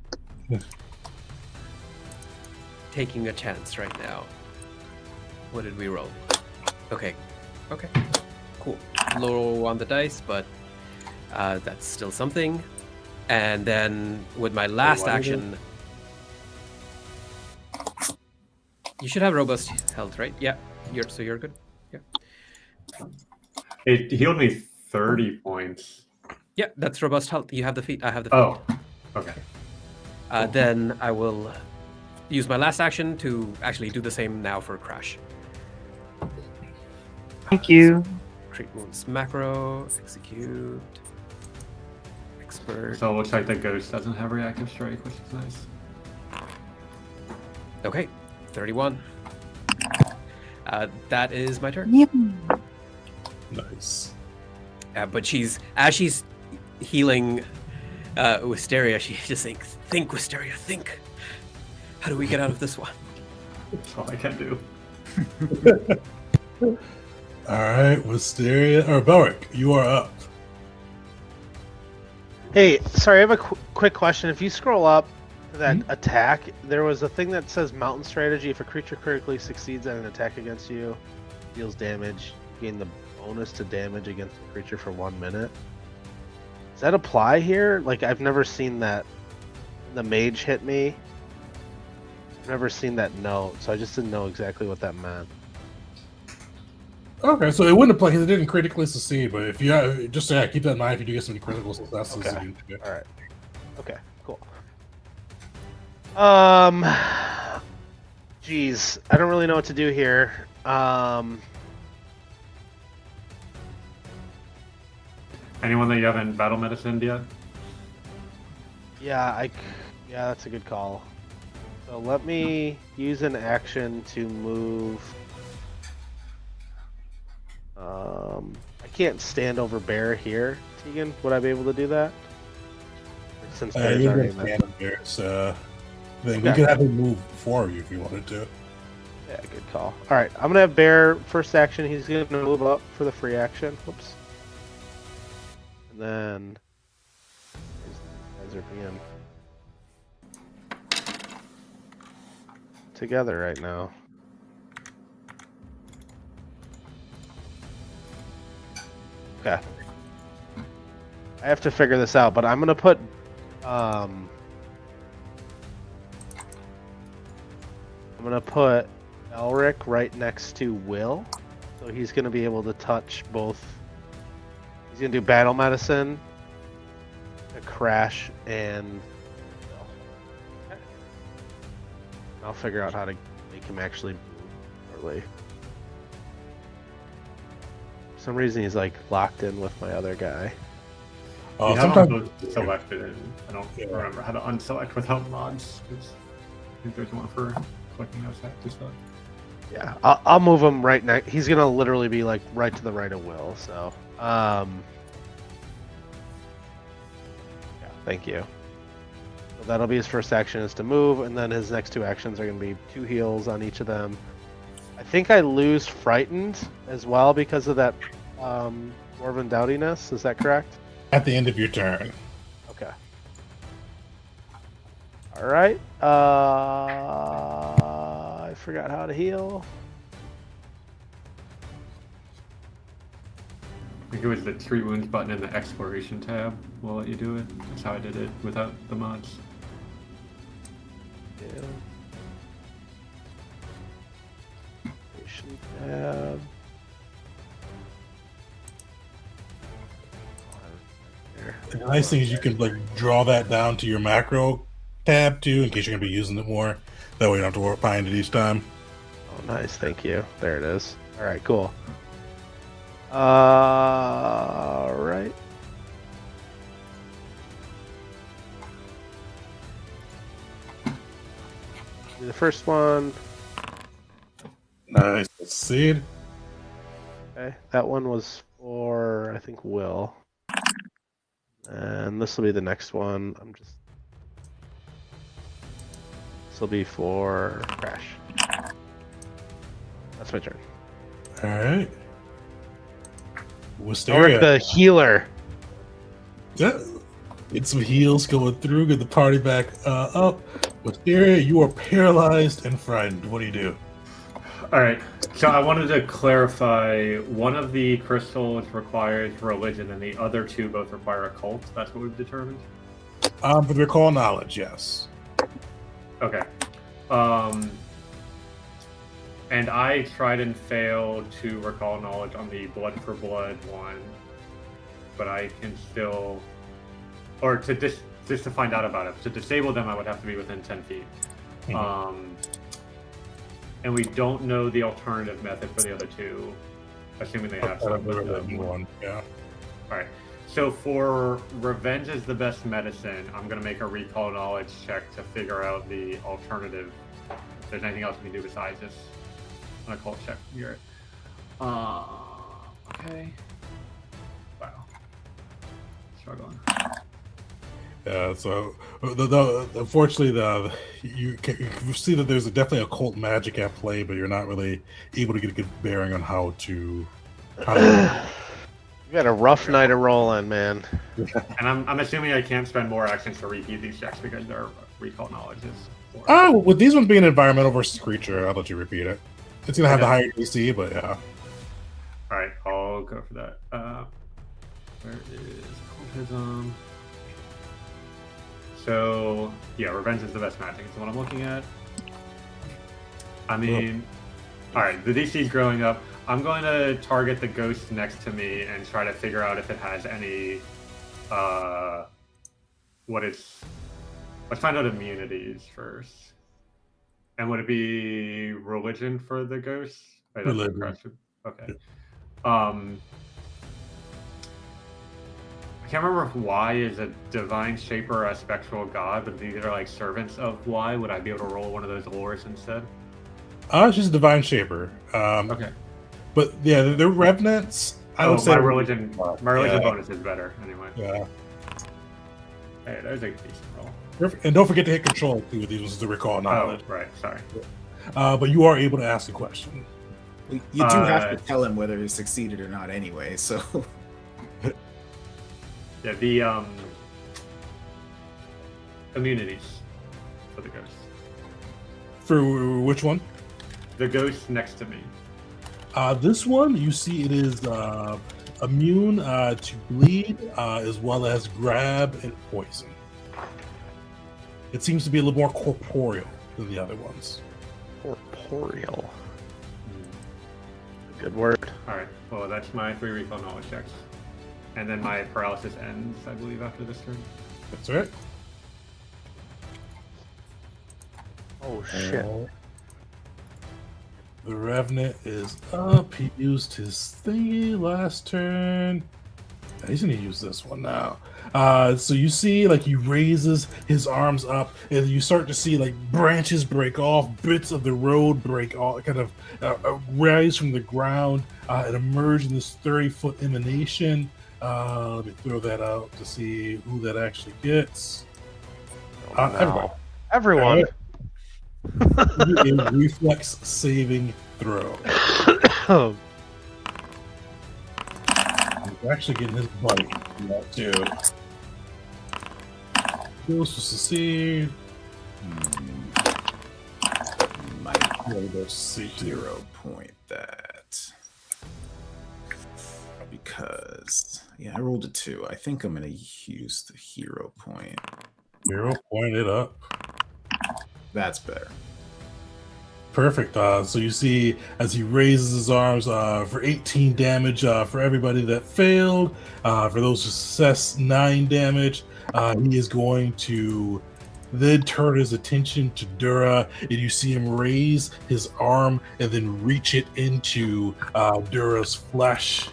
taking a chance right now. What did we roll? Okay, cool. Low on the dice, but that's still something. And then with my last action, you should have robust health, right? Yeah, you're good. Yeah. It healed me 30 points. Yeah, that's robust health. You have the feet. I have the feet. Oh, okay. Then I will use my last action to actually do the same now for Crash. Thank you. Treat wounds macro, execute, expert. So it looks like the ghost doesn't have reactive strike, which is nice. Okay, 31. That is my turn. Yep. Nice. But as she's healing Wisteria, she's just saying, "Think, Wisteria, think. How do we get out of this one?" That's all I can do. All right, Wisteria or Belric, you are up. Hey, sorry, I have a quick question. If you scroll up that attack, there was a thing that says Mountain Strategy. If a creature critically succeeds at an attack against you, deals damage, gain the bonus to damage against the creature for 1 minute. Does that apply here? Like, I've never seen that. The mage hit me. I've never seen that note, so I just didn't know exactly what that meant. Okay, so it wouldn't apply because it didn't critically succeed, but if you just keep that in mind if you do get some critical successes. Okay. Yeah. All right. Okay. Cool. Geez, I don't really know what to do here. Anyone that you haven't battle medicined yet? Yeah, yeah, that's a good call. So let me use an action to move. I can't stand over bear here, Tegan. Would I be able to do that? Since bear's You're already going to in stand that. up there, so then we Okay. could have him move for you if you wanted to. Yeah, good call. All right, I'm gonna have bear first action. He's gonna move up for the free action. Whoops. And then these guys are being together right now. Okay. I have to figure this out, but I'm gonna put I'm gonna put Elric right next to Will. So he's gonna be able to touch both. He's gonna do battle medicine, a crash, and Will. Okay. I'll figure out how to make him actually move shortly. For some reason he's like locked in with my other guy. You have Sometimes them both selected, and I don't remember how to unselect without mods. 'Cause I think there's one for clicking outside to stuff. Yeah, I'll move him right next. He's gonna literally be like right to the right of Will. So, yeah, thank you. So that'll be his first action is to move, and then his next two actions are gonna be 2 heals on each of them. I think I lose frightened as well because of that dwarven dowdiness. Is that correct? at the end of your turn. Okay. All right. I forgot how to heal. I think it was the treat wounds button in the exploration tab will let you do it. That's how I did it without the mods. Yeah. Patient tab. The nice thing is you can like draw that down to your macro tab too, in case you're gonna be using it more. That way you don't have to find it each time. Oh, nice. Thank you. There it is. All right, cool. All right. Do the first one. Nice. Let's see it. Okay, that one was for I think Will, and this will be the next one. This will be for Crash. That's my turn. All right. Ulrich Wisteria. the healer. Yeah. Get some heals going through. Get the party back up. Wisteria, you are paralyzed and frightened. What do you do? All right. So I wanted to clarify. One of the crystals requires religion, and the other two both require occult. That's what we've determined. For the recall knowledge, yes. Okay. And I tried and failed to recall knowledge on the blood for blood one, but I can still, or to just to find out about it. To disable them, I would have to be within 10 feet. Mhm. And we don't know the alternative method for the other two, assuming they have some. One. Yeah. All right. So for revenge is the best medicine, I'm gonna make a recall knowledge check to figure out the alternative. If there's anything else we can do besides this, an occult check. Hear it. Okay. Wow. Struggling. Yeah. So, unfortunately, you see that there's definitely occult magic at play, but you're not really able to get a good bearing on how to. You got a rough night of rolling, man. And I'm assuming I can't spend more actions to repeat these checks because their recall knowledge is. Oh, with these ones being environmental versus creature, I'll let you repeat it. It's gonna have the higher DC, but yeah. All right, I'll go for that. Where is occultism? So yeah, revenge is the best magic. It's the one I'm looking at. I mean, all right, the DC is growing up. I'm going to target the ghost next to me and try to figure out if it has any. Let's find out immunities first. And would it be religion for the ghost? Wait, that's Religion. correct. Okay. I can't remember if Y is a divine shaper or a spectral god, but these are like servants of Y. Would I be able to roll one of those lores instead? It's just a divine shaper. Okay. But yeah, they're revenants. I would say my religion Yeah. bonus is better anyway. Yeah. Hey, there's a decent roll. Perfect. And don't forget to hit control too with these ones to recall knowledge. Oh, right. Sorry. But you are able to ask a question. You do have to tell him whether he succeeded or not anyway, so. Yeah, the immunities for the ghost. For which one? The ghost next to me. This one, you see it is immune to bleed, as well as grab and poison. It seems to be a little more corporeal than the other ones. Corporeal. Good word. Alright, well, that's my 3 recall knowledge checks. And then my paralysis ends, I believe, after this turn. That's right. Oh shit. The Revenant is up. He used his thingy last turn. He's gonna use this one now. So you see, like, he raises his arms up, and you start to see like branches break off, bits of the road break off, kind of rise from the ground and emerge in this 30-foot emanation. Let me throw that out to see who that actually gets. Everybody. Everyone. A reflex saving throw. He's actually getting his buddy too. Goes to succeed. Might hero point that. Because, yeah, I rolled a 2. I think I'm going to use the hero point. Hero point it up. That's better. Perfect. So you see as he raises his arms for 18 damage for everybody that failed. For those who success, 9 damage. He is going to then turn his attention to Dura, and you see him raise his arm and then reach it into Dura's flesh.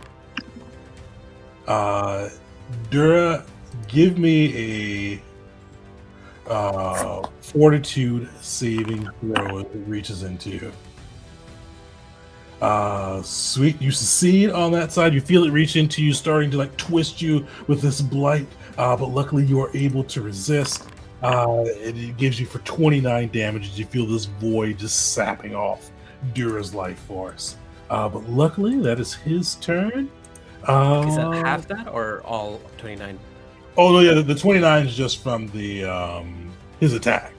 Dura, give me a fortitude saving throw as it reaches into you. Sweet, you succeed on that side. You feel it reach into you, starting to like twist you with this blight, but luckily you are able to resist. It gives you for 29 damage as you feel this void just sapping off Dura's life force. But luckily that is his turn. Is that half that or all 29? Oh no, yeah, the 29 is just from the his attack.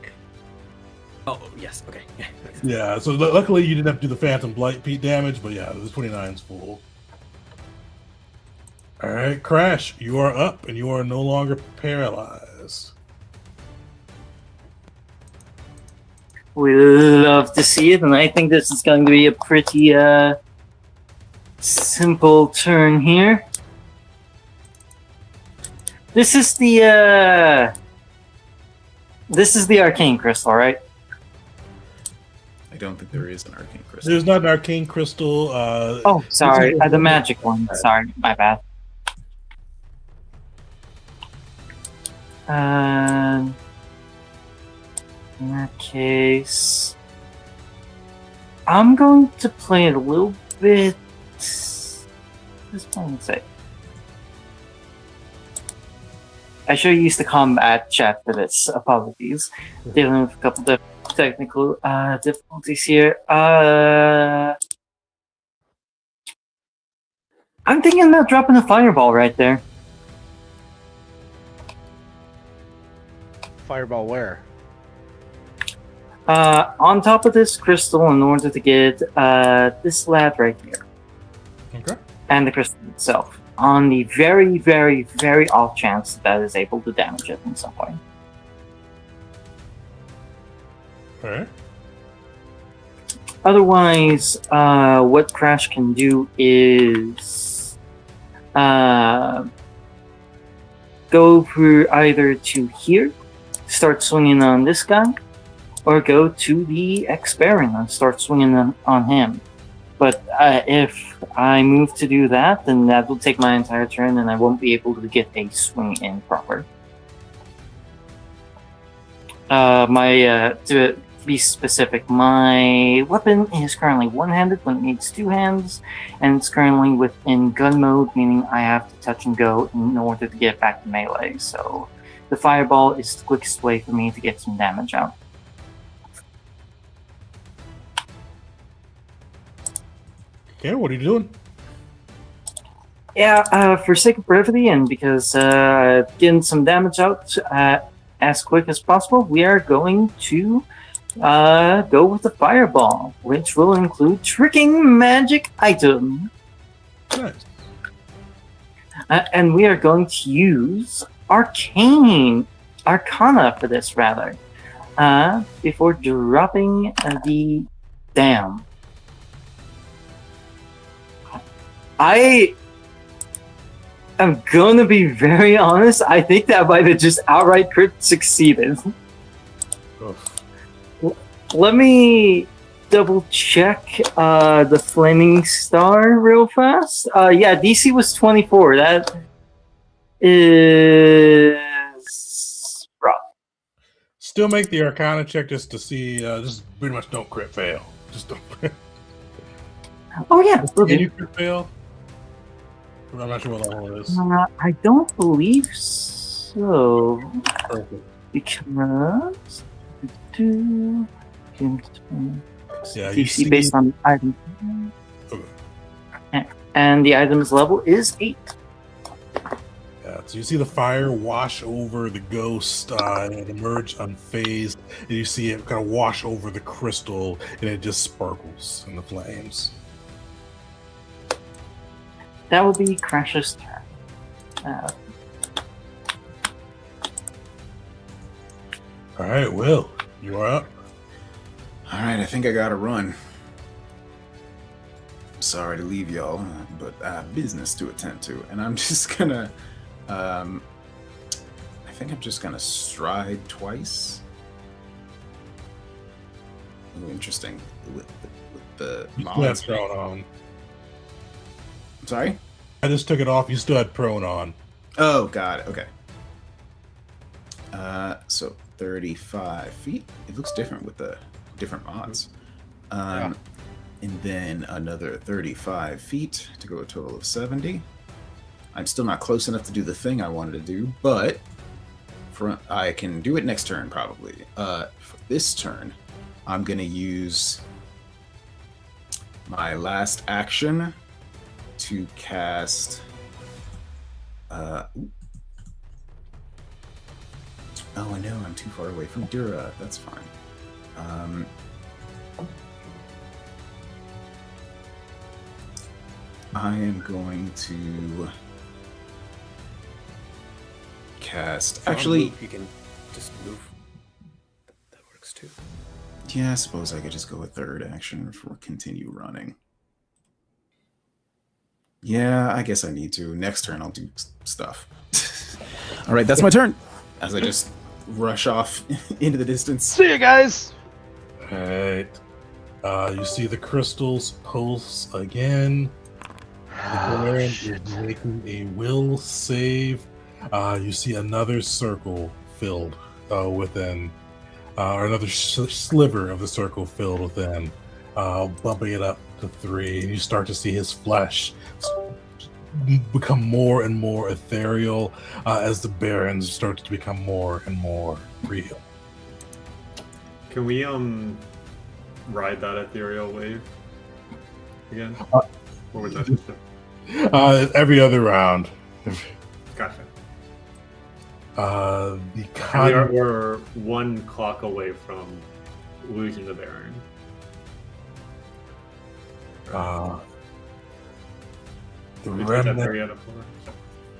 Oh yes, okay. Yeah, so luckily you didn't have to do the Phantom Blight Pete damage, but yeah, the 29 is full. All right, Crash, you are up and you are no longer paralyzed. We love to see it, and I think this is going to be a pretty simple turn here. This is the arcane crystal, right? I don't think there is an arcane crystal. There's not an arcane crystal. Oh, sorry, the magic one. Sorry, my bad. In that case, I'm going to play it a little bit. This one, say. I should have used the combat chat for this. Apologies. Dealing with a couple of technical difficulties here. I'm thinking about dropping a fireball right there. Fireball where? On top of this crystal in order to get this lad right here. Okay. And the crystal itself. On the very, very, very off chance that is able to damage it in some way. Alright. Otherwise, what Crash can do is go for either to here, start swinging on this guy, or go to the X-Baron and start swinging on him. But if I move to do that, then that will take my entire turn, and I won't be able to get a swing in proper. To be specific, my weapon is currently one-handed when it needs two hands, and it's currently within gun mode, meaning I have to touch and go in order to get back to melee. So the fireball is the quickest way for me to get some damage out. Okay, what are you doing? Yeah, for sake of brevity and because getting some damage out as quick as possible, we are going to go with the fireball, which will include tricking magic item. Nice. And we are going to use Arcana for this, rather, before dropping the damn. I'm gonna be very honest. I think that might have just outright crit succeeded. Oof. Let me double check the flaming star real fast. Yeah, DC was 24. That is rough. Still make the Arcana check just to see. Just pretty much don't crit fail. Just don't. Oh yeah, will Can do. you crit fail? I'm not sure what level it is. I don't believe so. Perfect. Because Yeah, you DC see. based on the item. Okay. And the item's level is 8. Yeah, so you see the fire wash over the ghost and emerge unfazed, and you see it kind of wash over the crystal, and it just sparkles in the flames. That will be Crash's turn. All right, Will, you are up. All right, I think I gotta run. Sorry to leave y'all, but I have business to attend to, and I'm just gonna. I think I'm just gonna stride twice. Ooh, interesting. With the You still had mods. prone on. Sorry. I just took it off. You still had prone on. Oh, got it. Okay. So 35 feet. It looks different with the different mods. And then another 35 feet to go a total of 70. I'm still not close enough to do the thing I wanted to do, but I can do it next turn probably. For this turn, I'm gonna use my last action to cast. Oh, I know, I'm too far away from Dura. That's fine. I am going to cast. Actually, you can just move. That works too. yeah, I suppose I could just go a third action for continue running. Yeah, I guess I need to. Next turn, I'll do stuff. All right, that's my turn. As I just rush off into the distance. See you guys. All right. You see the crystals pulse again. The Baron is making a will save. You see another circle filled within, or another sliver of the circle filled within, bumping it up to 3, and you start to see his flesh become more and more ethereal as the Baron starts to become more and more real. Can we ride that ethereal wave again? What was that system? Every other round. Gotcha. We're 1 clock away from losing the Baron. The Is that remnant, 3 out of 4?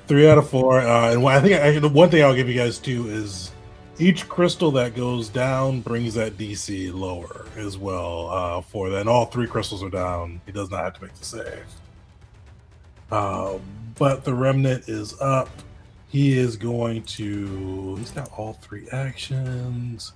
3 out of 4. And I think the one thing I'll give you guys too is each crystal that goes down brings that DC lower as well for that. And all 3 crystals are down. He does not have to make the save. But the remnant is up. He is going to. He's got all 3 actions.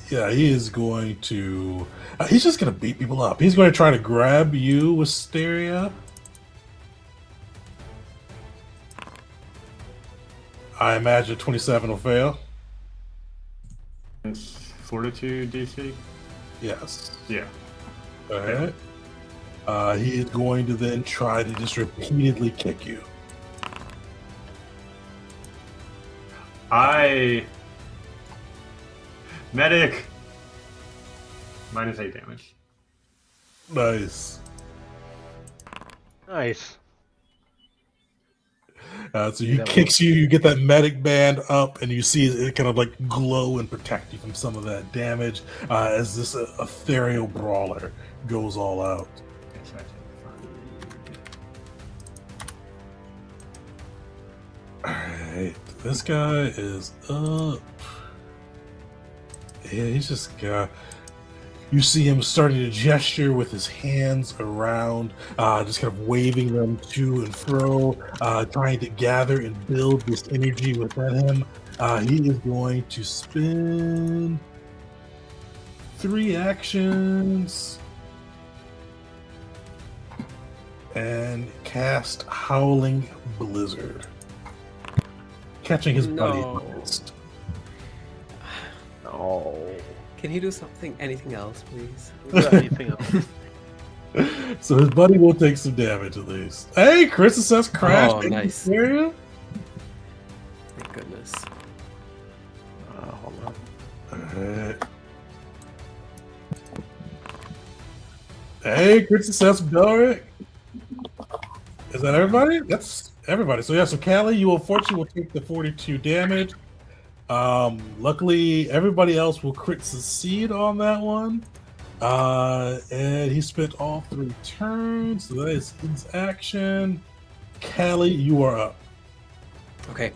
Yeah, he is going to. He's just going to beat people up. He's going to try to grab you, Wisteria. I imagine 27 will fail. It's Fortitude DC? Yes. Yeah. Go ahead. He is going to then try to just repeatedly kick you. Medic! -8 damage. Nice. Nice. So he kicks you, you get that medic band up, and you see it kind of like glow and protect you from some of that damage as this ethereal brawler goes all out. Alright, this guy is up. Yeah, he's just got. You see him starting to gesture with his hands around, just kind of waving them to and fro, trying to gather and build this energy within him. He is going to spend 3 actions and cast Howling Blizzard, catching his buddy in the mist. No. Can he do anything else, please? Anything else? So his buddy will take some damage at least. Hey, Chris says crash. Oh, nice. Area? Thank goodness. Hold on. Alright. Hey, Chris says Belric. Is that everybody? That's everybody. So yeah, so Callie, you unfortunately will take the 42 damage. Luckily, everybody else will crit succeed on that one. And he spent all 3 turns, so that is his action. Callie, you are up. Okay.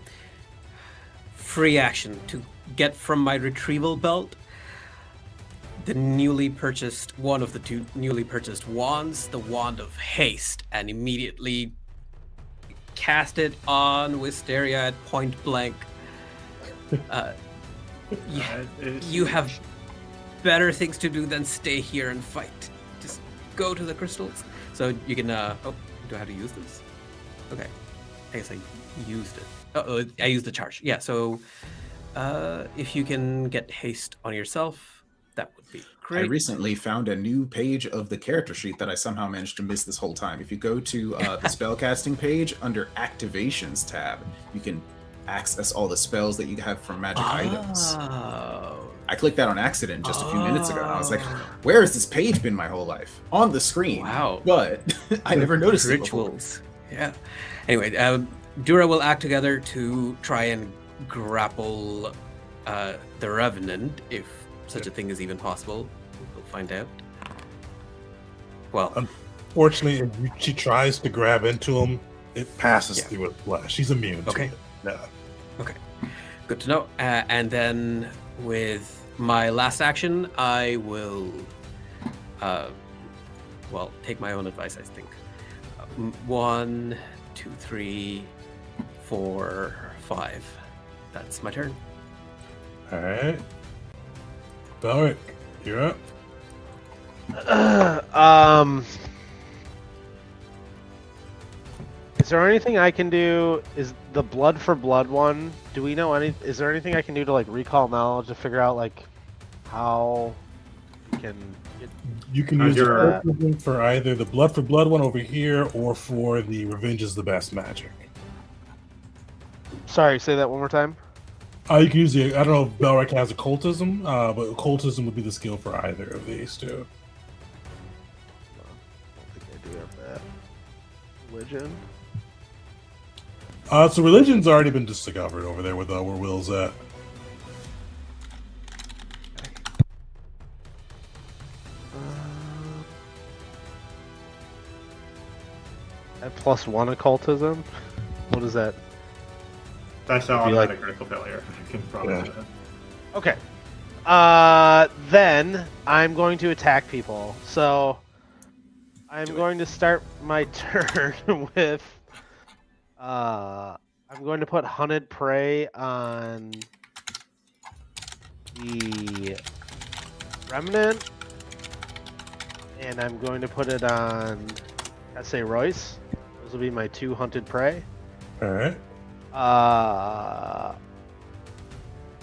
Free action to get from my retrieval belt the one of the 2 newly purchased wands, the Wand of Haste, and immediately cast it on Wisteria at point blank. You have better things to do than stay here and fight. Just go to the crystals. So you can. Oh, do I have to use this? Okay. I guess I used it. Oh, I used the charge. Yeah. So, if you can get haste on yourself, that would be great. I recently found a new page of the character sheet that I somehow managed to miss this whole time. If you go to the spellcasting page under activations tab, you can access all the spells that you have from magic items. I clicked that on accident just a few minutes ago, and I was like, where has this page been my whole life? On the screen. Wow. But I never noticed rituals. Yeah. Anyway, Dura will act together to try and grapple the Revenant, if such a thing is even possible. We'll find out. Well, unfortunately, if she tries to grab into him, it passes through his flesh. She's immune to it. Yeah. Okay. Good to know. And then with my last action, I will, take my own advice, I think. 1, 2, 3, 4, 5. That's my turn. All right. Belric, you're up. Is there anything I can do? Is the blood for blood one? Do we know any? Is there anything I can do to like recall knowledge to figure out like how we can? You can use your for either the blood for blood one over here or for the revenge is the best magic. Sorry, say that one more time. You can use the. I don't know if Belric has occultism, but occultism would be the skill for either of these two. I don't think I do have that. Religion. So religion's already been discovered over there with where Will's at. At +1 occultism. What is that? That's an automatic critical failure. I can probably do that. Okay. Then I'm going to attack people. So I'm going to start my turn with. I'm going to put Hunted Prey on the Remnant. And I'm going to put it on S.A. Royce. Those will be my 2 hunted prey. All right.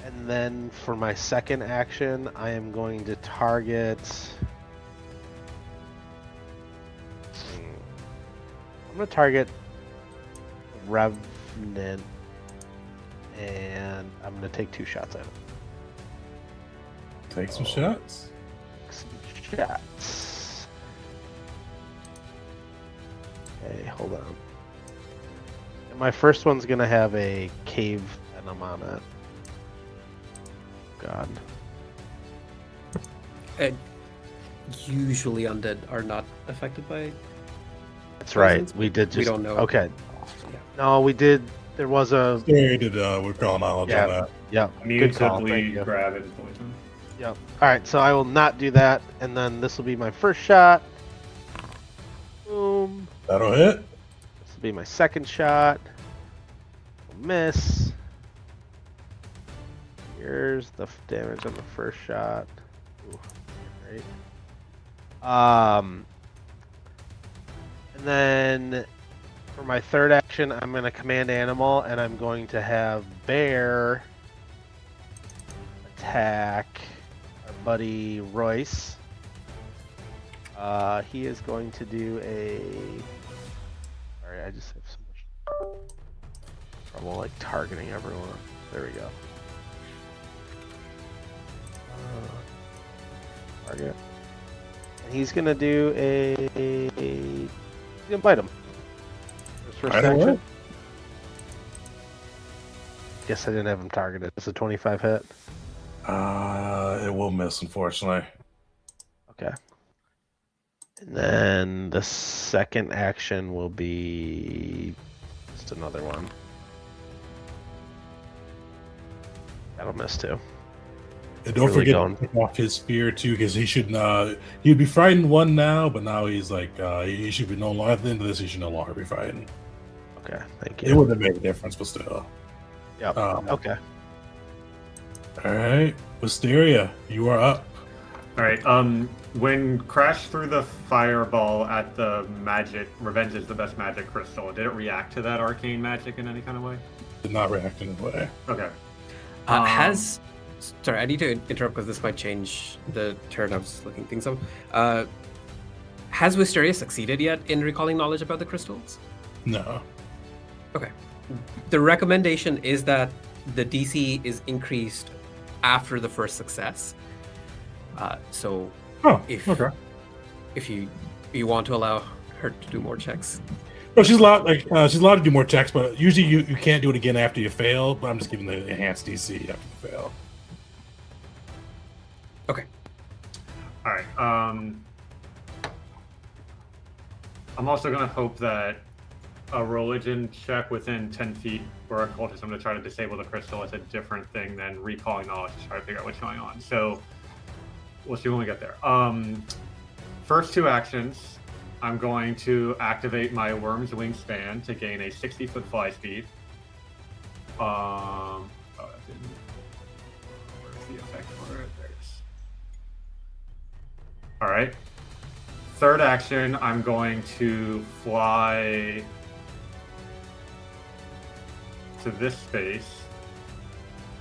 And then for my second action, I am going to target. I'm going to target Revenant, and I'm going to take 2 shots at him. Take some shots. Shots. Okay, hold on. And my first one's going to have a cave venom on it. God. Usually undead are not affected by. That's right. Poisons? We did just. We don't know. Okay. Yeah. No, we did. There was a. They did. We're calling knowledge Yeah. on that. Yep. Immune Good to call. bleed, Thank you. grab, and poison. Yep. All right. So I will not do that, and then this will be my first shot. Boom. That'll hit. This will be my second shot. We'll miss. Here's the damage on the first shot. Ooh, great. And then for my third action, I'm going to command animal, and I'm going to have Bear attack our buddy Royce. He is going to do a. Sorry, I just have so much trouble like targeting everyone. There we go. Target. And he's gonna do he's gonna bite him. His first Right away. action. Guess I didn't have him targeted. It's a 25 hit. It will miss, unfortunately. Okay. And then the second action will be just another one. That'll miss too. And don't Really forget going. to pick off his spear too, because he should. He'd be frightened 1 now, but now he's like he should be no longer. At the end of this, he should no longer be frightened. Okay, thank It you. wouldn't have made a difference, but still. Yep. Okay. All right, Wisteria, you are up. All right. When Crash threw the fireball at the magic, Revenge is the best magic crystal. Did it react to that arcane magic in any kind of way? Did not react in a way. Okay. Sorry, I need to interrupt because this might change the turn. I was looking things up. Has Wisteria succeeded yet in recalling knowledge about the crystals? No. Okay. The recommendation is that the DC is increased after the first success. So Oh, if okay. if you want to allow her to do more checks. No, she's allowed. She's allowed to do more checks, but usually you can't do it again after you fail. But I'm just giving the enhanced DC after you fail. Okay. All right. I'm also gonna hope that a religion check within 10 feet for occultism to try to disable the crystal is a different thing than recalling knowledge to try to figure out what's going on. So we'll see when we get there. First 2 actions, I'm going to activate my Worm's Wingspan to gain a 60-foot fly speed. That didn't. Where's the effect for it? There it is. All right. Third action, I'm going to fly to this space.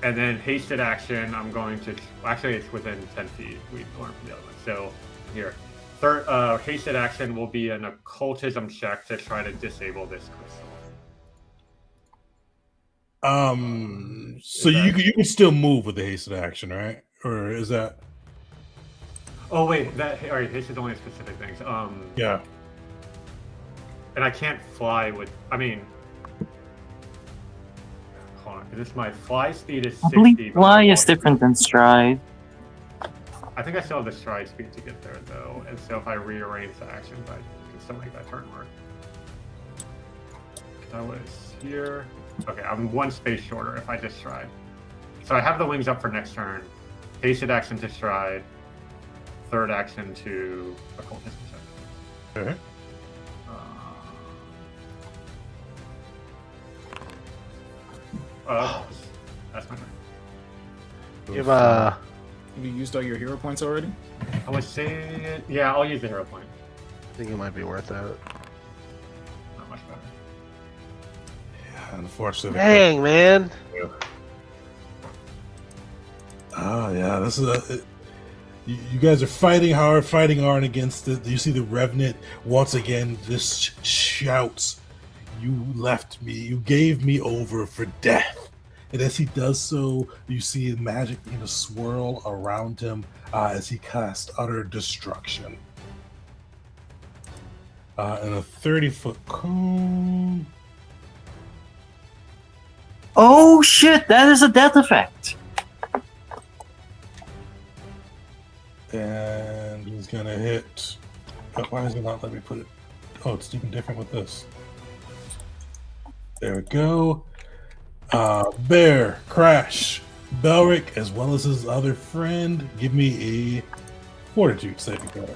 And then hasted action, I'm going to... Actually, it's within 10 feet. We learned from the other one. So, here. Third, hasted action will be an occultism check to try to disable this crystal. So you can still move with the hasted action, right? Or is that? Oh wait, all right. Hasted only has specific things. Yeah. And I can't fly with. I mean, hold on. Because my fly speed is 60. I believe but fly my is walk different than stride. I think I still have the stride speed to get there though, and so if I rearrange the actions, I can still make that turn work. That was here. Okay, I'm 1 space shorter if I just stride. So I have the wings up for next turn. Hasted action to stride. Third action to occultism check. Okay. That's my turn. Give Have you used all your hero points already? I was saying, yeah, I'll use the hero point. I think it might be worth it. Not much better. Unfortunately. Dang, man. Oh yeah, this is you guys are fighting hard against it. You see the Revenant once again just shouts, "You left me. You gave me over for death." And as he does so, you see magic begin to swirl around him as he casts utter destruction. And a 30-foot cone. Oh shit! That is a death effect. And he's gonna hit. Oh, why does it not let me put it? Oh, it's even different with this. There we go. Bear, Crash, Belric, as well as his other friend, give me a Fortitude saving throw.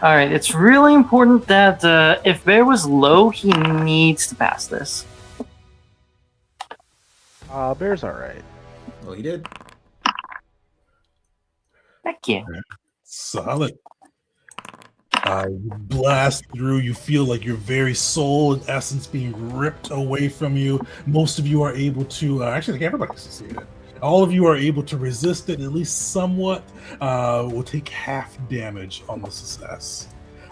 All right, it's really important that if Bear was low, he needs to pass this. Bear's all right. Well, he did. Heck yeah. Solid. You blast through. You feel like your very soul and essence being ripped away from you. Most of you are able to. Actually, I think everybody succeeded. All of you are able to resist it, at least somewhat. Will take half damage on the success.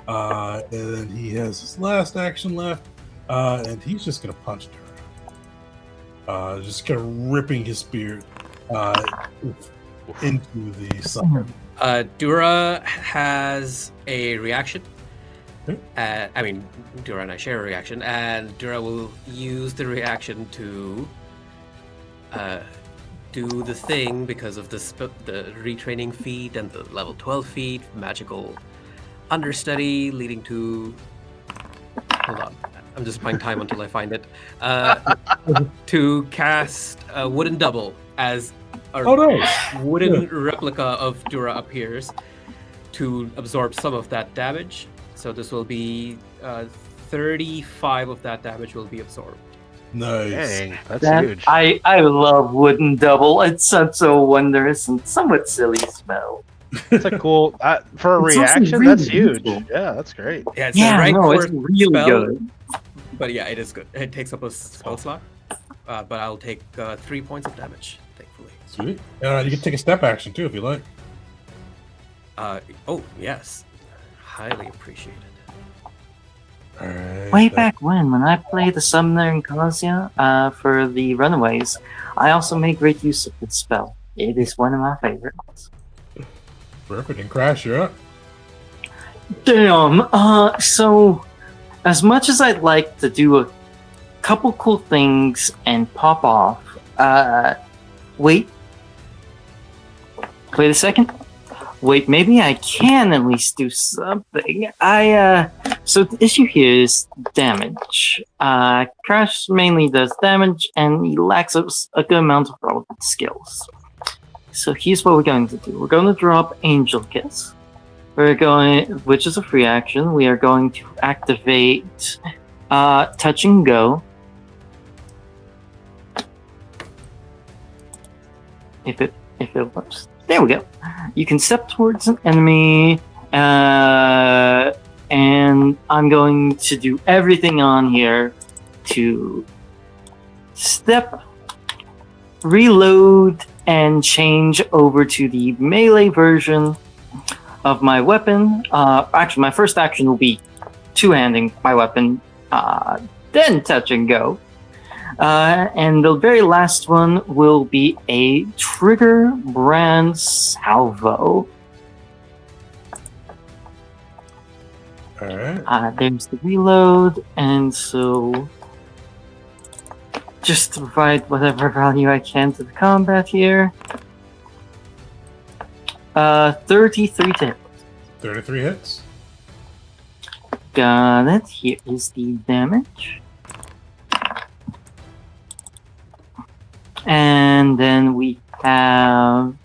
And then he has his last action left, and he's just gonna punch her. Just kind of ripping his spear into the sun. Dura has a reaction. Okay. Dura and I share a reaction, and Dura will use the reaction to do the thing because of the retraining feat and the level 12 feat, magical understudy leading to. Hold on, I'm just buying time until I find it. To cast a wooden double as a nice. wooden replica of Dura appears to absorb some of that damage. So this will be 35 of that damage will be absorbed. Nice. Dang, that's That, huge. I love wooden double. It's such a wondrous and somewhat silly spell. That's a cool for a It's also reaction. really That's huge. useful. Yeah, that's great. Yeah, it's a Yeah, rank no, four it's really spell, good. but yeah, it is good. It takes up a spell slot, but I'll take 3 points of damage, thankfully. Sweet. You can take a step action too if you like. Oh yes, highly appreciated. All right. Way back when I played the Summoner in Kasia for the Runaways, I also made great use of this spell. It is one of my favorites. Perfect. And Crash, you're up. Damn. So, as much as I'd like to do a couple cool things and pop off, wait a second. Wait, maybe I can at least do something. So the issue here is damage. Crash mainly does damage, and he lacks a good amount of relevant skills. So here's what we're going to do. We're going to drop Angel Kiss. Which is a free action. We are going to activate Touch and Go. If it works. There we go. You can step towards an enemy, and I'm going to do everything on here to step, reload, and change over to the melee version of my weapon. Actually, my first action will be two-handing my weapon, then touch and go. And the very last one will be a trigger brand salvo. All right. There's the reload, and so just to provide whatever value I can to the combat here. 33 to hit. 33 hits. Got it. Here is the damage. And then we have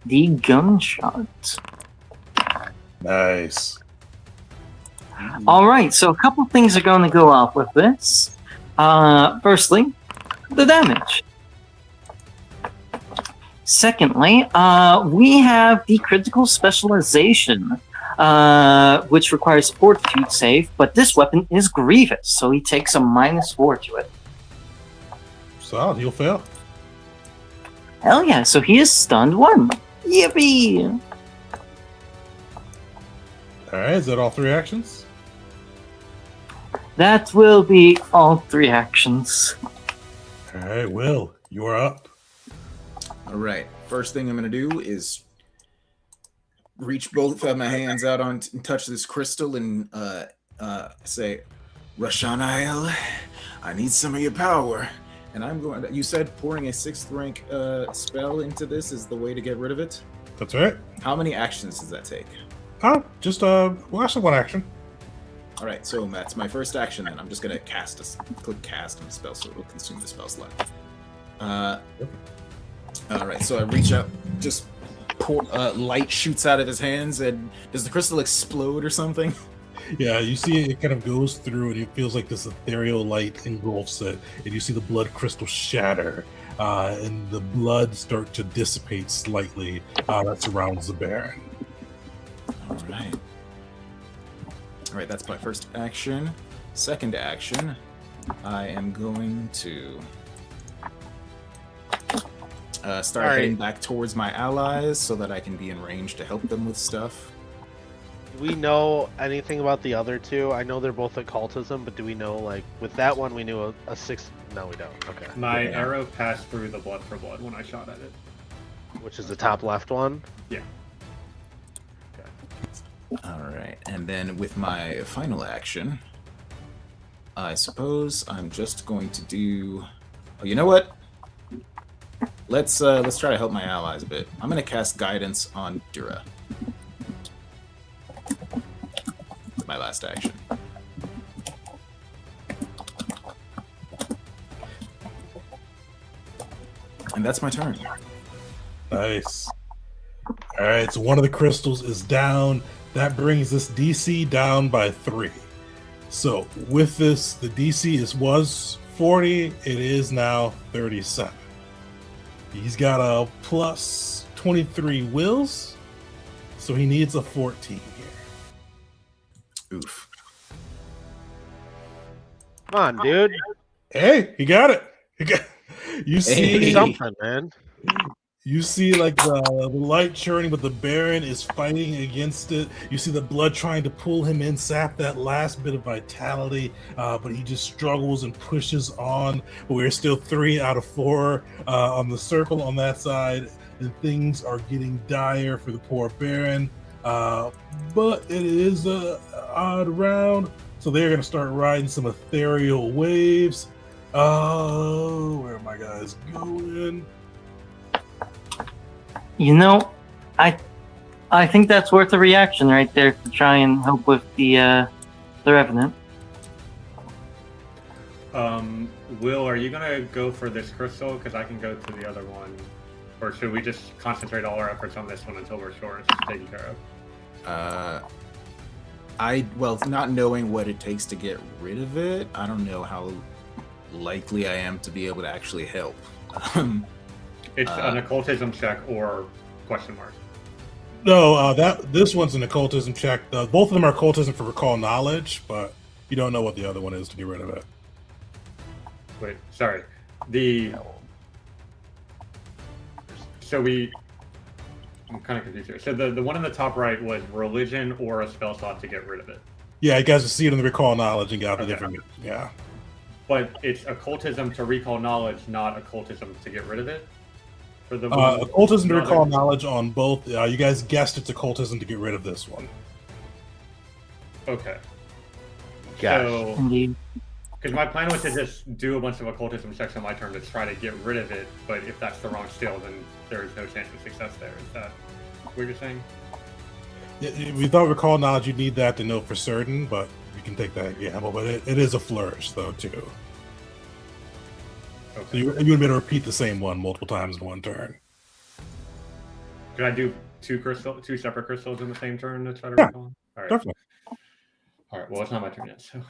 the gunshot. Nice. Alright, so a couple things are going to go off with this. Firstly, the damage. Secondly, we have the critical specialization, which requires fortitude save, but this weapon is grievous, so he takes a -4 to it. So he'll fail. Hell yeah, so he is stunned 1. Yippee! All right, is that all 3 actions? That will be all 3 actions. All right, Will, you are up. All right. First thing I'm going to do is reach both of my hands out on and touch this crystal and say, Rashanael, I need some of your power. And I'm going to, you said pouring a 6th rank spell into this is the way to get rid of it? That's right. How many actions does that take? Just well, actually 1 action. All right, so that's my first action then. I'm just going to click cast on the spell so it'll consume the spell slot. All right, so I reach up, just light shoots out of his hands, and does the crystal explode or something? Yeah, you see it kind of goes through, and it feels like this ethereal light engulfs it, and you see the blood crystal shatter, and the blood start to dissipate slightly that surrounds the Baron. All right. All right, that's my first action. Second action, I am going to start heading back towards my allies so that I can be in range to help them with stuff. Do we know anything about the other 2? I know they're both occultism, but do we know, like, with that one we knew a 6? No, we don't. Okay. My arrow passed through the blood for blood when I shot at it. Which is the top left one? Yeah. All right, and then with my final action, I suppose I'm just going to do. Oh, you know what? Let's try to help my allies a bit. I'm going to cast Guidance on Dura. My last action. And that's my turn. Nice. All right, so one of the crystals is down. That brings this DC down by 3. So with this, the DC was 40. It is now 37. He's got a plus 23 wills, so he needs a 14 here. Oof. Come on, dude. Hey, he got it. You see Do something, man. You see, like, the light churning, but the Baron is fighting against it. You see the blood trying to pull him in, sap that last bit of vitality, but he just struggles and pushes on. But we're still 3 out of 4 on the circle on that side, and things are getting dire for the poor Baron. But it is an odd round, so they're going to start riding some ethereal waves. Oh, where are my guys going? You know, I think that's worth a reaction right there to try and help with the Revenant. Will, are you gonna go for this crystal? Because I can go to the other one. Or should we just concentrate all our efforts on this one until we're sure it's taken care of? Well, not knowing what it takes to get rid of it, I don't know how likely I am to be able to actually help. It's an occultism check or question mark. No, this one's an occultism check. Both of them are occultism for recall knowledge, but you don't know what the other one is to get rid of it. Wait, sorry. I'm kind of confused here. So the one in the top right was religion or a spell slot to get rid of it. Yeah, you guys will see it in the recall knowledge and got the Okay. different. Yeah. But it's occultism to recall knowledge, not occultism to get rid of it? For the Occultism to no, recall there- knowledge on both. You guys guessed it's occultism to get rid of this one. Okay. Gosh. So, Indeed. because my plan was to just do a bunch of occultism checks on my turn to try to get rid of it, but if that's the wrong skill, then there is no chance of success there. Is that what you're saying? We thought recall knowledge you'd need that to know for certain, but you can take that gamble. But it is a flourish though too. So Okay. you would be able to repeat the same one multiple times in one turn. Could I do two separate crystals in the same turn to try to Yeah, recall? All right. Definitely. All right. Well, it's not my turn yet. So.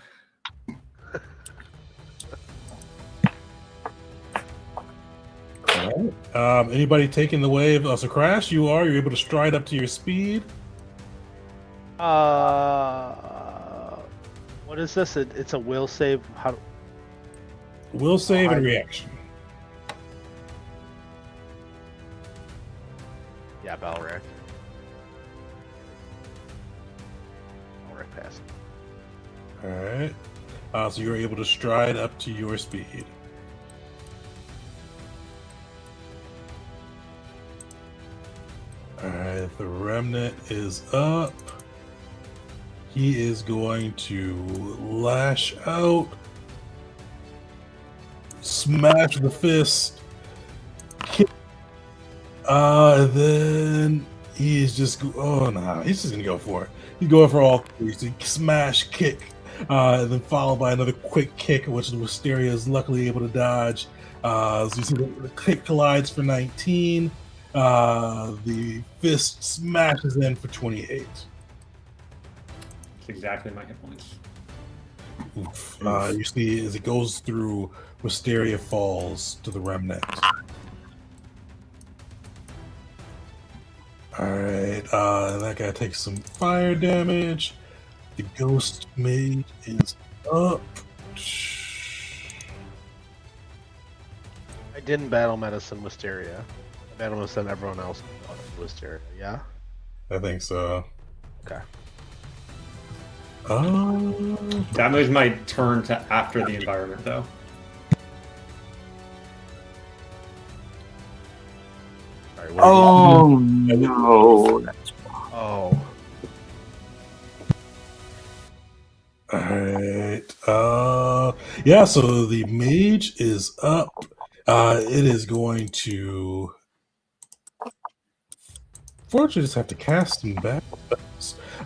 Anybody taking the wave? So Crash, you're able to stride up to your speed. What is this? It's a will save. How? Will save and I- reaction. Yeah, Balric. Balric passed. All right. So you're able to stride up to your speed. All right. The remnant is up. He is going to lash out, smash the fist, kick. And then he is just he's just gonna go for it. He's going for all three. So smash, kick, and then followed by another quick kick, which Wisteria is luckily able to dodge. So you see the kick collides for 19. The fist smashes in for 28. It's exactly my hit points. Oof. You see as it goes through, Wisteria falls to the remnant. Alright, that guy takes some fire damage. The ghost mage is up. I didn't battle medicine Wisteria. I battle medicine everyone else Wisteria. Yeah. I think so. Okay. That moves my turn to after the environment, though. Sorry, Oh no! Oh. Alright. Yeah, so the mage is up. It is going to fortunately just have to cast some back.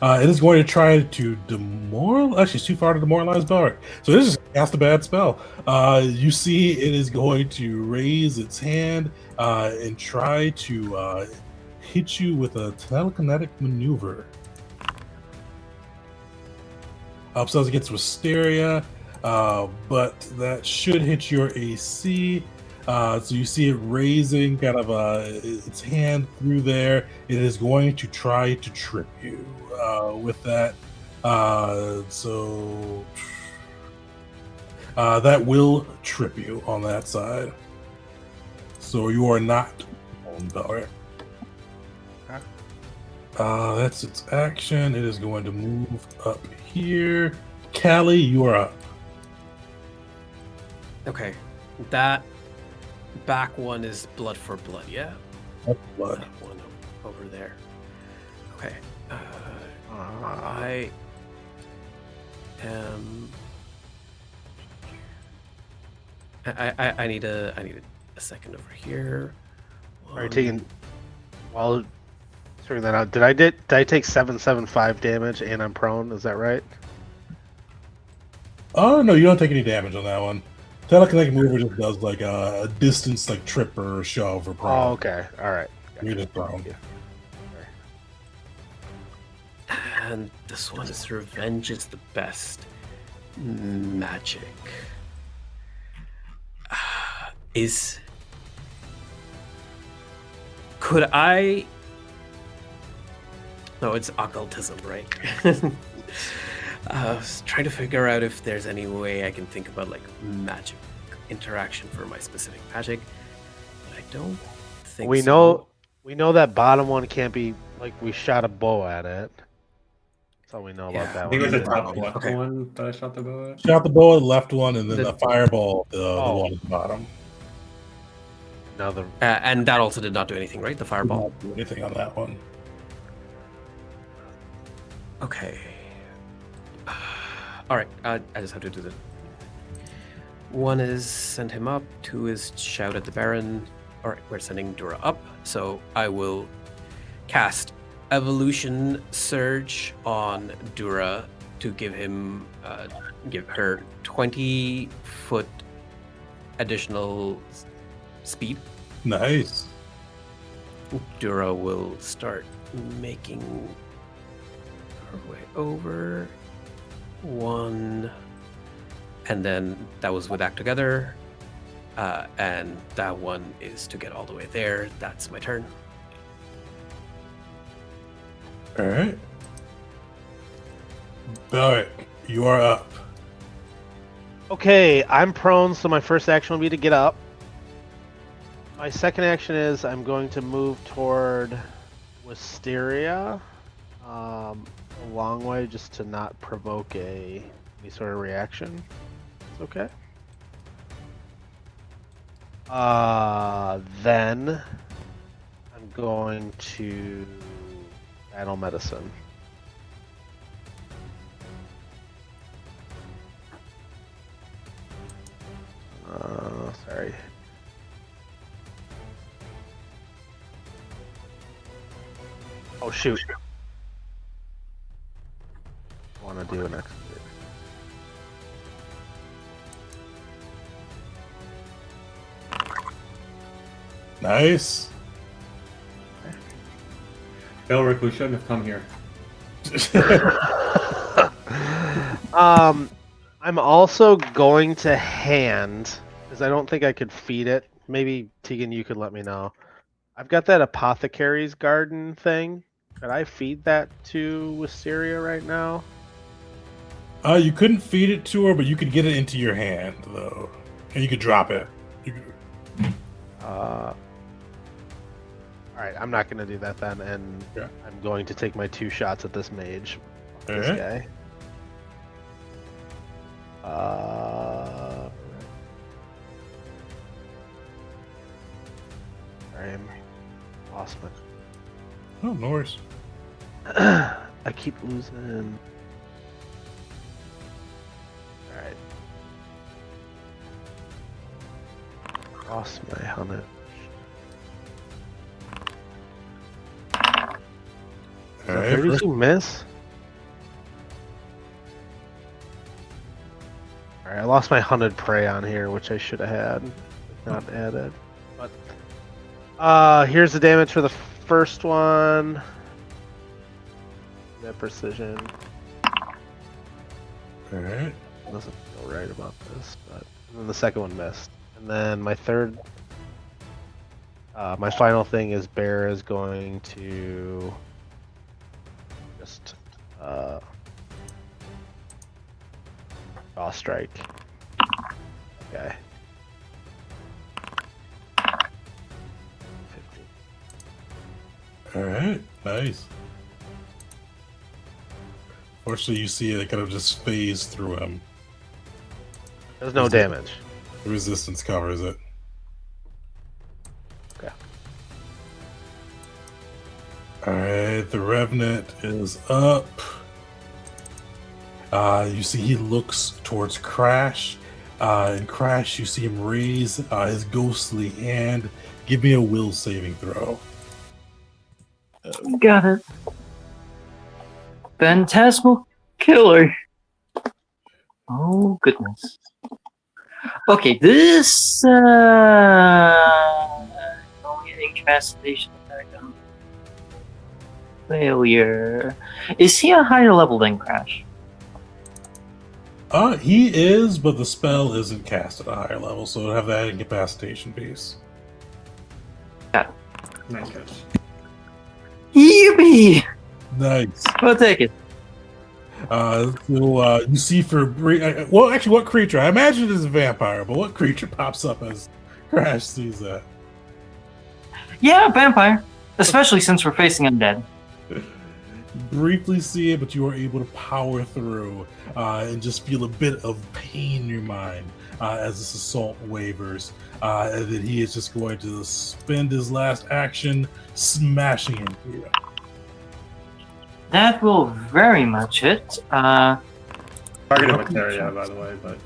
It is going to try to demoralize. Actually, it's too far to demoralize Belric. So it is just cast a bad spell. You see, it is going to raise its hand and try to hit you with a telekinetic maneuver. So against Wisteria, but that should hit your AC. So you see it raising kind of its hand through there. It is going to try to trip you with that. So that will trip you on that side. So you are not on Belric. That's its action. It is going to move up here. Callie, you are up. Okay, that back one is blood for blood, yeah? That's blood. That one over there. Okay. I am. I need a second over here. Are you taking while figuring that out? Did I take 775 damage and I'm prone? Is that right? Oh no, you don't take any damage on that one. Telekinetic mover just does like a distance, like trip or shove or prone. Oh, okay. All right. You're just prone. Yeah. And this one is revenge is the best. Magic. Could I? No, it's occultism, right? I was trying to figure out if there's any way I can think about like magic interaction for my specific magic. But I don't think We so. know that bottom one can't be like we shot a bow at it. That's all we know Yeah, about that I think it one. was the top left Okay. one that I shot the bow at. Shot the bow at the left one, and then The- the fireball, the Oh. one at the bottom. Another. And that also did not do anything, right? The Did fireball. not do anything on that one. Okay. All right. I just have to do the. One is send him up. Two is shout at the Baron. All right, we're sending Dura up. So I will cast Evolution Surge on Dura to give her 20-foot additional speed. Nice. Dura will start making her way over. One, and then that was with Act Together. and that one is to get all the way there. That's my turn. All right. Belric, you are up. Okay, I'm prone, so my first action will be to get up. My second action is I'm going to move toward Wisteria a long way just to not provoke any sort of reaction. It's okay. Then I'm going to battle medicine. Sorry. Oh shoot. I want to do an extra. Nice. Belric, we shouldn't have come here. I'm also going to hand, because I don't think I could feed it. Maybe, Tegan, you could let me know. I've got that apothecary's garden thing. Could I feed that to Wisteria right now? You couldn't feed it to her, but you could get it into your hand, though. And you could drop it. Alright, I'm not going to do that then, and Yeah. I'm going to take my 2 shots at this mage. This Alright. guy. I'm lost my. Oh, no worries. I keep losing. Alright. Lost my helmet. Alright, Where did you miss? Alright, I lost my hunted prey on here, which I should have had, not added. But here's the damage for the first one. That precision. Alright. Doesn't feel right about this, but and then the second one missed. And then my third, my final thing is Bear is going to just jaw strike. Okay. 50. Alright, nice. Fortunately, you see it kind of just phase through him. There's no damage. The resistance covers it. Okay. Alright, the Revenant is up. You see he looks towards Crash. And Crash, you see him raise his ghostly hand. Give me a will saving throw. Got it. Phantasmal Killer. Oh, goodness. Okay, this only incapacitation attack. Failure. Is he a higher level than Crash? He is, but the spell isn't cast at a higher level, so it'll have that incapacitation piece. Nice catch. Yippee! Nice. I'll take it. So you see well, actually, what creature? I imagine it is a vampire, but what creature pops up as Crash sees that? Yeah, vampire. Especially since we're facing undead. You briefly see it, but you are able to power through and just feel a bit of pain in your mind as this assault wavers. And then he is just going to spend his last action smashing into you. That will very much hit. Target of Materia, by the way, but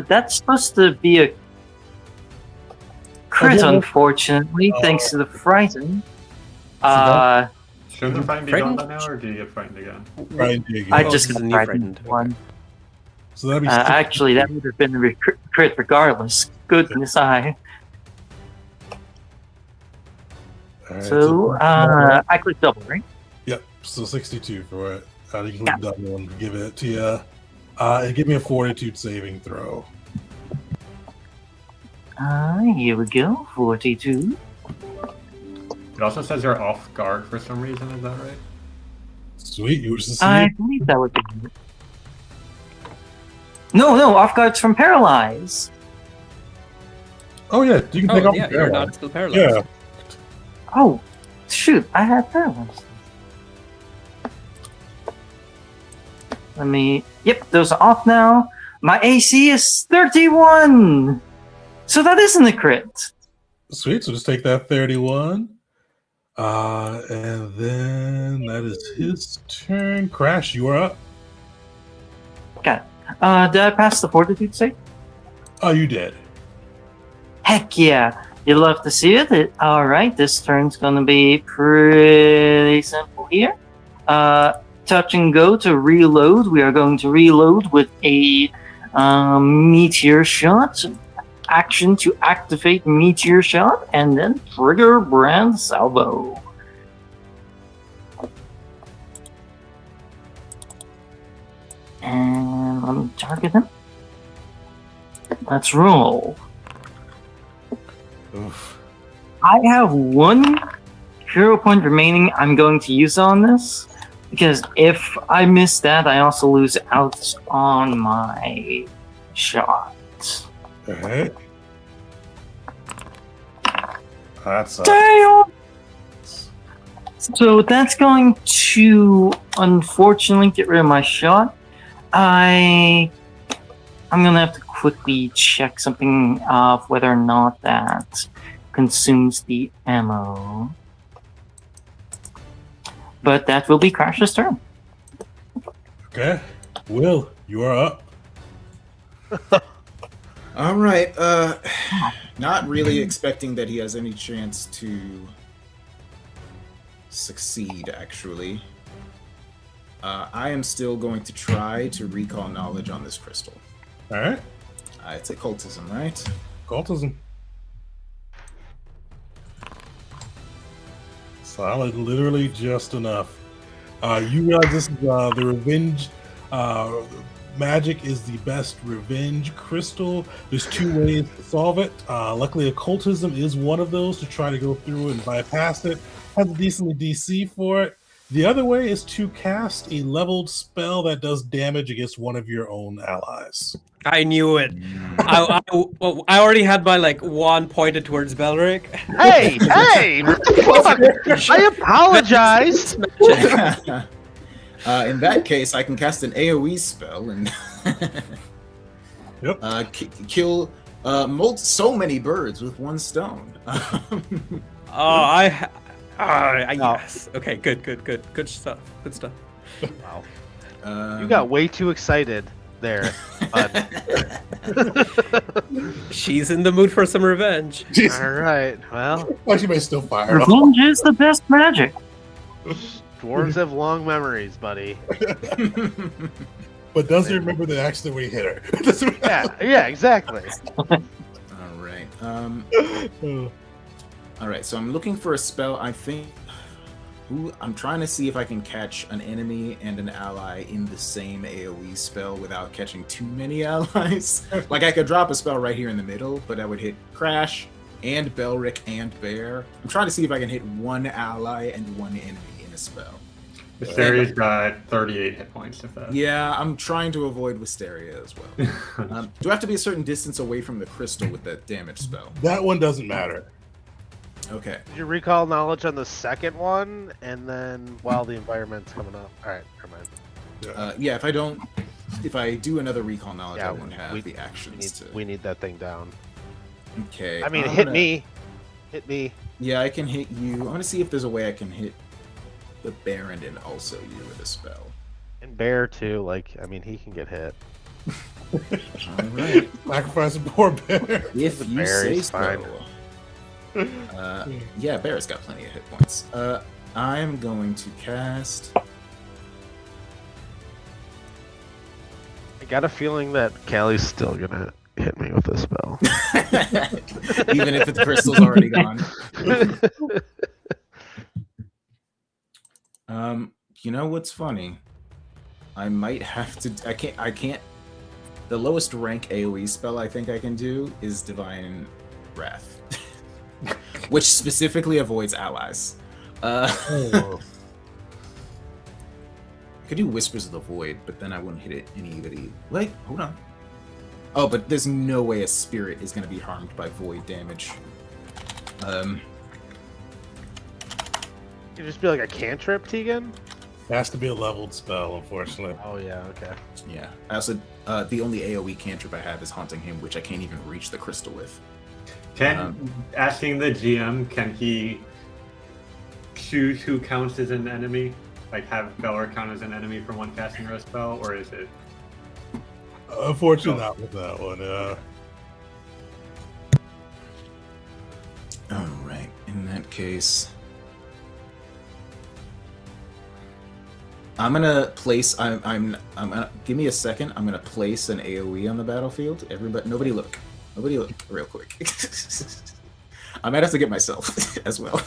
That's supposed to be a crit, Oh. unfortunately, thanks to the frighten. shouldn't the frightened be gone by now, or do you get frightened again? Right, I Oh, just this is got a new frightened frightened. one. so that'd be Actually, that would have been a crit regardless. Goodness, I. All right, So, I click double, right? Yep, so 62 for it. You can click double and give it to you. And give me a fortitude saving throw. Here we go. 42. It also says you're off guard for some reason. Is that right? Sweet. You were just I believe that would be. No, off guard's from paralyze. Oh yeah, you can take Oh off yeah, the you're paralyze. not still paralyzed. Yeah. Oh, shoot! I had paralyze. Let me. Yep, those are off now. My AC is 31. So that isn't a crit. Sweet. So just take that 31. And then that is his turn. Crash, you are up. Got it. Did I pass the fortitude save? Oh, you did. Heck yeah. You love to see it. Alright, this turn's gonna be pretty simple here. Touch and go to reload. We are going to reload with a meteor shot. Action to activate meteor shot, and then trigger brand salvo. And let me target him. Let's roll. Oof. I have one hero point remaining I'm going to use on this, because if I miss that, I also lose out on my shot. Okay. That's Damn! So that's going to unfortunately get rid of my shot. I'm gonna have to quickly check something of whether or not that consumes the ammo. But that will be Crash's turn. okay. Will, you are up. All right. Not really expecting that he has any chance to succeed, actually. I am still going to try to recall knowledge on this crystal. All right. It's occultism, right? Cultism. Solid, literally just enough. You realize this is the revenge. Magic is the best revenge crystal. There's two ways to solve it. Luckily, occultism is one of those to try to go through and bypass it. Has a decently DC for it. The other way is to cast a leveled spell that does damage against one of your own allies. I knew it. I already had my wand pointed towards Belric. Hey, hey! Fuck! I apologize. In that case, I can cast an AoE spell and Yep. kill so many birds with one stone. Yes. Okay, good stuff. Good stuff. Wow. You got way too excited there, bud. She's in the mood for some revenge. All right. Well, Well, she may still fire off. Revenge is the best magic. dwarves have long memories, buddy. But doesn't remember the accident when he hit her. Yeah, exactly. All right. All right. So I'm looking for a spell. I think. I'm trying to see if I can catch an enemy and an ally in the same AoE spell without catching too many allies. Like I could drop a spell right here in the middle, but I would hit Crash and Belric and Bear. I'm trying to see if I can hit one ally and one enemy in a spell. Wisteria's got 38 hit points. If that. Yeah, I'm trying to avoid Wisteria as well. Do I have to be a certain distance away from the crystal with that damage spell? That one doesn't matter. Okay. You recall knowledge on the second one, and then while the environment's coming up. All right, never mind. Yeah, if I do another recall knowledge, Yeah, I won't have the actions We need that thing down. Okay. I mean, I'm hit gonna- me. Hit me. Yeah, I can hit you. I'm gonna see if there's a way I can hit the Baron and also you with a spell. And Bear, too. I mean, he can get hit. All right. Sacrifice a poor bear. If you Bear say is fine. so. Yeah, Bear's got plenty of hit points. I'm going to cast. I got a feeling that Callie's still gonna hit me with a spell. Even if the crystal's already gone. You know what's funny? I might have to. I can't. The lowest rank AoE spell I think I can do is Divine Wrath, which specifically avoids allies. Oh, I could do Whispers of the Void, but then I wouldn't hit anybody. Wait, hold on. Oh, but there's no way a spirit is going to be harmed by void damage. You just be like a cantrip, Tegan? has to be a leveled spell, unfortunately. Oh yeah, okay. Yeah. I also, the only AoE cantrip I have is Haunting Him, which I can't even reach the crystal with. Asking the GM, can he choose who counts as an enemy? Like have Belric count as an enemy for one casting a spell, or is it? Unfortunately, not with that one. All right. In that case, I'm gonna place. I'm gonna give me a second. I'm gonna place an AOE on the battlefield. Everybody, nobody look, real quick. I might have to get myself as well.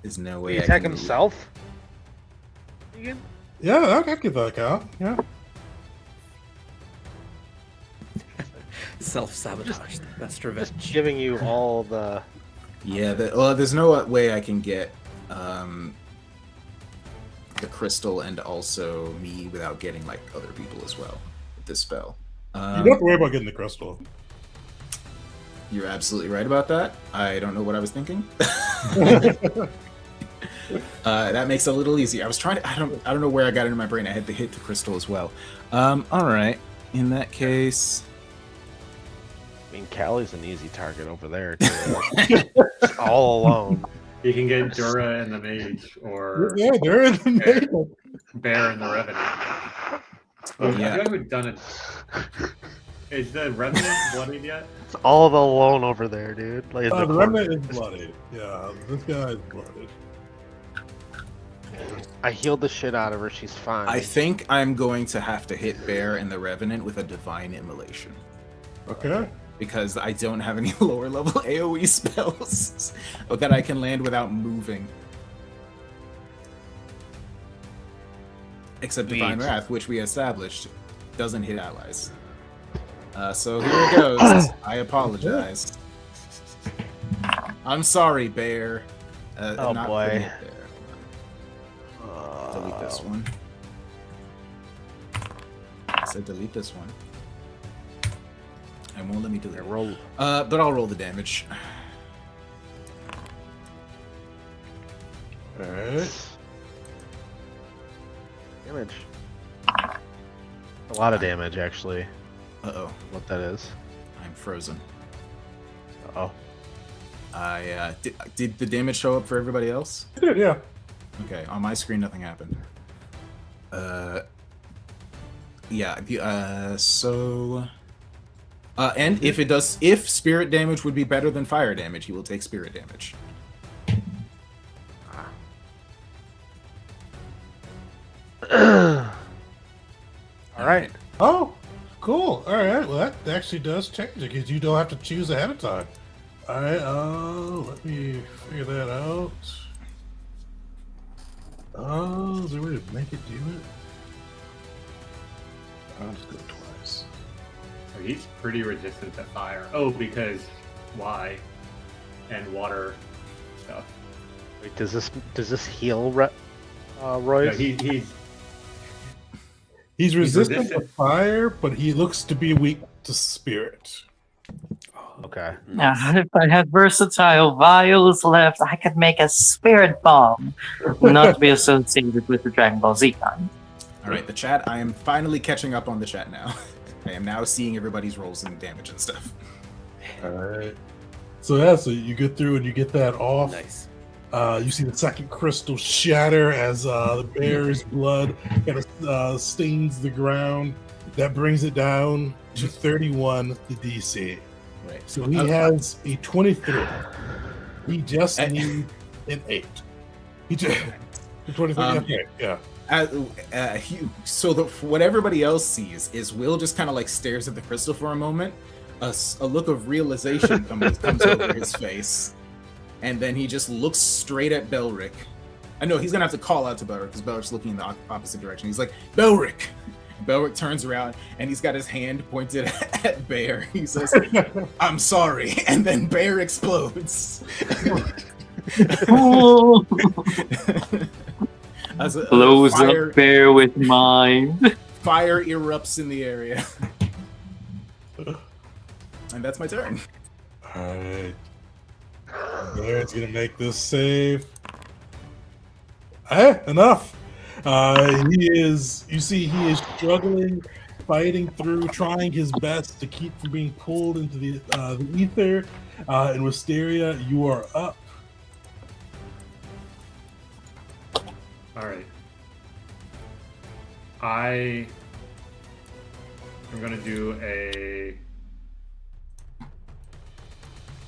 There's no way He I attack can move. himself? Tegan? Yeah, I'd give that a count. Yeah. Self-sabotage. Best revenge. Just giving you all the. Yeah, there's no way I can get the crystal and also me without getting like other people as well with this spell. You don't have to worry about getting the crystal. You're absolutely right about that. I don't know what I was thinking. That makes it a little easier. I was trying to. I don't know where I got it in my brain. I had to hit the crystal as well. All right. In that case, I mean, Callie's an easy target over there, too. All alone. You can get Dura and the Mage, or Yeah, they're in the middle. Bear and the Revenant. Oh, Yeah. I haven't done it. Is the Revenant bloodied yet? It's all the alone over there, dude. Like, in The the remnant corner. is bloody. Yeah, this guy is bloody. I healed the shit out of her. She's fine. I think I'm going to have to hit Bear and the Revenant with a Divine Immolation. Okay. Because I don't have any lower level AoE spells that I can land without moving. Except Divine Sweet. Wrath, which we established doesn't hit allies. So here it goes. I apologize. I'm sorry, Bear. Oh, not boy. putting it there. Delete this one. I said delete this one. And won't let me delete it. Roll. But I'll roll the damage. Alright. Damage. A lot of damage, actually. Uh-oh. What that is. I'm frozen. Oh. Did the damage show up for everybody else? You did, yeah. Okay, on my screen nothing happened. And if spirit damage would be better than fire damage, he will take spirit damage. All right. Oh, cool. All right. Well, that actually does change it because you don't have to choose ahead of time. All right. Let me figure that out. Oh, is there a way to make it do it? I'll just go twice. Oh, he's pretty resistant to fire. Oh, because why? And water stuff. Wait, does this heal, No, Royce? He's resistant to resistant. fire, but he looks to be weak to spirit. Okay. Now, if I had versatile vials left, I could make a spirit bomb, not to be associated with the Dragon Ball Z kind. All right, the chat. I am finally catching up on the chat now. I am now seeing everybody's rolls and damage and stuff. All right. So yeah, so you get through and you get that off. Nice. You see the second crystal shatter as the bear's blood kind of stains the ground. That brings it down to 31, the DC. Right. So he has a 23. He just needs an 8. He just 23. Okay, yeah. So what everybody else sees is Will just kind of like stares at the crystal for a moment. A look of realization comes over his face, and then he just looks straight at Belric. I know he's gonna have to call out to Belric because Belric's looking in the opposite direction. He's like, Belric! Belric turns around and he's got his hand pointed at Bear. He says, "I'm sorry," and then Bear explodes. Oh. As Blows fire, up Bear with mine. fire erupts in the area. And that's my turn. Alright. Bear's gonna make this save. Enough! You see he is struggling, fighting through, trying his best to keep from being pulled into the ether. And Wisteria, you are up. All right. I am going to do a...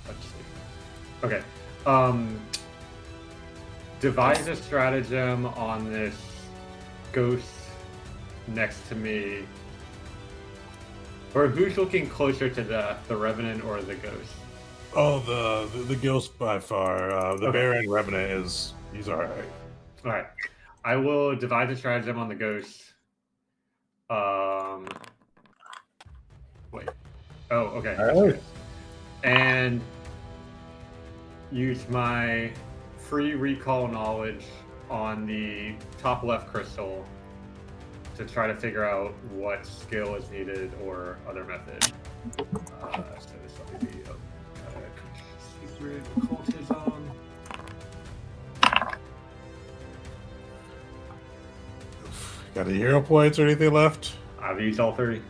Let's see. Okay. Devise a stratagem on this ghost next to me. Or who's looking closer to death, the Revenant or the ghost? Oh, the ghost by far. The Okay. Baron Revenant he's alright. All right. I will divide the stratagem on the ghost. Wait. Oh, okay. All That's right. good. And use my free recall knowledge on the top left crystal to try to figure out what skill is needed or other method. So this will be a secret occultism. Got any hero points or anything left? I've used all 30.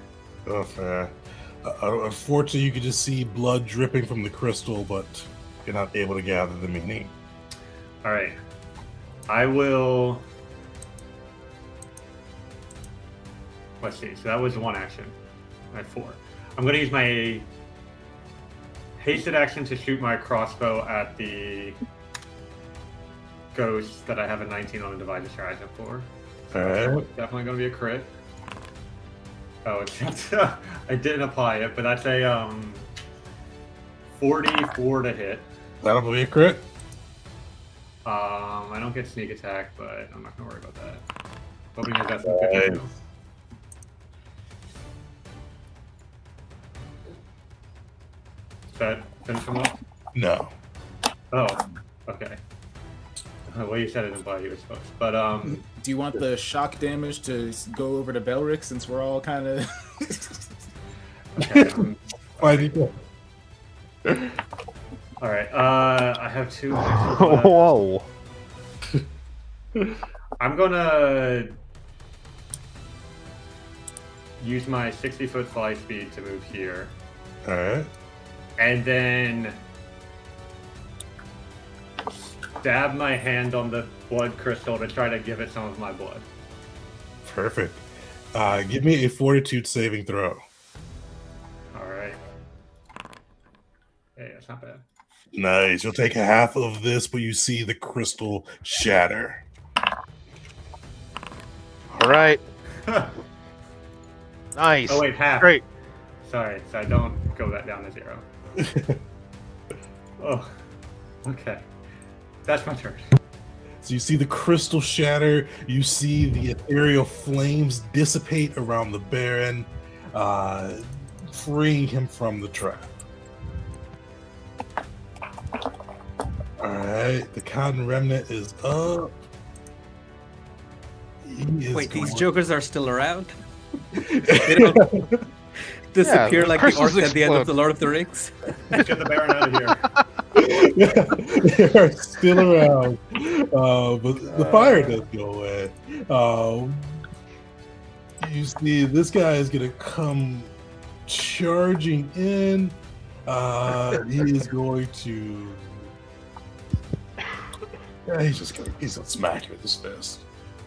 Oh, fair. Unfortunately, you can just see blood dripping from the crystal, but you're not able to gather the meaning. All right. I will. Let's see. So that was one action. I had 4. I'm going to use my hasted action to shoot my crossbow at the ghost that I have a 19 on the divided stratagem for. So Alright. definitely going to be a crit. Oh, it's I didn't apply it, but that's a 44 to hit. That'll be a crit. I don't get sneak attack, but I'm not gonna worry about that. Hoping that that's some Nice. good too. Does that finish him off? No. Oh, okay. Well, you said it implied he was supposed, but Do you want the shock damage to go over to Belric since we're all kind of? okay. Why did you All right. I have 2 actions left. Whoa. I'm gonna use my 60-foot fly speed to move here, Alright. and then stab my hand on the blood crystal to try to give it some of my blood. Perfect. Give me a fortitude saving throw. All right. Hey, that's not bad. Nice. You'll take half of this, but you see the crystal shatter. All right. Nice. Oh wait, half. Great. Sorry, so I don't go that down to 0. Oh, okay. That's my turn. So you see the crystal shatter. You see the ethereal flames dissipate around the Baron, freeing him from the trap. Alright, the Cotton Remnant is up. He is Wait, these going- jokers are still around? They don't disappear the like the crystals orcs at the end of explode. The Lord of the Rings? Get the Baron out of here. they are still around, but the fire does go away. You see, this guy is gonna come charging in. He is going to. Yeah, he's gonna smack you with his fist.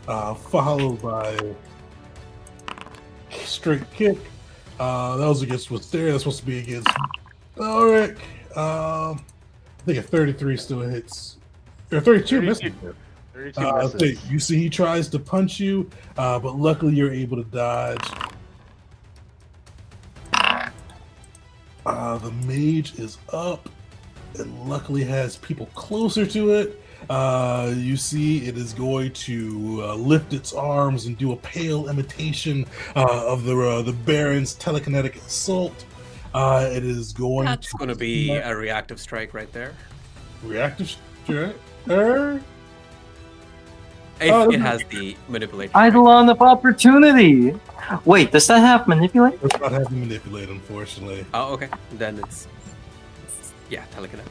Followed by straight kick. That was against Wisteria. That's supposed to be against Belric. I think a 33 still hits. Or 32 misses. 32 So misses. you see, he tries to punch you, but luckily you're able to dodge. The mage is up and luckily has people closer to it. You see it is going to lift its arms and do a pale imitation of the Baron's telekinetic assault. It is going That's to going to be a reactive strike right there. reactive strike. If Oh, it has the manipulate. Eidolon of opportunity. Wait, does that have manipulate? Does not have to manipulate, unfortunately. Oh, okay. Then it's yeah, telekinetic.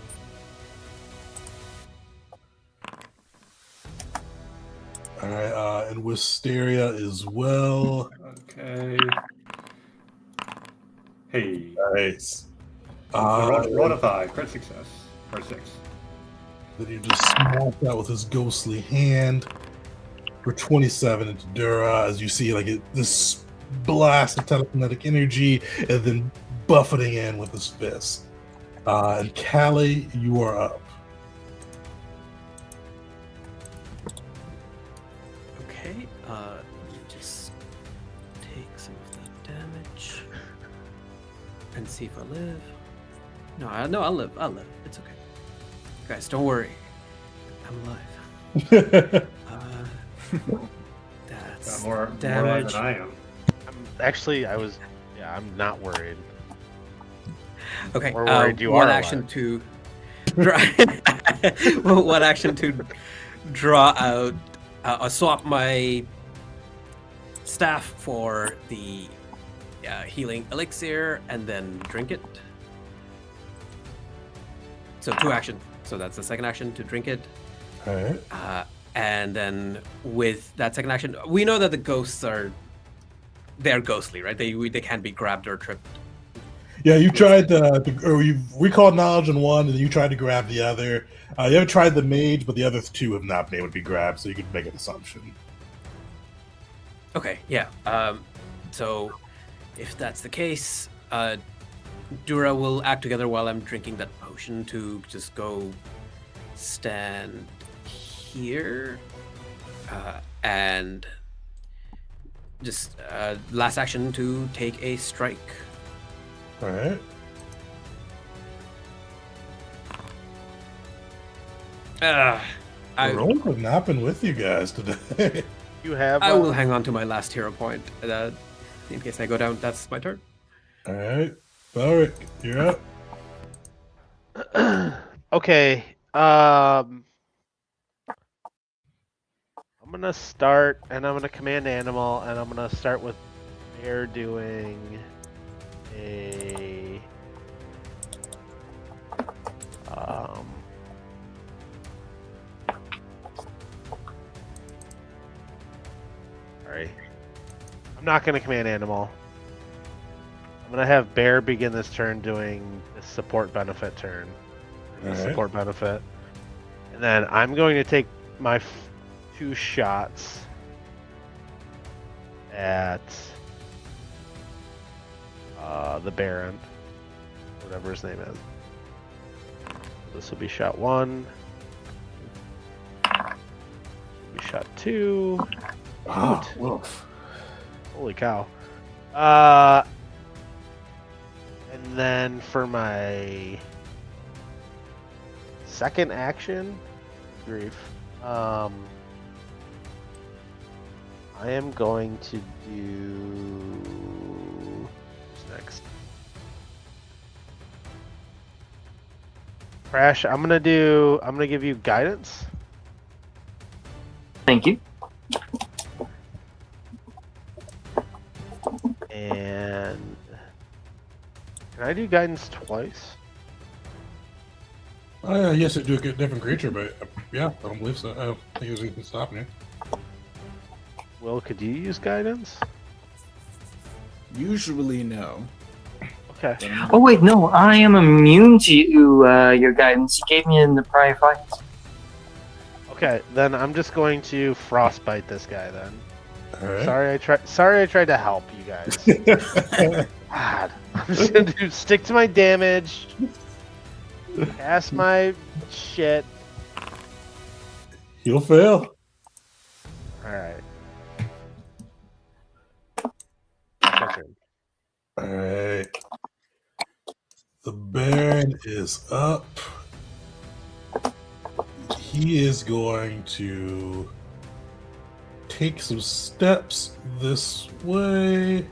All right, and Wisteria as well. Okay. Hey. Nice. Roll a 5. Crit success. Or 6. Then you just smash out with his ghostly hand for 27 into Dura as you see this blast of telekinetic energy and then buffeting in with his fist. And Callie, you are up. Okay. Let me just take some of that damage and see if I live. No, I'll live. It's okay. Guys, don't worry. I'm alive. That's More damage. than I am. I'm not worried. Okay. More worried you one are action alive. to draw. One action to draw out. Swap my staff for the healing elixir and then drink it. So 2 action. So that's the second action to drink it. All right. And then with that second action, we know that the ghosts they're ghostly, right? They can't be grabbed or tripped. Yeah, you tried or you recalled knowledge on one, and then you tried to grab the other. You haven't tried the mage, but the other 2 have not been able to be grabbed, so you could make an assumption. Okay, yeah. So if that's the case, Dura will act together while I'm drinking that potion to just go stand here and just last action to take a strike. All right. I Rolls have not been with you guys today. You have. I will hang on to my last hero point in case I go down. That's my turn. All right, Belric, you're up. Okay. I'm gonna start, and I'm gonna command animal, and I'm gonna start with Bear doing a Sorry, I'm not gonna command animal. I'm gonna have Bear begin this turn doing the support benefit turn. All right. Support benefit, and then I'm going to take my 2 shots at the Baron, whatever his name is. This will be shot 1. Be shot 2. Oh, Shoot. woof. Holy cow. And then for my second action, grief. I am going to do. What's next? Crash. I'm gonna give you guidance. Thank you. And can I do guidance twice? Oh yeah, yes, it do a different creature, but yeah, I don't believe so. I don't think there's anything stopping you. Will, could you use guidance? Usually, no. Okay. Oh wait, no, I am immune to your guidance. You gave me in the prior fights. Okay, then I'm just going to frostbite this guy then. All right. Sorry I tried to help you guys. God. I'm just gonna stick to my damage. Cast my shit. He'll fail. Alright. All right. The Baron is up. he is going to take some steps this way.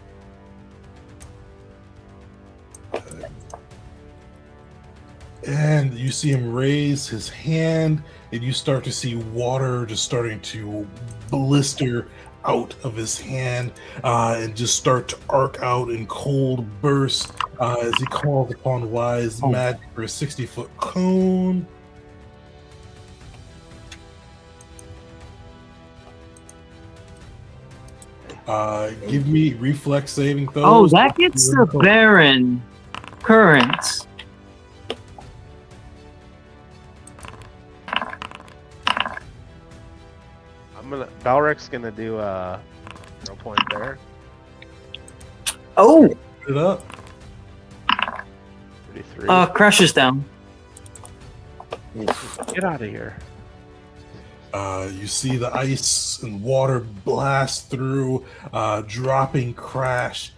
And you see him raise his hand, and you start to see water just starting to blister out of his hand and just start to arc out in cold bursts as he calls upon Wise Magic for a 60-foot cone. Give me reflex saving throws. Oh, that gets the Baron current. Balric's gonna do a 0 point there. Oh, Put it up. 33. crashes down. Get out of here. You see the ice and water blast through, dropping Crash,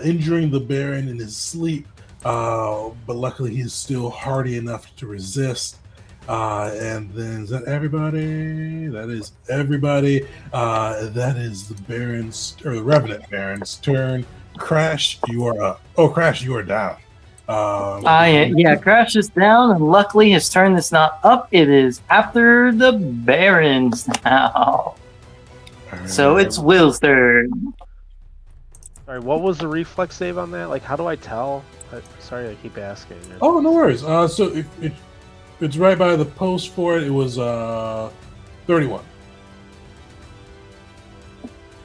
injuring the Baron in his sleep. But luckily, he's still hardy enough to resist. And then is that everybody? That is everybody. That is the Baron's or the Revenant Baron's turn. Crash, you are up. Oh, Crash, you are down. Yeah, Crash is down, and luckily his turn is not up. It is after the Barons now. So it's Will's turn. Sorry, what was the reflex save on that? Like, how do I tell? Sorry, I keep asking. Oh, no worries. So it's right by the post for it. It was 31.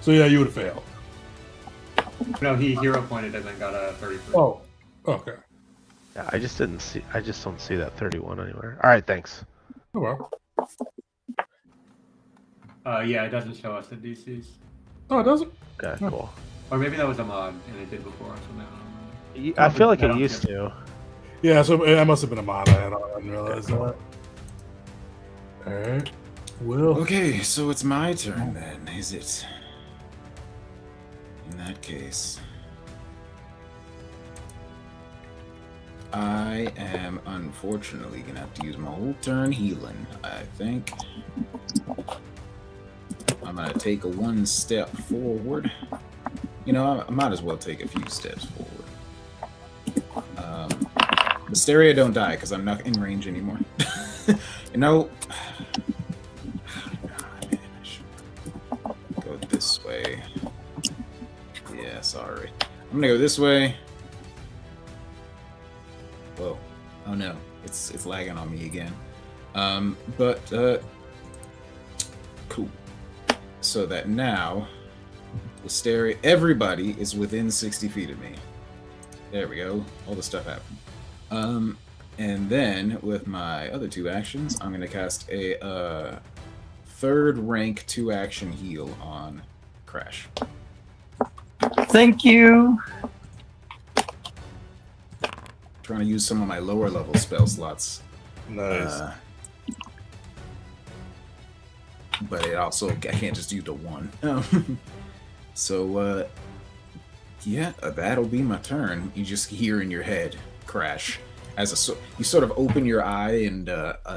So yeah, you would have failed. No, he hero pointed and then got a 33. Oh, okay. Yeah, I just don't see that 31 anywhere. All right, thanks. Oh well. Yeah, it doesn't show us the DCs. Oh, it doesn't? Okay, Huh. cool. Or maybe that was a mod and it did before. So now I don't know. I feel like I it don't used get- to. Yeah, so that must have been a mod. I didn't realize that. Alright. Will. Okay, so it's my turn then, is it? In that case, I am unfortunately gonna have to use my whole turn healing, I think. I'm gonna take a 1 step forward. You know, I might as well take a few steps forward. Mysteria don't die because I'm not in range anymore. You know, man, I should go this way. Yeah, sorry. I'm gonna go this way. Whoa. Oh no, it's lagging on me again. Cool. So that now, Mysteria, everybody is within 60 feet of me. There we go. All the stuff happened. And then with my other 2 actions, I'm gonna cast a 3rd rank 2 action heal on Crash. Thank you. Trying to use some of my lower level spell slots. Nice. But it also, I can't just do the 1. So, yeah, that'll be my turn. You just hear in your head, Crash. You sort of open your eye and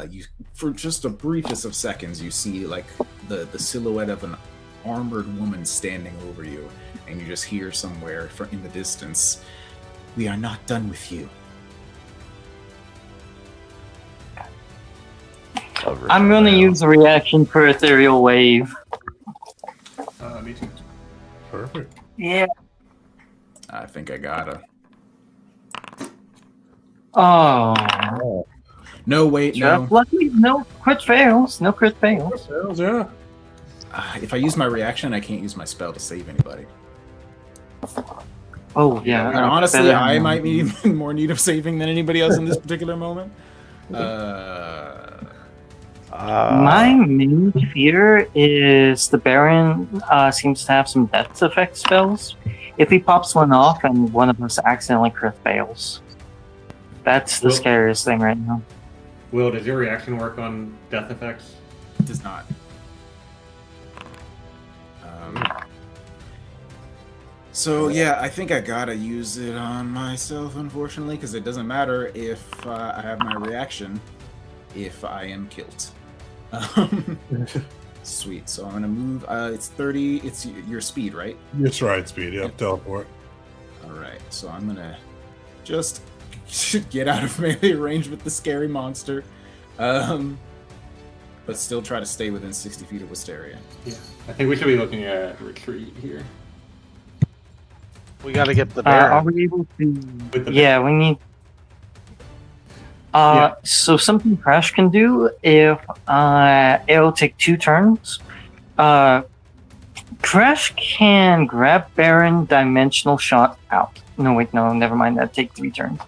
you, for just the briefest of seconds, you see like the silhouette of an armored woman standing over you, and you just hear somewhere in the distance, "We are not done with you." I'm gonna use a reaction for Ethereal Wave. Me too. Perfect. Yeah. I think I gotta. Oh. No, wait, no. Luckily, no crit fails. No crit fails. Yeah. If I use my reaction, I can't use my spell to save anybody. Oh, yeah. And honestly, I might be in more need of saving than anybody else in this particular moment. My main fear is the Baron seems to have some death effect spells. If he pops one off and one of us accidentally crit fails. That's the Well- scariest thing right now. Will, does your reaction work on death effects? It does not. So yeah, I think I gotta use it on myself, unfortunately, because it doesn't matter if I have my reaction if I am killed. Sweet. So I'm gonna move. It's 30. It's your speed, right? Your stride speed, yeah, teleport. All right. So I'm gonna just get out of melee range with the scary monster, but still try to stay within 60 feet of Wisteria. Yeah. I think we should be looking at retreat here. We got to get the Are Baron. we able to? With the Yeah, we need. Yeah. So something Crash can do if it'll take 2 turns. Crash can grab Baron, dimensional shot out. No, wait, no, never mind. That takes 3 turns.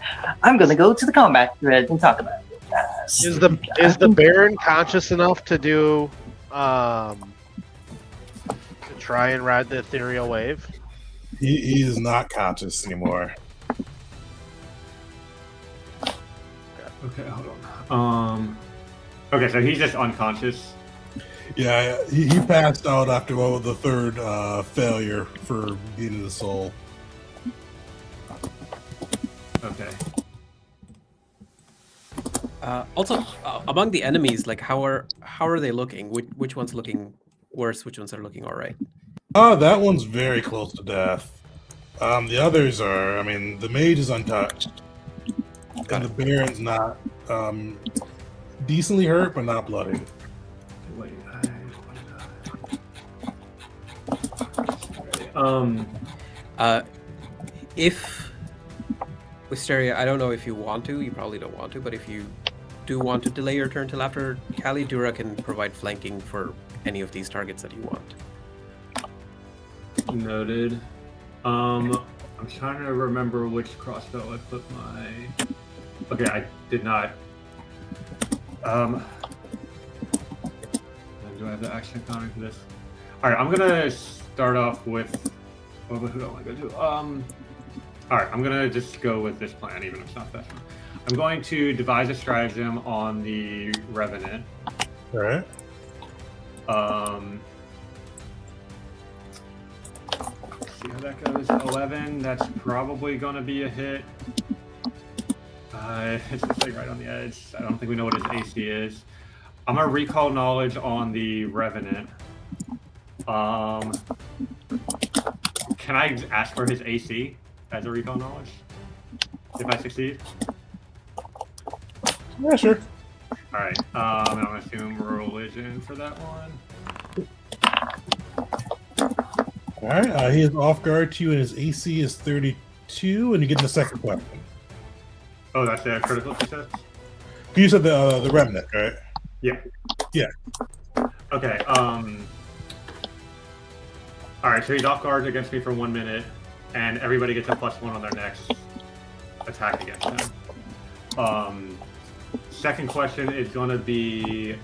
I'm gonna go to the combat thread and talk about it. Is the Baron conscious enough to do to try and ride the ethereal wave? He is not conscious anymore. Okay, hold on. Okay, so he's just unconscious. Yeah, he passed out after the third failure for beating the soul. Okay. Also, among the enemies, like how are they looking? Which one's looking worse? Which ones are looking all right? That one's very close to death. The others are. I mean, the mage is untouched, and the Baron's not decently hurt, but not bloody. Wait. If Wisteria, I don't know if you want to. You probably don't want to, but if you do want to delay your turn till after Kali, Dura can provide flanking for any of these targets that you want. Noted. I'm trying to remember which crossbow I put my. Okay, I did not. Do I have the action counter for this? All right, I'm gonna start off with. Who do I want to go to? All right, I'm gonna just go with this plan, even if it's not that one. I'm going to devise a stratagem on the Revenant. All right. See how that goes. 11. That's probably gonna be a hit. It's just like right on the edge. I don't think we know what his AC is. I'm gonna recall knowledge on the Revenant. Can I ask for his AC as a recall knowledge if I succeed? Yeah, sure. All right. And I'm gonna assume religion for that one. All right. He is off guard to you, and his AC is 32, and you get the second question. Oh, that's a critical success. You said the remnant, right? Yeah. Yeah. Okay. All right. So he's off guard against me for 1 minute, and everybody gets a +1 on their next attack against him. Second question is going to be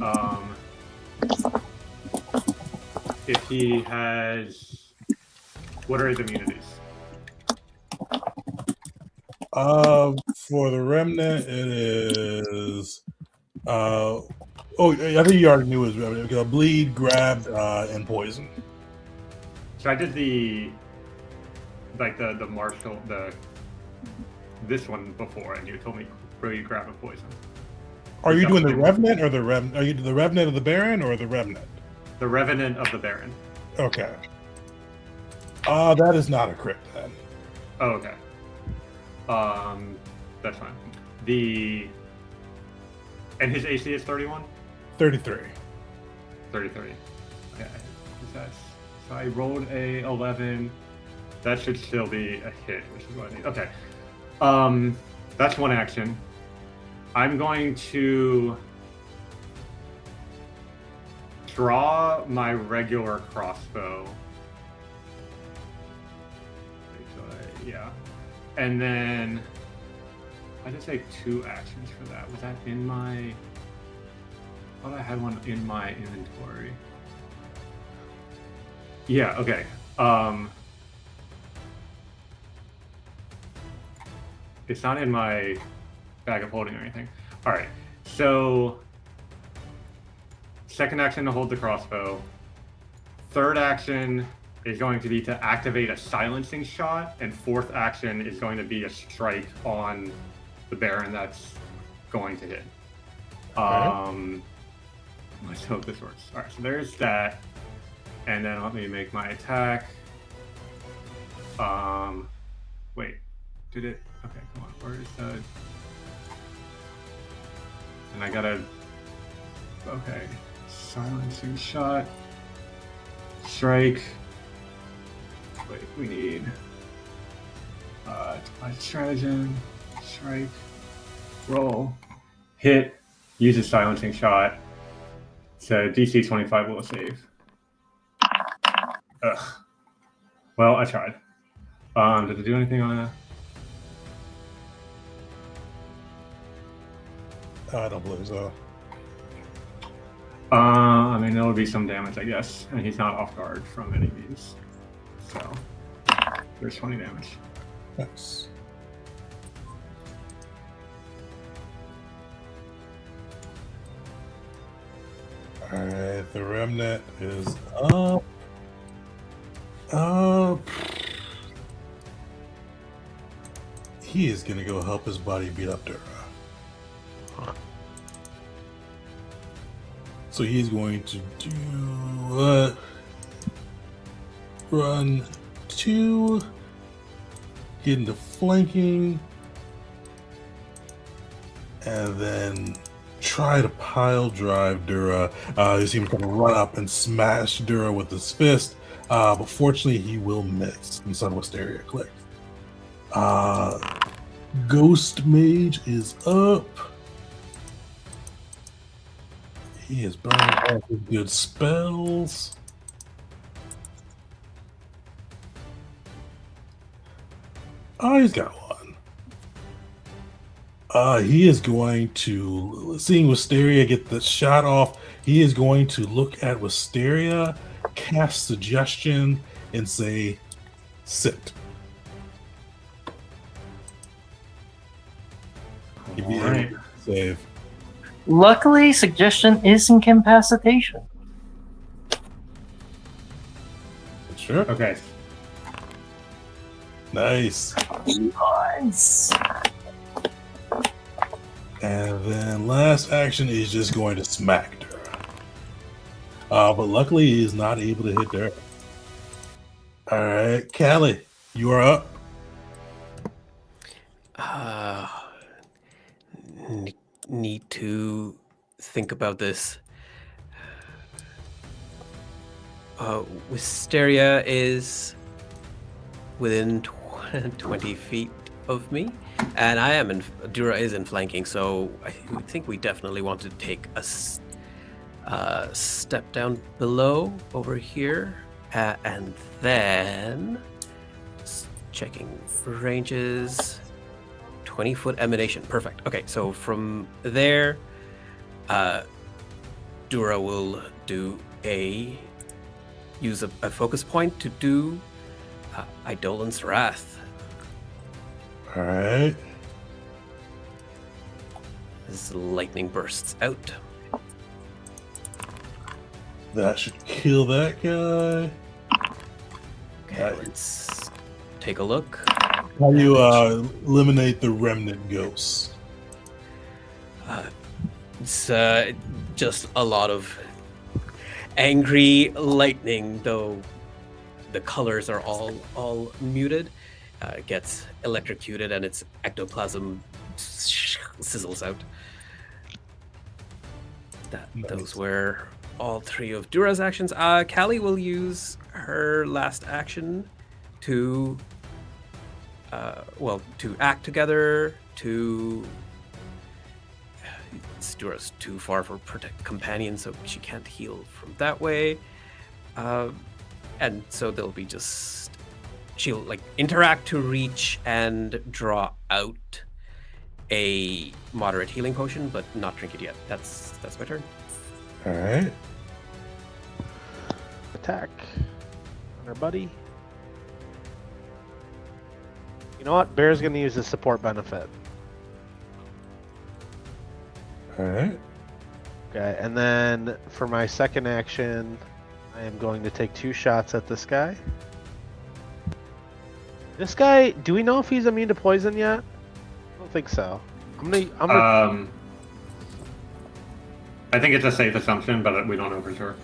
if he has. What are his immunities? For the remnant, it is. I think you already knew his remnant. Bleed, grab, and poison. So I did the martial this one before, and you told me bleed, grab, and poison. Are you doing the revenant or the Are you the revenant of the Baron or the remnant? The Revenant of the Baron. Okay. That is not a crit then. Oh, okay. That's fine. And his AC is 31? 33. 33. Okay. So I rolled a 11. That should still be a hit, which is what I need. Okay. That's one action. I'm going to draw my regular crossbow. Yeah. And then I just say 2 actions for that. Was that in my? I thought I had one in my inventory. Yeah. Okay. It's not in my bag of holding or anything. All right. So second action to hold the crossbow. Third action is going to be to activate a silencing shot, and fourth action is going to be a strike on the Baron that's going to hit. Let's hope this works. All right, so there's that, and then let me make my attack. Wait, did it? Okay, come on. Where is the? And I gotta. Okay, silencing shot. Strike. Wait, we need. My stratagem. Strike. Roll. Hit. Use a silencing shot. So DC 25 will save. Ugh. Well, I tried. Did it do anything on that? I don't believe so. I mean, there would be some damage, I guess, and he's not off guard from any means. So there's 20 damage. Nice. Alright, the remnant is up. He is gonna go help his buddy beat up Dura. So he's going to do run 2, get into flanking, and then try to pile drive Dura. You see him kind of run up and smash Dura with his fist, but fortunately he will miss. And so Wisteria clicked. Ghost Mage is up. He is burning all his good spells. Oh, he's got one. He is going to, seeing Wisteria get the shot off, he is going to look at Wisteria, cast Suggestion, and say, sit. Give me a save. Luckily, suggestion is incapacitation. Sure. Okay. Nice. Nice. And then last action is just going to smack Dura. But luckily he is not able to hit Dura. Alright, Callie, you are up. Need to think about this. Wisteria is within 20 feet of me, and I am in. Dura is in flanking, so I think we definitely want to take a step down below over here, and then checking ranges. 20-foot emanation. Perfect. Okay, so from there, Dura will use a focus point to do Eidolon's Wrath. Alright. As lightning bursts out. That should kill that guy. Okay, let's take a look. How do you eliminate the remnant ghosts? It's just a lot of angry lightning, though the colors are all muted. It gets electrocuted and its ectoplasm sizzles out. Those were all 3 of Dura's actions. Callie will use her last action to to act together, Dura's too far for protect companion, so she can't heal from that way. And so they'll be she'll like interact to reach and draw out a moderate healing potion, but not drink it yet. That's my turn. Alright. Attack on our buddy. You know what? Bear's gonna use the support benefit. Alright. Okay, and then for my second action, I am going to take 2 shots at this guy. This guy, do we know if he's immune to poison yet? I don't think so. I'm gonna I I think it's a safe assumption, but we don't know for sure.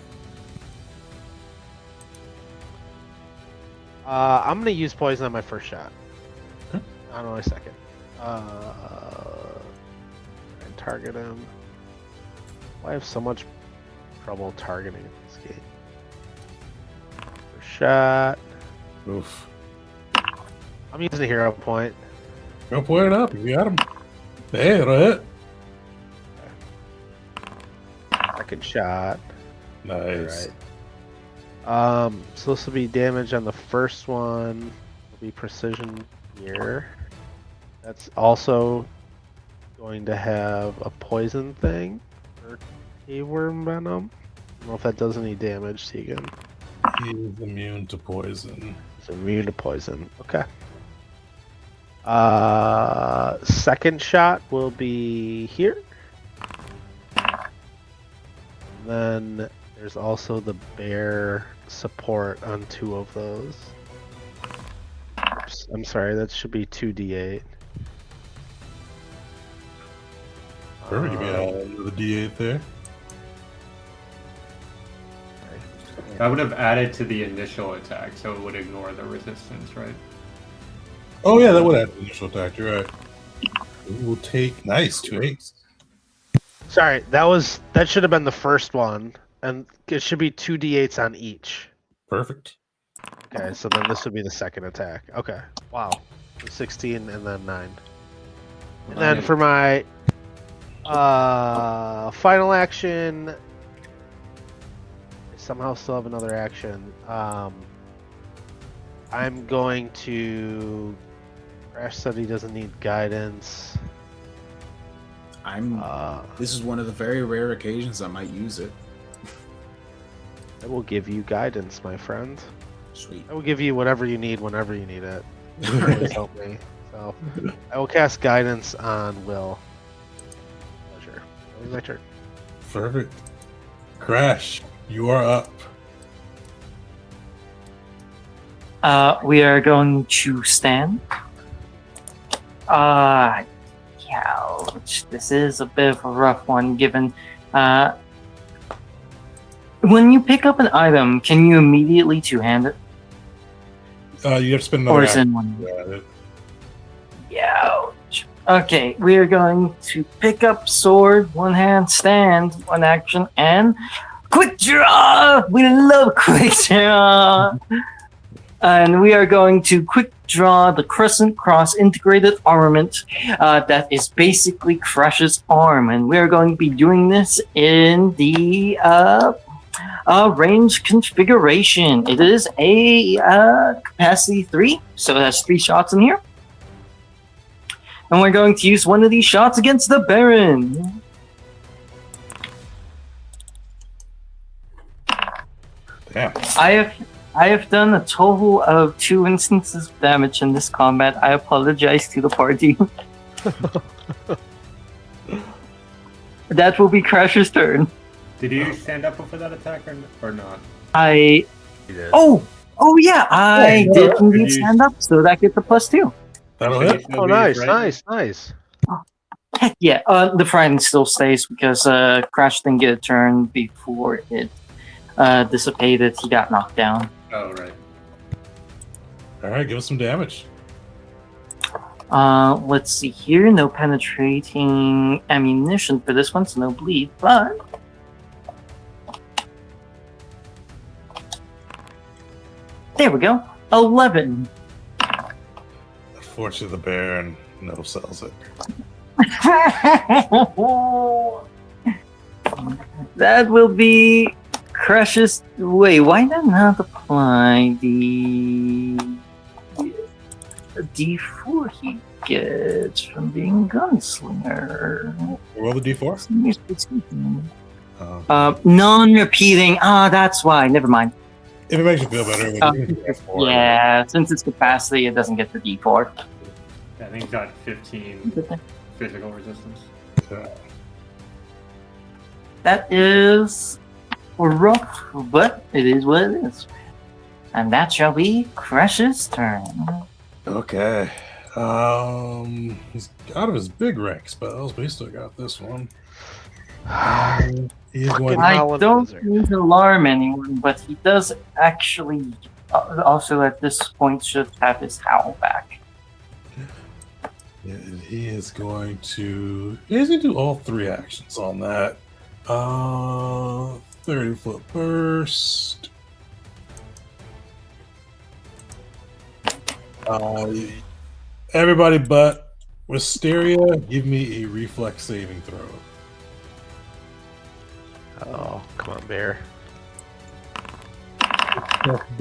I'm gonna use poison on my first shot. Okay. On my second. And target him. I have so much trouble targeting this game. First shot. Oof. I'm using a hero point. Go point it up. You got him. Hey, it'll hit. Second shot. Nice. Alright. So this will be damage on the first one. Will be precision here. That's also going to have a poison thing or worm venom. I don't know if that does any damage, Tegan. He is immune to poison. It's immune to poison. Okay. Second shot will be here. Then there's also the bear support on 2 of those. Oops, I'm sorry, that should be 2d8. Perfect. Give me the D8 there. I would have added to the initial attack, so it would ignore the resistance, right? Oh yeah, that would add initial attack. You're right. We will take 2 8s. Sorry, that should have been the first one, and it should be 2d8s on each. Perfect. Okay, so then this would be the second attack. Okay, wow, 16 and then 9. And then for my final action, I somehow still have another action. I'm going to. Crash said he doesn't need guidance. This is one of the very rare occasions I might use it. I will give you guidance, my friend. Sweet. I will give you whatever you need whenever you need it. Please help me. So, I will cast guidance on Will. Pleasure. That was my turn. Perfect. Crash, you are up. We are going to stand. Ouch. This is a bit of a rough one, given when you pick up an item, can you immediately two-hand it? You have to spend another Or is it action. one? Yeah, Ouch. Okay, we are going to pick up sword, one hand, stand, one action, and quick draw! We love quick draw! And we are going to quick draw the Crescent Cross integrated armament that is basically Crash's arm. And we are going to be doing this in the range configuration. It is a capacity 3, so it has 3 shots in here. And we're going to use one of these shots against the Baron. Damn. I have done a total of 2 instances of damage in this combat. I apologize to the party. That will be Crasher's turn. Did you stand up for that attack or not? I You did. oh yeah, I Yeah, did indeed you- stand up, so that gets a +2. That'll Should hit. you still Oh, be nice, frightened? nice. Heck yeah, the frightened still stays because Crash didn't get a turn before it dissipated. He got knocked down. Oh, right. All right, give us some damage. Let's see here. No penetrating ammunition for this one, so no bleed, but there we go. 11. Unfortunately, the Baron no sells it. That will be Crush's. Wait, why did I not apply the D4 he gets from being gunslinger? Roll the D4. Non-repeating. That's why. Never mind. If it makes you feel better, we can do D4. Yeah, since it's capacity, it doesn't get the D4. I think it's got 15 physical resistance. That is rough, but it is what it is. And that shall be Crush's turn. Okay. He's out of his big rank spells, but he still got this one. He is going Fucking to, I Howlin' don't Wizard. mean to alarm anyone, but he does actually also at this point should have his howl back. yeah, he is going to. He's going to do all 3 actions on that. 30-foot burst. Everybody but Wisteria, give me a reflex saving throw. Oh, come on, bear.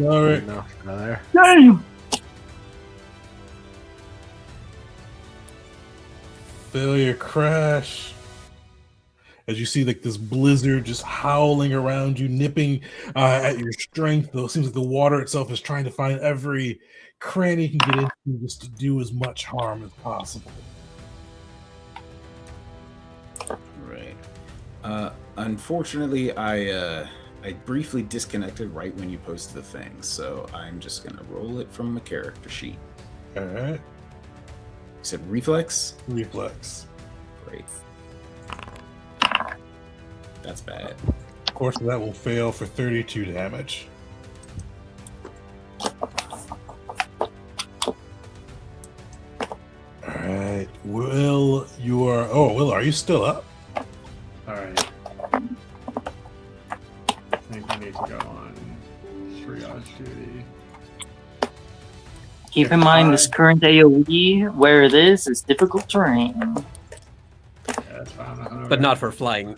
Alright. No, not there. Damn! Failure crash. As you see, like this blizzard just howling around you, nipping at your strength. Though it seems like the water itself is trying to find every cranny it can get into just to do as much harm as possible. Right. Unfortunately, I briefly disconnected right when you posted the thing, so I'm just gonna roll it from the character sheet. All right, You said reflex? reflex. Great. That's bad. Of course, that will fail for 32 damage. All right, Will, you are. Oh, Will, are you still up? Alright. I think I need to go on triage duty. Keep in mind this current AoE, where it is difficult terrain. Yeah, that's fine. I'm not gonna But not for flying.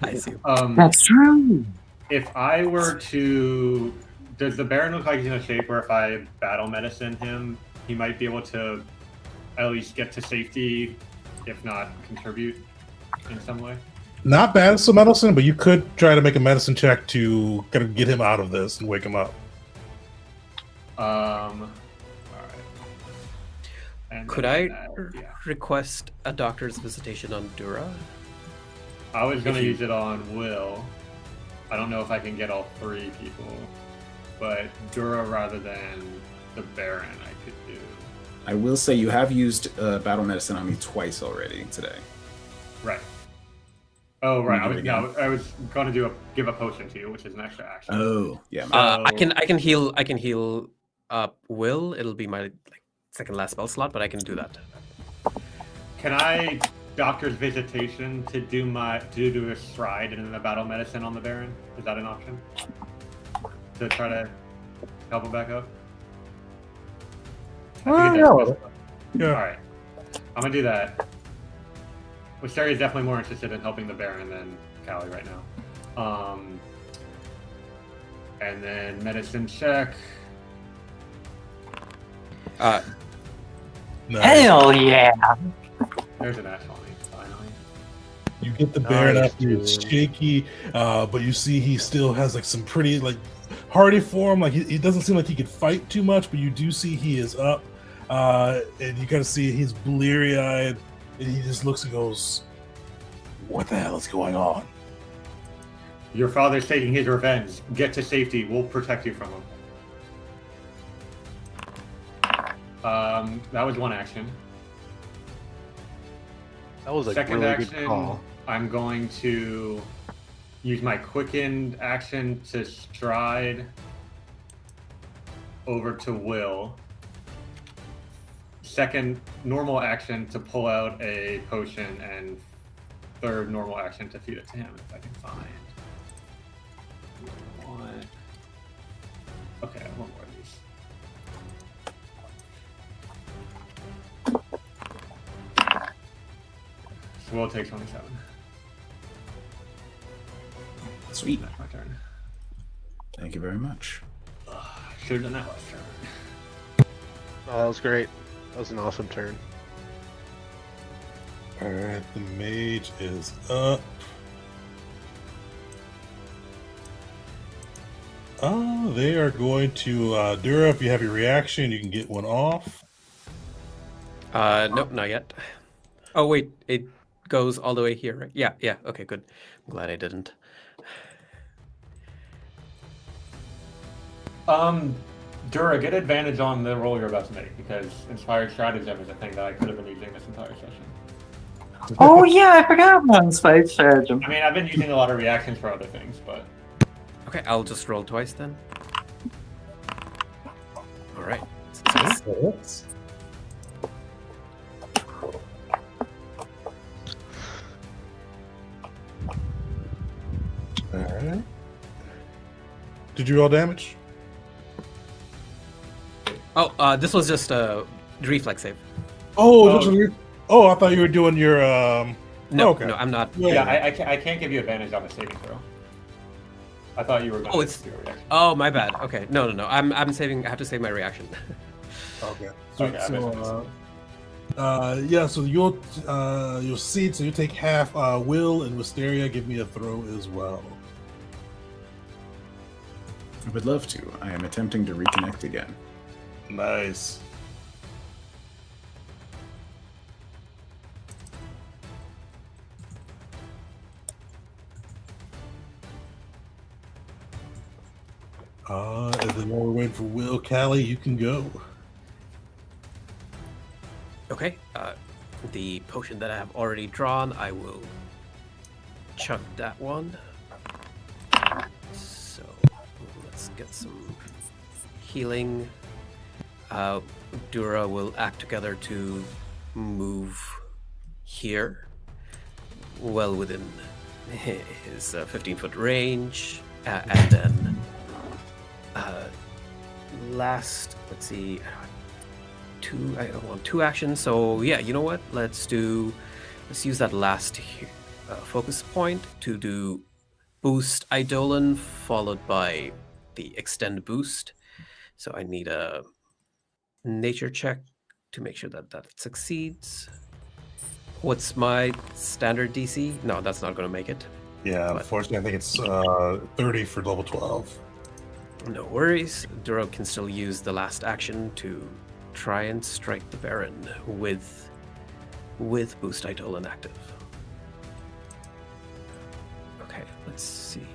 I see. That's true. If I were to, does the Baron look like he's in a shape where if I battle medicine him, he might be able to at least get to safety, if not contribute in some way? Not bad as some medicine, but you could try to make a medicine check to kind of get him out of this and wake him up. All right. Could I Yeah. request a doctor's visitation on Dura? I was going to if you- use it on Will. I don't know if I can get all 3 people, but Dura rather than the Baron I could do. I will say you have used battle medicine on me twice already today. Right. Oh, right. You do it again. I was going to give a potion to you, which is an extra action. Oh, yeah. I can heal Will. It'll be my second last spell slot, but I can do that. Can I doctor's visitation to do a stride and then the battle medicine on the Baron? Is that an option? To try to help him back up? I think it does. Yeah. All right. I'm gonna do that. Wisteria is definitely more interested in helping the Baron than Callie right now. And then medicine check. Nice. Hell yeah! There's an Ash on me, finally. You get the Baron Nice, up, it's dude. shaky, but you see he still has like some pretty hardy form. Like he doesn't seem like he could fight too much, but you do see he is up, and you kind of see he's bleary eyed, and he just looks and goes, "What the hell is going on?" Your father's taking his revenge. Get to safety. We'll protect you from him. That was one action. That was a Second really action, good call. I'm going to use my quickened action to stride over to Will. Second normal action to pull out a potion, and third normal action to feed it to him if I can find one. Okay, I have one more of these. So Will takes 27. Sweet. That's my turn. Thank you very much. Should have done that last turn. Oh, that was great. That was an awesome turn. All right, the mage is up. They are going to Dura. If you have your reaction, you can get one off. Nope, not yet. Oh wait, it goes all the way here, right? Yeah. Okay, good. I'm glad I didn't. Dura, get advantage on the roll you're about to make because Inspired Stratagem is a thing that I could have been using this entire session. Oh yeah, I forgot about inspired stratagem. I mean, I've been using a lot of reactions for other things, but Okay, I'll just roll twice then. All right. Success. Yes. All right. Did you roll damage? Oh, this was just a reflex save. Oh, Oh. I thought you were doing your No, okay. no, I'm not. yeah, I can't give you advantage on the saving throw. I thought you were going Oh, to it's- do a reaction. Oh, my bad. Okay, no. I'm saving. I have to save my reaction. Okay. Okay, I misunderstood. Yeah, so you'll see. So you take half. Will and Wisteria, give me a throw as well. I would love to. I am attempting to reconnect again. Nice. And then while we're waiting for Will, Callie, you can go. Okay. The potion that I have already drawn, I will chug that one. So let's get some healing. Dura will act together to move here, well within his 15-foot range, and then let's see, I want 2 actions. So yeah, you know what? Let's use that last focus point to do boost Eidolon followed by the extend boost. So I need a nature check to make sure that succeeds. What's my standard DC? No, that's not going to make it. Yeah, But- unfortunately, I think it's 30 for level 12. No worries. Duro can still use the last action to try and strike the Baron with boost Eidolon active. Okay, let's see.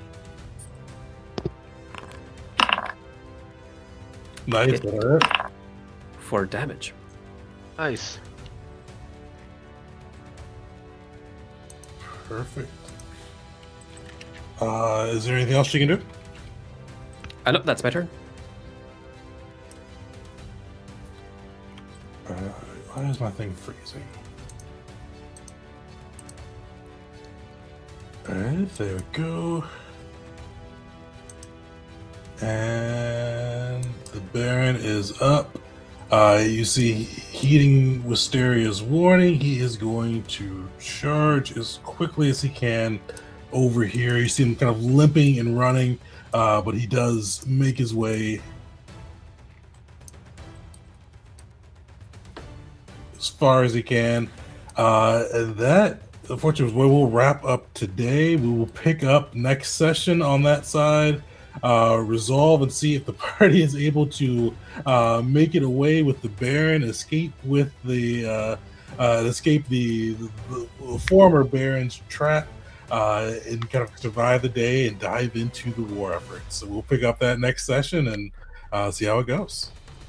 Nice. Hit. All right. For damage. Nice. Perfect. Is there anything else you can do? No, that's my turn. Why is my thing freezing? Alright, there we go. And the Baron is up. You see, heeding Wisteria's warning, he is going to charge as quickly as he can over here. You see him kind of limping and running, but he does make his way as far as he can. And that, unfortunately, is where we'll wrap up today. We will pick up next session on that side, resolve and see if the party is able to make it away with the Baron, escape with the former Baron's trap, and kind of survive the day and dive into the war effort. So we'll pick up that next session and see how it goes.